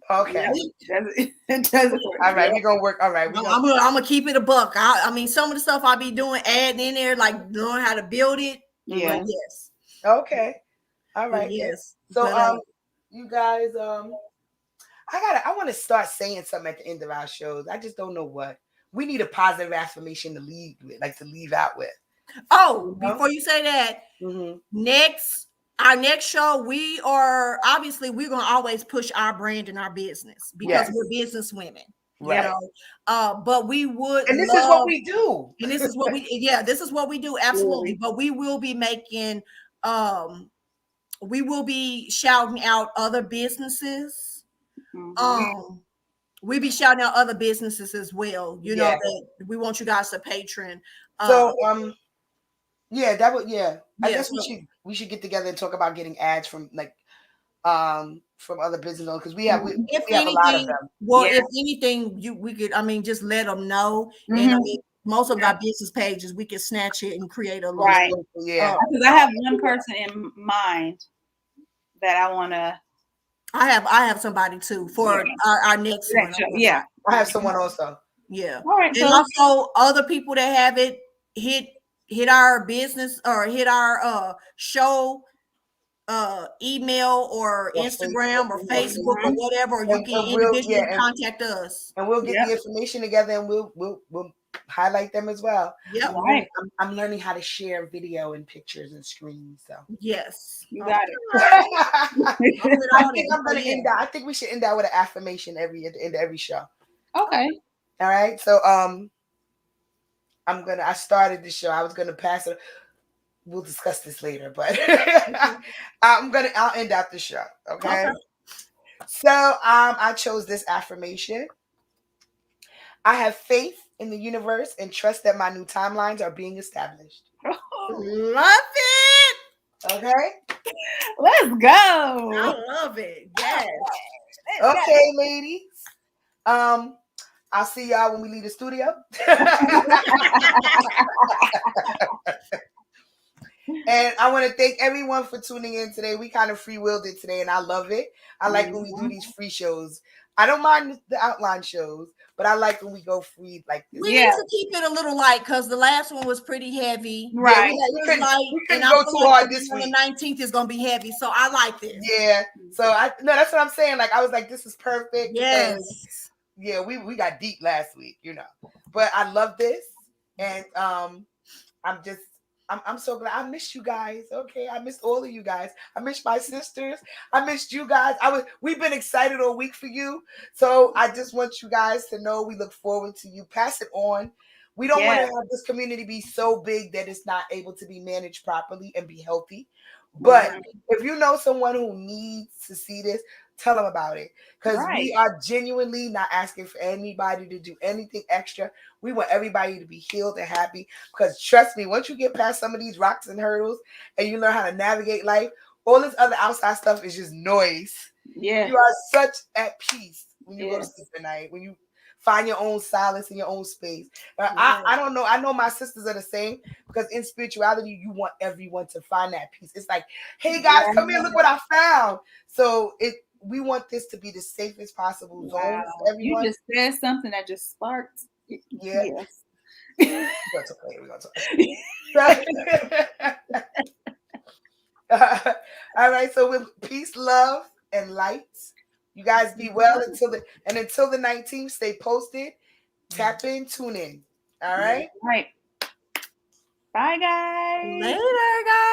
Okay. It does work. All right, we're gonna work. All right, I'm gonna keep it a buck. I mean, some of the stuff I'll be doing, adding in there, like knowing how to build it. Yeah. But yes. Okay. All right. Yes. So you guys, I want to start saying something at the end of our shows. I just don't know what. We need a positive affirmation to leave with, like to leave out with. Oh, before you say that, our next show, we're gonna always push our brand and our business because we're business women. Right. You know? But we would, and this is what we do. And this is what this is what we do, absolutely. But we will be making we will be shouting out other businesses. We'll be shouting out other businesses as well. You know that we want you guys to patron. So I guess we should get together and talk about getting ads from from other business owners because we have a lot of them. Well, if anything, we could just let them know. And I mean, most of our business pages we can snatch it and create a little because I have one person in mind that I want to. I have somebody too for our next one. Yeah, I have someone also. Yeah. All right. And also other people that have it hit our business or hit our show email or Instagram or Facebook or whatever, or you can individually contact us. And we'll get the information together and we'll highlight them as well. Yep. Right. I'm learning how to share video and pictures and screens. So yes, you got it. I think we should end out with an affirmation at the end of every show. Okay. All right. So I started the show. I was gonna pass it. We'll discuss this later, but I'll end out the show. Okay. Okay. So I chose this affirmation. I have faith in the universe and trust that my new timelines are being established. Love it. Okay. Let's go. I love it. Yes. Okay, ladies. I'll see y'all when we leave the studio. And I want to thank everyone for tuning in today. We kind of free willed it today, and I love it. I like when we do these free shows. I don't mind the outline shows, but I like when we go free like this. We need to keep it a little light because the last one was pretty heavy. Right. We couldn't I go feel too like hard the this one week. on the 19th is gonna be heavy, so I like this. Yeah. So that's what I'm saying. Like I was like, this is perfect. Yes. Yeah, we got deep last week, you know. But I love this, and I'm so glad. I missed you guys. Okay, I missed all of you guys. I missed my sisters. I missed you guys. We've been excited all week for you. So I just want you guys to know we look forward to you. Pass it on. We don't want to have this community be so big that it's not able to be managed properly and be healthy. But if you know someone who needs to see this, tell them about it. Because we are genuinely not asking for anybody to do anything extra. We want everybody to be healed and happy. Because trust me, once you get past some of these rocks and hurdles and you learn how to navigate life, all this other outside stuff is just noise. Yeah. You are such at peace when you go to sleep at night, when you find your own silence in your own space. I don't know. I know my sisters are the same because in spirituality, you want everyone to find that peace. It's like, hey guys, come here, look what I found. So we want this to be the safest possible zone for everyone. You just said something that just sparked. Yeah. Yes. We're gonna talk. All right. So with peace, love, and light. You guys be well until the 19th. Stay posted. Tap in, tune in. All right. Right. Bye, guys. Later, guys.